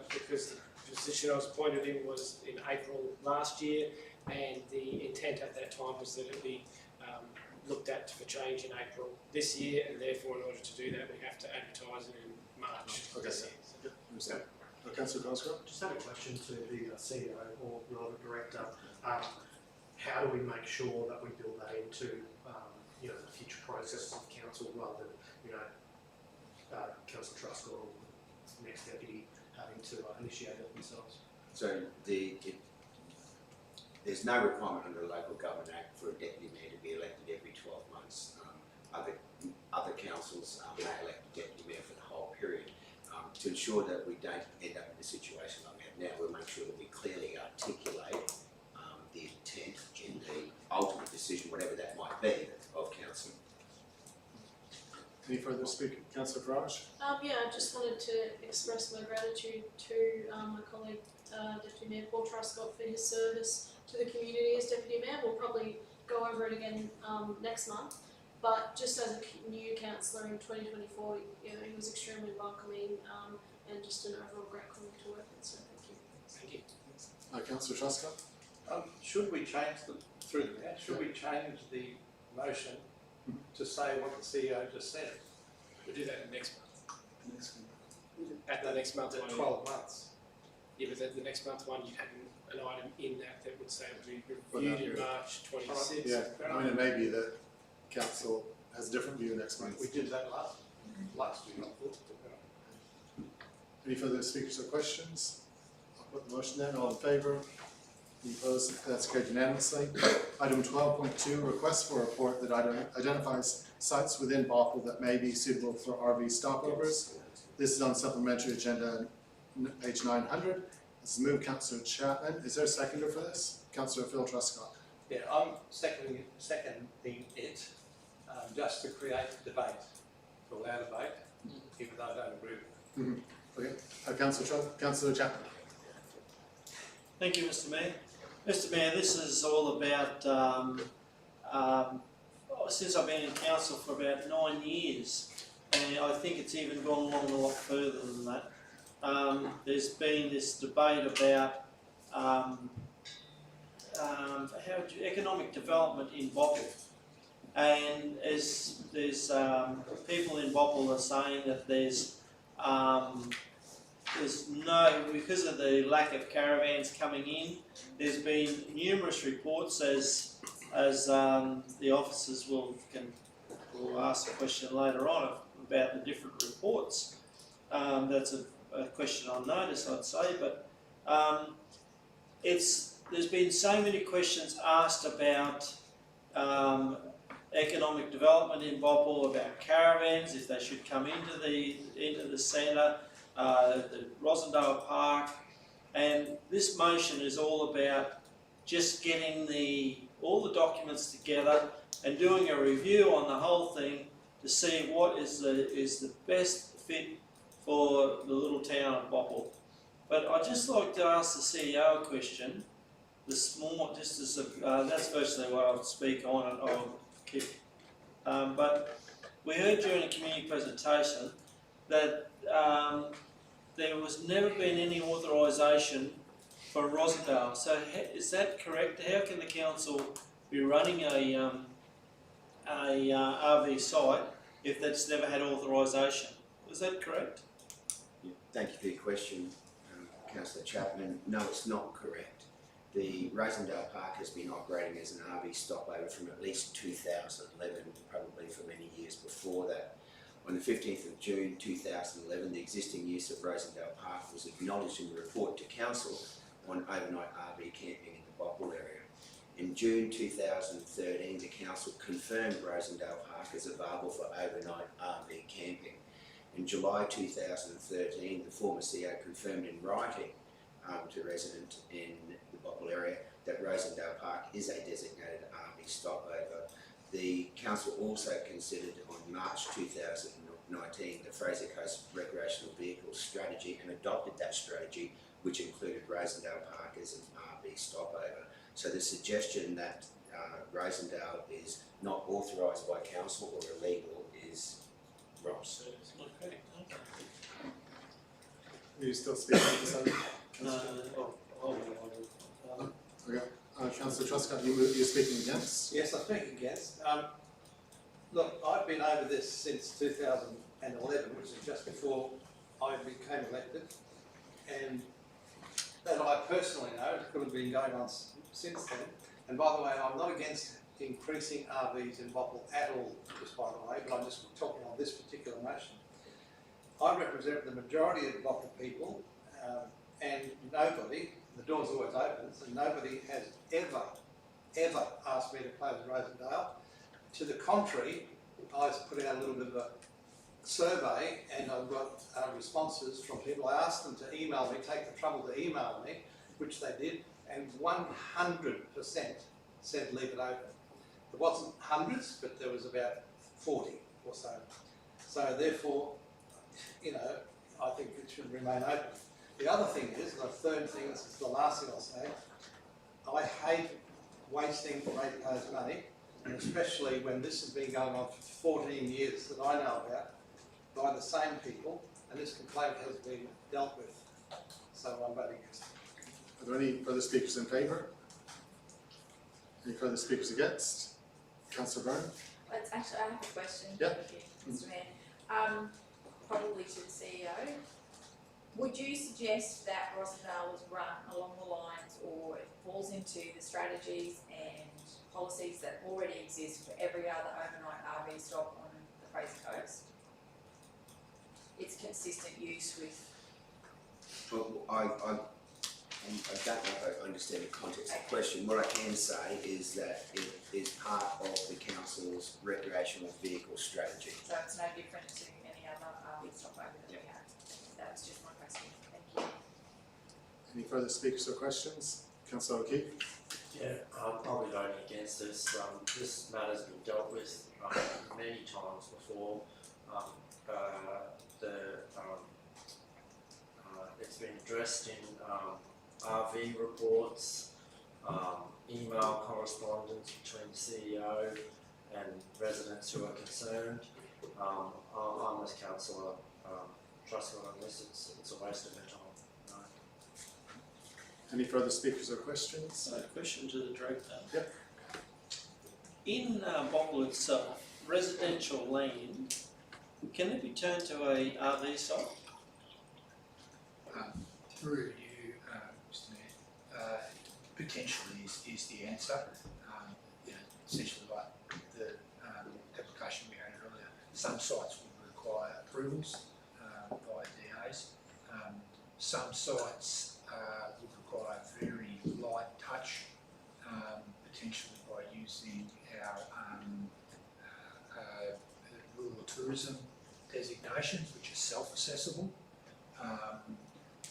because the position I was appointed in was in April last year, and the intent at that time was that it be looked at for change in April this year, and therefore, in order to do that, we have to advertise it in March this year. Understand. Councillor Cosgrove? Just had a question to the CEO or rather director. How do we make sure that we build that into the future processes of council rather than Councillor Truscott or the next deputy having to initiate it themselves? So there's no requirement under the Local Government Act for a deputy mayor to be elected every 12 months. Other councils may elect a deputy mayor for the whole period. To ensure that we don't end up in a situation like we have now, we'll make sure that we clearly articulate the intent and the ultimate decision, whatever that might be, of council. Any further speakers? Councillor Farage? Yeah, I just wanted to express my gratitude to my colleague, Deputy Mayor Paul Truscott, for his service to the community as Deputy Mayor. We'll probably go over it again next month. But just as a new councillor in 2024, he was extremely welcoming and just an overall great colleague to work with. So thank you. Thank you. Councillor Truscott? Should we change should we change the motion to say what the CEO just said? We'll do that next month. At the next month one. 12 months. Yeah, but at the next month one, you'd have an item in that would say it would be reviewed in March 26th. Yeah, I mean, it may be that council has a different view next month. We did that last year, I thought. Any further speakers or questions? I'll put the motion then, all in favour? Any opposed? That's carried unanimously. Item 12.2, request for a report that identifies sites within Bothwell that may be suitable for RV stopovers. This is on supplementary agenda, page 900. This is moved Councillor Chapman. Is there a seconder for this? Councillor Phil Truscott. Yeah, I'm seconding it, just to create debate, to allow debate, even though I don't agree with it. Okay. Councillor Chapman. Thank you, Mr. Mayor. Mr. Mayor, this is all about, since I've been in council for about 9 years, and I think it's even gone along a lot further than that. There's been this debate about economic development in Bothwell, and as there's people in Bothwell are saying that there's no, because of the lack of caravans coming in, there's been numerous reports as the officers will ask a question later on about the different reports. That's a question on notice, I'd say, but there's been so many questions asked about economic development in Bothwell, about caravans, if they should come into the centre, the Rosendale Park, and this motion is all about just getting all the documents together and doing a review on the whole thing to see what is the best fit for the little town of Bothwell. But I'd just like to ask the CEO a question. That's virtually what I'll speak on, and I'll keep. But we heard during a community presentation that there was never been any authorisation for Rosendale. So is that correct? How can the council be running a RV site if that's never had authorisation? Was that correct? Yeah, thank you for your question, Councillor Chapman. No, it's not correct. The Rosendale Park has been operating as an RV stopover from at least 2011, probably for many years before that. On the 15th of June 2011, the existing use of Rosendale Park was acknowledged in the report to Council on overnight RV camping in the Bopple area. In June 2013, the Council confirmed Rosendale Park as available for overnight RV camping. In July 2013, the former CEO confirmed in writing to residents in the Bopple area that Rosendale Park is a designated RV stopover. The Council also considered on March 2019 the Fraser Coast Recreational Vehicle Strategy and adopted that strategy, which included Rosendale Park as an RV stopover. So the suggestion that Rosendale is not authorised by Council or illegal is wrong. Okay. Are you still speaking to something? Okay, Councillor Truscott, you're speaking against? Yes, I speak against. Look, I've been over this since 2011, which is just before I became elected, and that I personally know, it could have been going on since then. And by the way, I'm not against increasing RVs in Bopple at all, just by the way, but I'm just talking on this particular motion. I represent the majority of Bopple people, and nobody, the door's always open, so nobody has ever asked me to close Rosendale. To the contrary, I put out a little bit of a survey and I've got responses from people. I asked them to email me, take the trouble to email me, which they did, and 100% said leave it open. There wasn't hundreds, but there was about 40 or so. So therefore, you know, I think it should remain open. The other thing is, the third thing, this is the last thing I'll say, I hate wasting ratepayers' money, and especially when this has been going on for 14 years that I know about by the same people, and this complaint has been dealt with. So I'm voting against. Are there any further speakers in favour? Any further speakers against? Councillor Byrne? It's actually, I have a question. Yeah. Thank you, Mr. Mayor. Probably to the CEO. Would you suggest that Rosendale was run along the lines, or it falls into the strategies and policies that already exist for every other overnight RV stop on the Fraser Coast? It's consistent use with. Well, I don't know if I understand the context of the question. What I can say is that it is part of the Council's recreational vehicle strategy. So it's no different to any other RV stopover that we have. That was just my question. Thank you. Any further speakers or questions? Councillor O'Keefe? Yeah, I'll be voting against this. This matter's been dealt with many times before. It's been addressed in RV reports, email correspondence between the CEO and residents who are concerned. I'm as councillor Truscott on this. It's a waste of their time. Any further speakers or questions? Question to the director. Yep. In Bopple itself, residential land, can it be turned to a RV site? Through you, Mr. Mayor, potentially is the answer. You know, essentially like the application we had earlier, some sites would require approvals by DAs. Some sites would require very light touch, potentially by using our rural tourism designations, which are self-assessable.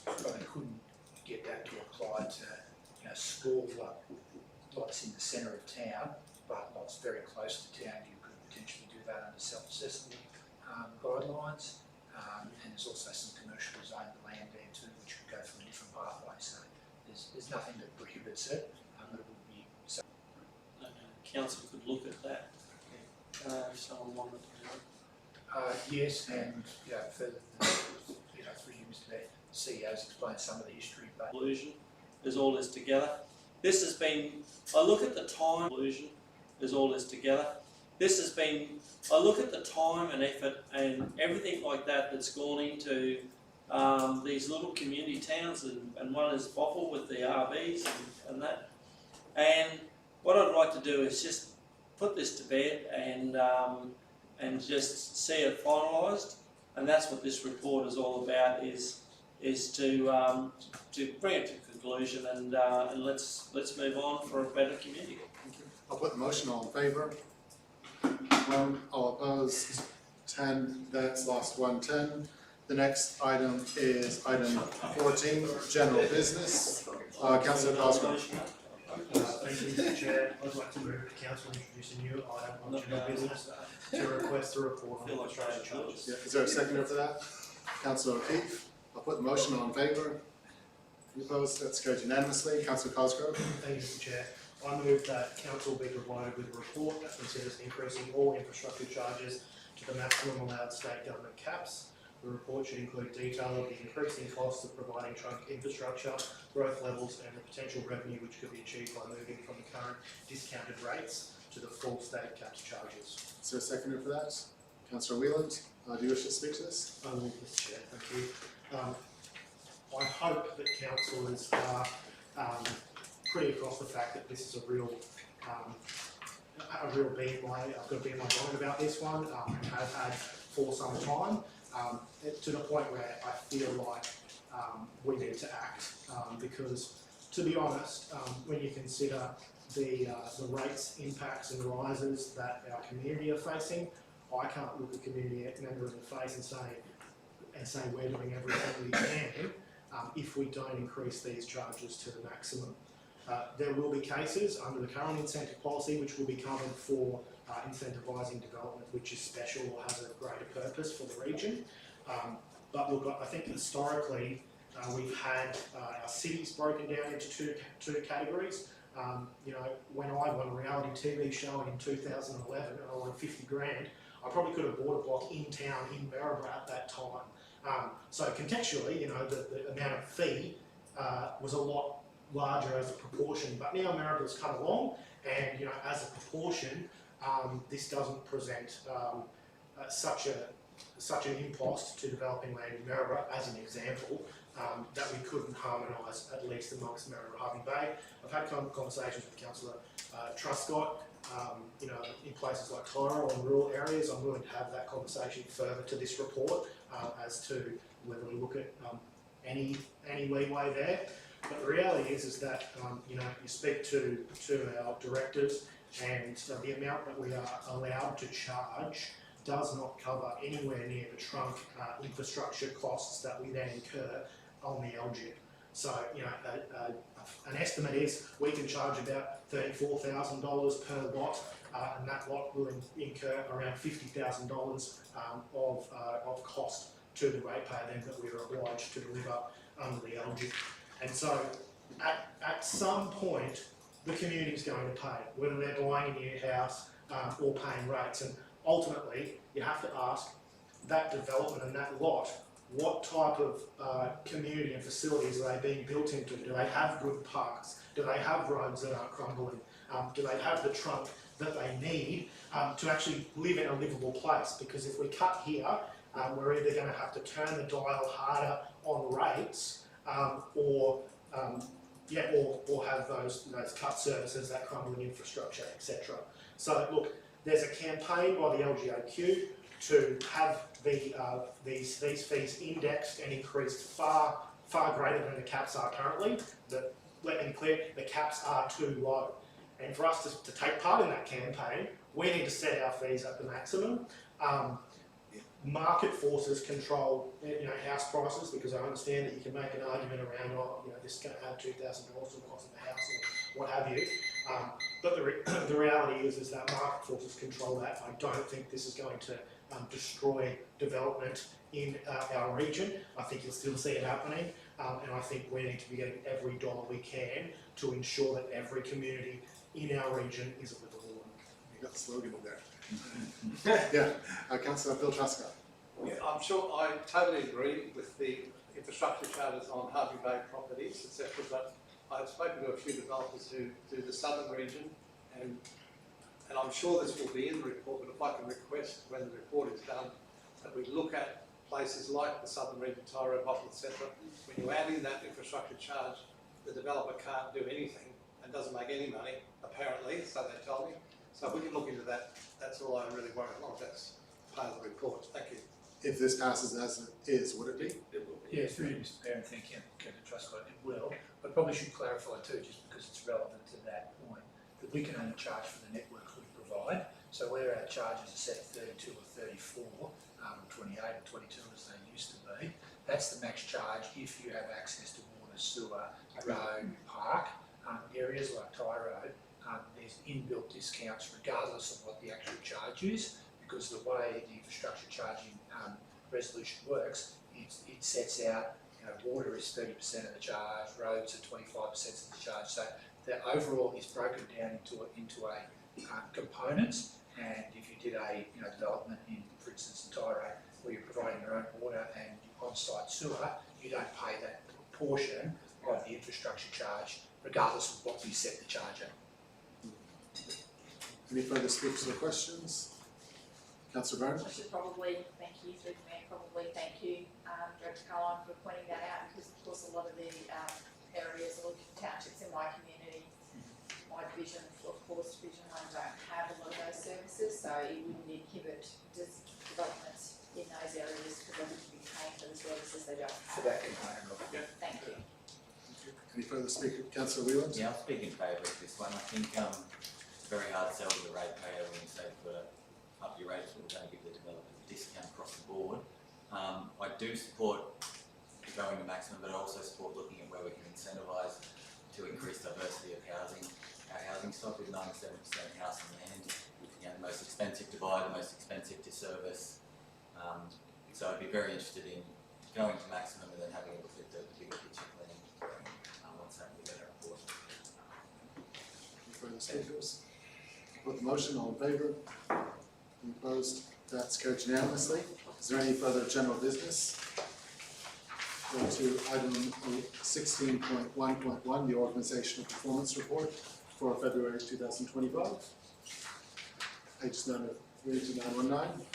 But I couldn't get that to apply to, you know, smaller lots in the centre of town, but lots very close to town. You could potentially do that under self-assessable guidelines, and there's also some commercial zoned land there too, which would go through a different pathway. So there's nothing that prohibits it, but it would be. So Council could look at that if someone wanted to do it. Yes, and further, you know, through you, Mr. Mayor, CEOs explained some of the history, but Illusion is all this together. This has been, I look at the time, illusion is all this together. This has been, I look at the time and effort and everything like that that's gone into these little community towns, and one is Bopple with the RVs and that. And what I'd like to do is just put this to bed and just see it finalised. And that's what this report is all about, is to bring it to conclusion and let's move on for a better community. I'll put the motion. All in favour? 1. All opposed? 10. That's lost 1. 10. The next item is item 14, general business. Councillor Cosgrove. Thank you, Mr. Chair. I'd like to move the council introduce a new item on general business to request a report on infrastructure charges. Yeah, is there a seconder for that? Councillor O'Keefe. I'll put the motion. All in favour? Any opposed? That's carried unanimously. Councillor Cosgrove. Thank you, Mr. Chair. I move that council be provided with a report that considers increasing all infrastructure charges to the maximum allowed state government caps. The report should include detail of the increasing costs of providing trunk infrastructure, growth levels and the potential revenue which could be achieved by moving from the current discounted rates to the full state caps charges. Is there a seconder for that? Councillor Wheeland, do you wish to speak to this? I will, Mr. Chair, thank you. I hope that councillors are pretty across the fact that this is a real beat. I've got to be in my mind about this one, and have had for some time, to the point where I feel like we need to act, because to be honest, when you consider the rates, impacts and rises that our community are facing, I can't look a community member in the face and say we're doing everything we can if we don't increase these charges to the maximum. There will be cases under the current incentive policy which will be covered for incentivising development which is special or has a greater purpose for the region. But look, I think historically we've had our cities broken down into two categories. You know, when I won a reality TV show in 2011 and I won 50 grand, I probably could have bought a block in town in Maryborough at that time. So contextually, you know, the amount of fee was a lot larger as a proportion, but now Maryboroug's come along, and you know, as a proportion, this doesn't present such an impost to developing land in Maryborough, as an example, that we couldn't harmonise, at least amongst Maryborough Harvey Bay. I've had conversations with Councillor Truscott, you know, in places like Tyrrell and rural areas. I'm willing to have that conversation further to this report as to whether we look at any leeway there. But the reality is that you know, you speak to our directors, and the amount that we are allowed to charge does not cover anywhere near the trunk infrastructure costs that we then incur on the LGIP. So, you know, an estimate is we can charge about $34,000 per lot, and that lot will incur around $50,000 of cost to the ratepayer then that we are obliged to deliver under the LGIP. And so, at some point, the community is going to pay, whether they're buying a new house or paying rates. And ultimately, you have to ask that development and that lot, what type of community and facilities are they being built into? Do they have good parks? Do they have roads that aren't crumbling? Do they have the trunk that they need to actually live in a livable place? Because if we cut here, we're either going to have to turn the dial harder on rates, or have those cut services, that crumbling infrastructure, etc. So look, there's a campaign by the LGAQ to have these fees indexed and increased far greater than the caps are currently. Let me be clear, the caps are too low. And for us to take part in that campaign, we need to set our fees at the maximum. Market forces control, you know, house prices, because I understand that you can make an argument around, oh, you know, this is going to add $2,000 to the cost of the house or what have you. But the reality is that market forces control that. I don't think this is going to destroy development in our region. I think you'll still see it happening, and I think we need to be getting every dollar we can to ensure that every community in our region is a livable one. You got the slogan in there. Yeah, Councillor Bill Truscott. Yeah, I'm sure I totally agree with the infrastructure charges on Harvey Bay properties, etc. But I've spoken to a few developers who do the southern region, and I'm sure this will be in the report. But if I can request, when the report is done, that we look at places like the southern region, Tyrrell, Bottle, etc. When you add in that infrastructure charge, the developer can't do anything and doesn't make any money, apparently, so they told me. So if we can look into that, that's all I really worry about. That's part of the report. Thank you. If this passes as it is, would it be? It will be. Yeah, through you, Mr. Mayor, and thank you, Councillor Truscott, it will. I probably should clarify too, just because it's relevant to that point, that we can only charge for the networks we provide. So where our charges are set at 32 or 34, 28 or 22 as they used to be, that's the max charge if you have access to water, sewer, road, park, areas like Tie Road. There's inbuilt discounts regardless of what the actual charge is, because the way the infrastructure charging resolution works, it sets out, water is 30% of the charge, roads are 25% of the charge. So the overall is broken down into components. And if you did a development in, for instance, in Tie Road, where you're providing your own water and on-site sewer, you don't pay that portion of the infrastructure charge, regardless of what you set the charge at. Any further speakers or questions? Councillor Byrne? I should probably, thank you, through the Mayor, probably thank you, Director Carline, for pointing that out, because of course a lot of the areas or townships in my community, my division, of course, Division 1 don't have a lot of those services, so you wouldn't inhibit developments in those areas because they wouldn't be paying for the services they don't have. For that component of it. Thank you. Any further speaker? Councillor Wheeland? Yeah, I'll speak in favour of this one. I think it's very hard to sell to the ratepayer when you say for up your rates, we're going to give the developer a discount across the board. I do support going to maximum, but I also support looking at where we can incentivise to increase diversity of housing. Our housing stock is 97% house and land. The most expensive to buy, the most expensive to service. So I'd be very interested in going to maximum and then having a look at the bigger picture planning once that we get our report. Any further speakers? Put the motion, all in favour? Any opposed? That's carried unanimously. Is there any further general business? Go to item 16.1.1, the organisational performance report for February 2025. Pages 903 to 919.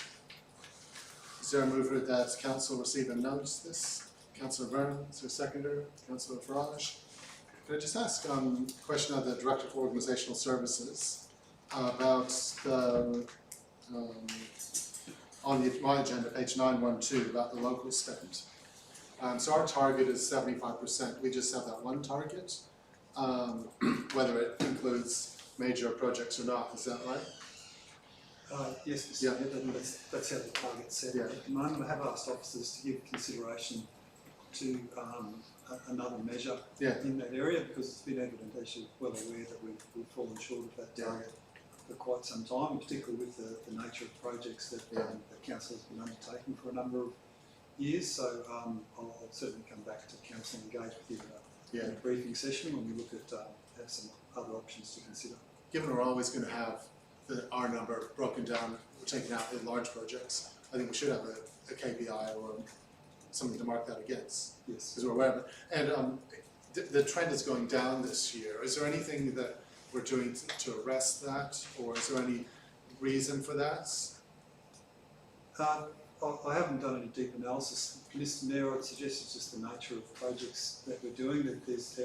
Is there a mover that council receive and notice this? Councillor Byrne, is there a seconder? Councillor Farage. Could I just ask a question of the Director for Organisational Services about the on my agenda, page 912, about the local spend. So our target is 75%. We just have that one target, whether it includes major projects or not. Is that right? Yes, Mr. Yeah. Mayor, that's how the target's set. Yeah. At the moment, I have asked officers to give consideration to another measure in that area, because it's been evident, as you're well aware, that we've fallen short of that target for quite some time, particularly with the nature of projects that the council has been undertaking for a number of years. So I'll certainly come back to council and engage with you in a briefing session when we look at have some other options to consider. Given we're always going to have our number broken down, taken out in large projects, I think we should have a KPI or something to mark that against. Yes. Because we're aware of it. And the trend is going down this year. Is there anything that we're doing to arrest that, or is there any reason for that? I haven't done any deep analysis, Mr. Mayor. I'd suggest it's just the nature of projects that we're doing. That there's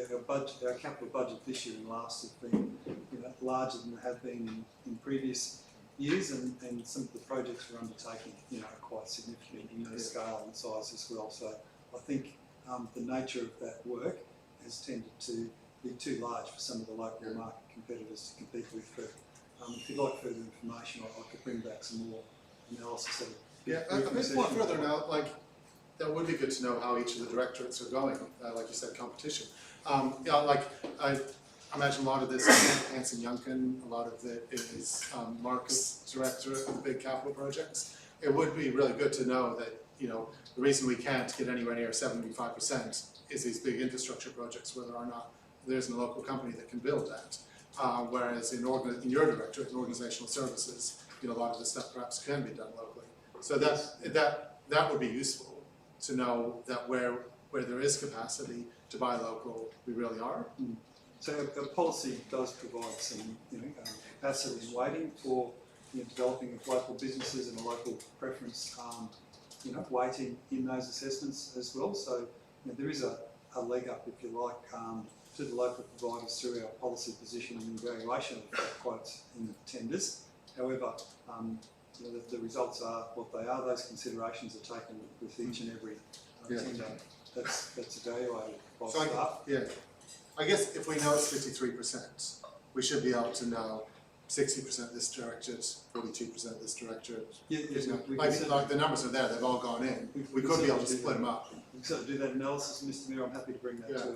our capital budget this year and last have been larger than they have been in previous years, and some of the projects we're undertaking are quite significant in their scale and size as well. So I think the nature of that work has tended to be too large for some of the local market competitors to compete with. But if you'd like further information, I could bring back some more analysis of it. Yeah, a bit more further now, that would be good to know how each of the directorates are going, like you said, competition. I imagine a lot of this is Hanson Yunkin, a lot of it is Mark's director of the big capital projects. It would be really good to know that, the reason we can't get anywhere near 75% is these big infrastructure projects, whether or not there isn't a local company that can build that. Whereas in your directorate, in organizational services, a lot of this stuff perhaps can be done locally. So that would be useful to know that where there is capacity to buy local, we really are. So our policy does provide some capacity and weighting for developing with local businesses and a local preference, weighting in those assessments as well. So there is a leg up, if you like, to the local providers through our policy position and evaluation of quotes in the tenders. However, you know, the results are what they are. Those considerations are taken with each and every tender that's evaluated by So staff. I guess if we know it's 53%, we should be able to know 60% this directed, 42% this directed. Yeah, Like the numbers are there, they've all gone in. We could be able to split them up. We can sort of do that analysis, Mr. Mayor. I'm happy to bring that to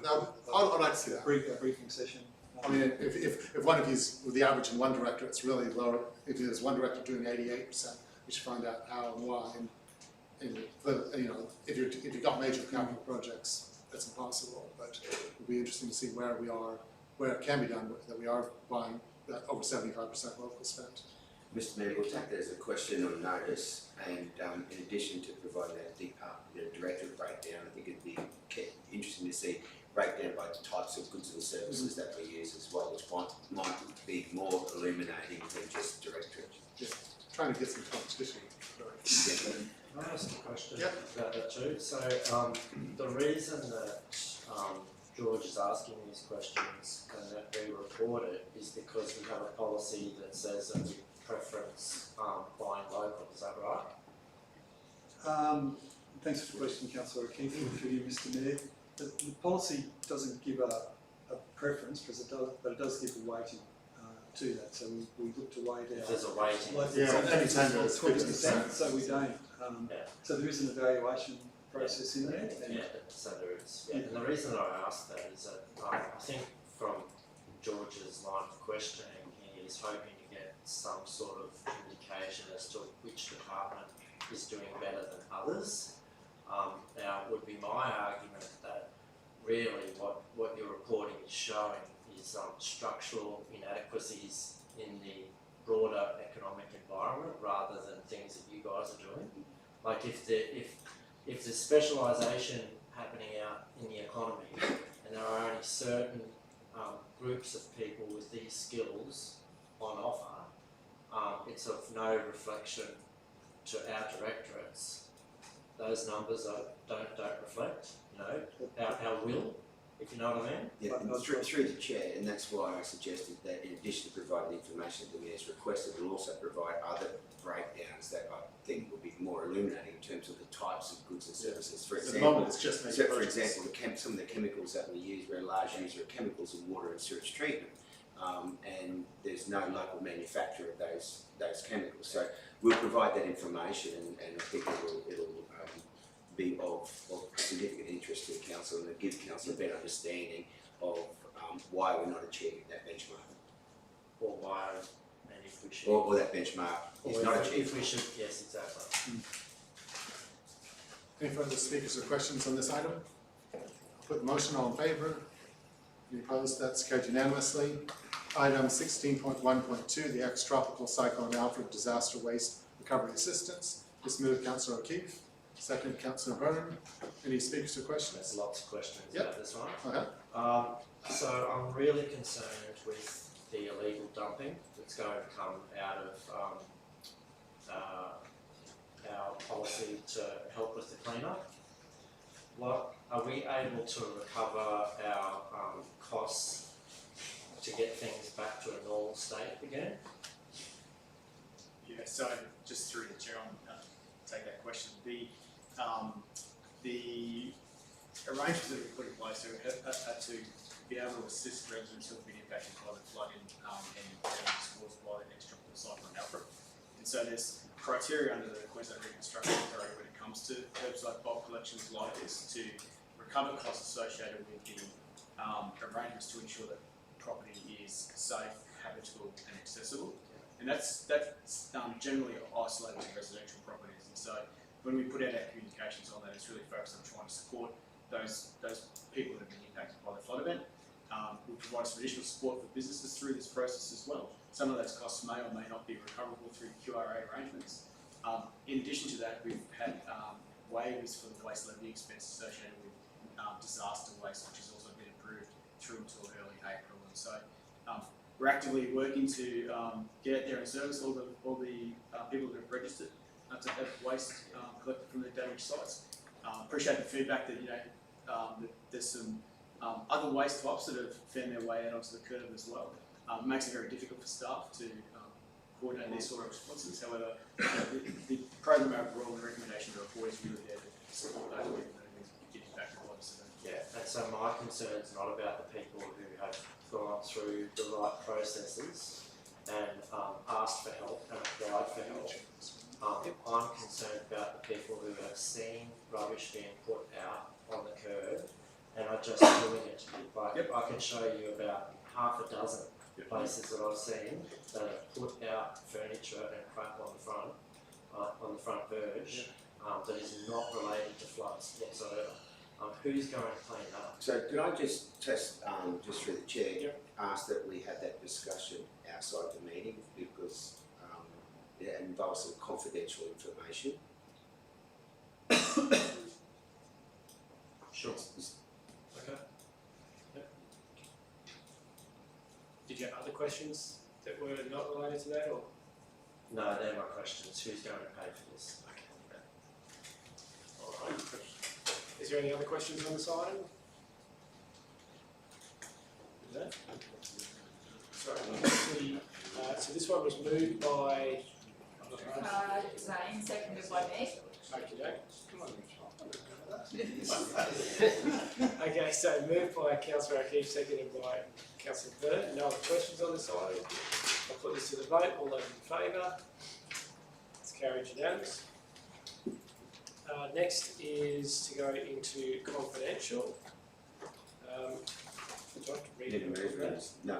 I'd like to see that. a briefing session. I mean, if one of you's with the average in one director, it's really low. If there's one director doing 88%, we should find out how and why. And you know, if you've got major capital projects, that's impossible. But it'll be interesting to see where we are, where it can be done, that we are buying over 75% local spend. Mr. Mayor, we'll take that as a question on notice, and in addition to providing that the director breakdown, I think it'd be interesting to see breakdown by the types of goods and services that we use as well, which might be more illuminating than just directorate. Yeah, trying to get some competition. Can I ask a question about that too? So the reason that George is asking these questions and that we report it is because we have a policy that says that we preference buying local. Is that right? Thanks for the question, Councillor O'Keefe, for you, Mr. Mayor. The policy doesn't give a preference, but it does give a weighting to that. So we look to weight out. If there's a weighting. Any tender is 20%, so we don't. So there is an evaluation process in there. So there is. Yeah. And the reason I ask that is that I think from George's line of questioning, he is hoping to get some sort of indication as to which department is doing better than others. Now, it would be my argument that really what your reporting is showing is structural inadequacies in the broader economic environment rather than things that you guys are doing. Like if there's specialisation happening out in the economy and there are only certain groups of people with these skills on offer, it's of no reflection to our directorates. Those numbers don't reflect, you know, our will, if you know what I mean. Yeah, and through the chair, and that's why I suggested that in addition to providing the information that the Mayor's requested, we'll also provide other breakdowns that I think will be more illuminating in terms of the types of goods and services. For example, at the moment it's just for example, some of the chemicals that we use, we're a large user of chemicals in water and sewage treatment, and there's no local manufacturer of those chemicals. So we'll provide that information, and I think it'll be of significant interest to the council and give council a better understanding of why we're not achieving that benchmark. Or why, and if we should. Or that benchmark is not achieved. If we should, yes, exactly. Any further speakers or questions on this item? I'll put the motion, all in favour. Any opposed? That's carried unanimously. Item 16.1.2, the ex-tropical cyclone Alfred disaster waste recovery assistance. This moved Councillor O'Keefe. Second, Councillor Byrne. Any speakers or questions? There's lots of questions about this one. Okay. So I'm really concerned with the illegal dumping that's going to come out of our policy to help with the cleanup. What are we able to recover our costs to get things back to a normal state again? Yeah, so just through the chair, I'll take that question. The arrangements that we put in place are to be able to assist residents who have been impacted by the flooding and damage caused by the ex-tropical cyclone Alfred. And so there's criteria under the Queensland Reconstruction Authority when it comes to curbside bulk collections like this to recover costs associated with the arrangements to ensure that property is safe, habitable and accessible. And that's generally isolated to residential properties. And so when we put out our communications on that, it's really focused on trying to support those people that have been impacted by the flood event. We provide some additional support for businesses through this process as well. Some of those costs may or may not be recoverable through QRA arrangements. In addition to that, we've had waivers for the waste levy expense associated with disaster waste, which has also been approved through until early April. And so we're actively working to get out there and service all the people that have registered to have waste collected from their damaged sites. Appreciate the feedback that that there's some other waste types that have found their way out onto the curb as well. It makes it very difficult for staff to coordinate these sort of responses. However, the program overall, the recommendation of the report is really there to support that and get it back to the so Yeah, and so my concern is not about the people who have gone through the right processes and asked for help and applied for help. I'm concerned about the people who have seen rubbish being put out on the curb and are just doing it. Like, I can show you about half a dozen places that I've seen that have put out furniture and crap on the front verge, that is not related to floods whatsoever. Who's going to clean that up? So could I just just through the chair, ask that we have that discussion outside the meeting because it involves some confidential information. Sure. Okay. Yep. Did you have other questions that were not related to that, or? No, they're my questions. Who's going to pay for this? All right. Is there any other questions on this item? No? Sorry, so this one was moved by Zane, seconded by me. Okay, so moved by Councillor O'Keefe, seconded by Councillor Byrne. No other questions on this item? I'll put this to the vote. All those in favour? It's carried unanimous. Next is to go into confidential. Do I have to read it? No.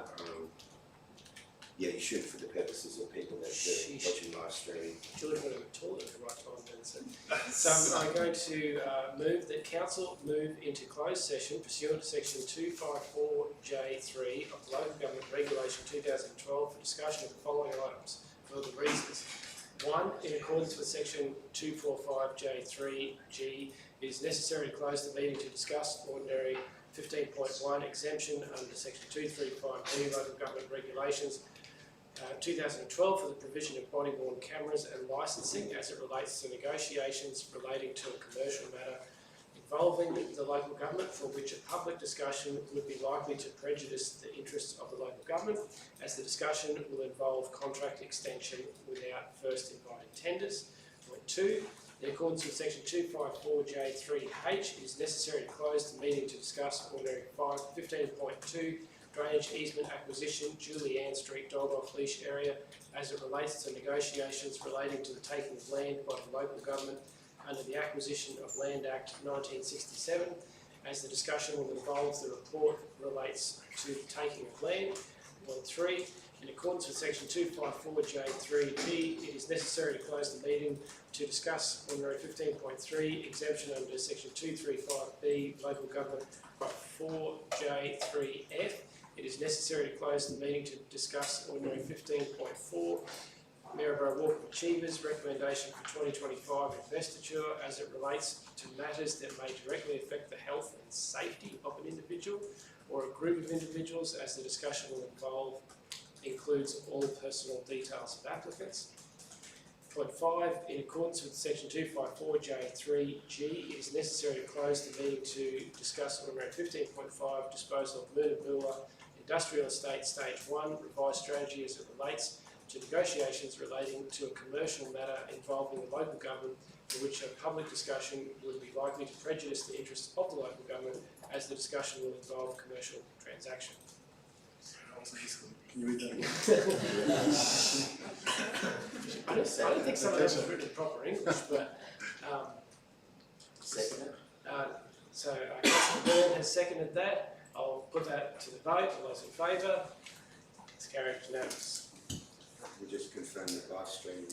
Yeah, you should for the purposes of people that are watching live streaming. Julie went to the toilet at the right time then. So I'm going to move that council move into closed session pursuant to section 254J3 of the Local Government Regulation 2012 for discussion of the following items for the reasons. 1. In accordance with section 245J3G, it is necessary to close the meeting to discuss ordinary 15.1 exemption under section 235B Local Government Regulations 2012 for the provision of body-worn cameras and licensing as it relates to negotiations relating to a commercial matter involving the local government for which a public discussion would be likely to prejudice the interests of the local government, as the discussion will involve contract extension without first invited tenders. Point 2. In accordance with section 254J3H, it is necessary to close the meeting to discuss ordinary 15.2 drainage easement acquisition, Julie Ann Street dog off leash area, as it relates to negotiations relating to the taking of land by the local government under the Acquisition of Land Act 1967, as the discussion will involve the report relates to the taking of land. Point 3. In accordance with section 254J3B, it is necessary to close the meeting to discuss ordinary 15.3 exemption under section 235B local government by 4J3F. It is necessary to close the meeting to discuss ordinary 15.4 Maryborough Walk of Achievers recommendation for 2025 investiture as it relates to matters that may directly affect the health and safety of an individual or a group of individuals, as the discussion will includes all personal details of applicants. Point 5, in accordance with section 254J3G, it is necessary to close the meeting to discuss ordinary 15.5 disposal of Moonaboola Industrial Estate Stage 1 revised strategy as it relates to negotiations relating to a commercial matter involving the local government for which a public discussion would be likely to prejudice the interests of the local government, as the discussion will involve commercial transaction. Can you read that again? I don't think some of those are written in proper English, but so Councillor Byrne has seconded that. I'll put that to the vote. All those in favour? It's carried unanimous. We just confirm that live streaming.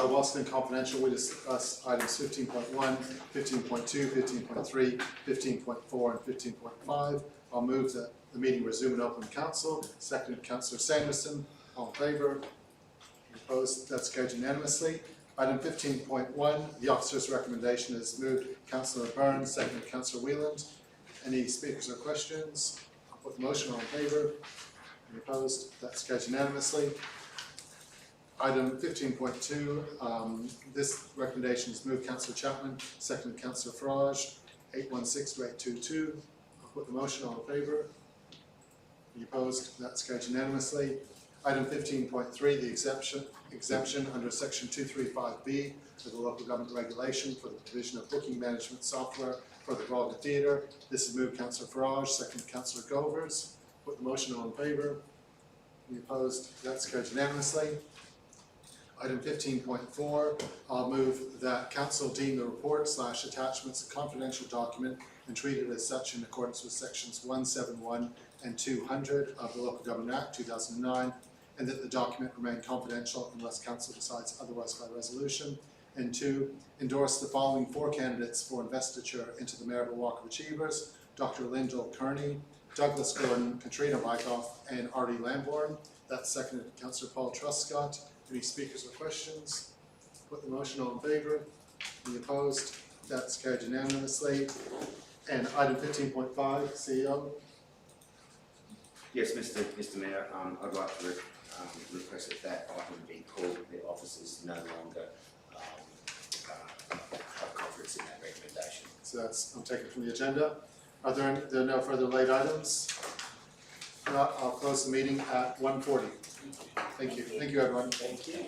whilst in confidential, we discuss items 15.1, 15.2, 15.3, 15.4, and 15.5. I'll move that the meeting resume in open council. Seconded Councillor Sanderson. All in favour? Any opposed? That's carried unanimously. Item 15.1, the officer's recommendation is moved Councillor Burns, seconded Councillor Wheeland. Any speakers or questions? I'll put the motion. All in favour? Any opposed? That's carried unanimously. Item 15.2, this recommendation is moved Councillor Chapman, seconded Councillor Farage, 816 to 822. I'll put the motion. All in favour? Any opposed? That's carried unanimously. Item 15.3, the exemption under section 235B of the local government regulation for the provision of booking management software for the Broadway Theatre. This is moved Councillor Farage, seconded Councillor Govers. Put the motion. All in favour? Any opposed? That's carried unanimously. Item 15.4, I'll move that council deem the report / attachments a confidential document and treat it as such in accordance with sections 171 and 200 of the Local Government Act 2009, and that the document remain confidential unless council decides otherwise by resolution. And 2, endorse the following 4 candidates for investiture into the Mayorville Walk of Achievers: Dr. Lyndall Kearney, Douglas Gordon, Katrina Wyckoff, and Artie Lambourne. That's seconded Councillor Paul Truscott. Any speakers or questions? Put the motion. All in favour? Any opposed? That's carried unanimously. And item 15.5, CEO. Yes, Mr. Mayor, I'd like to request that item be pulled. The officers no longer have confidence in that recommendation. So that's, I'm taking from the agenda. There are no further late items? If not, I'll close the meeting at 1:40. Thank you. Thank you, everyone. Thank you.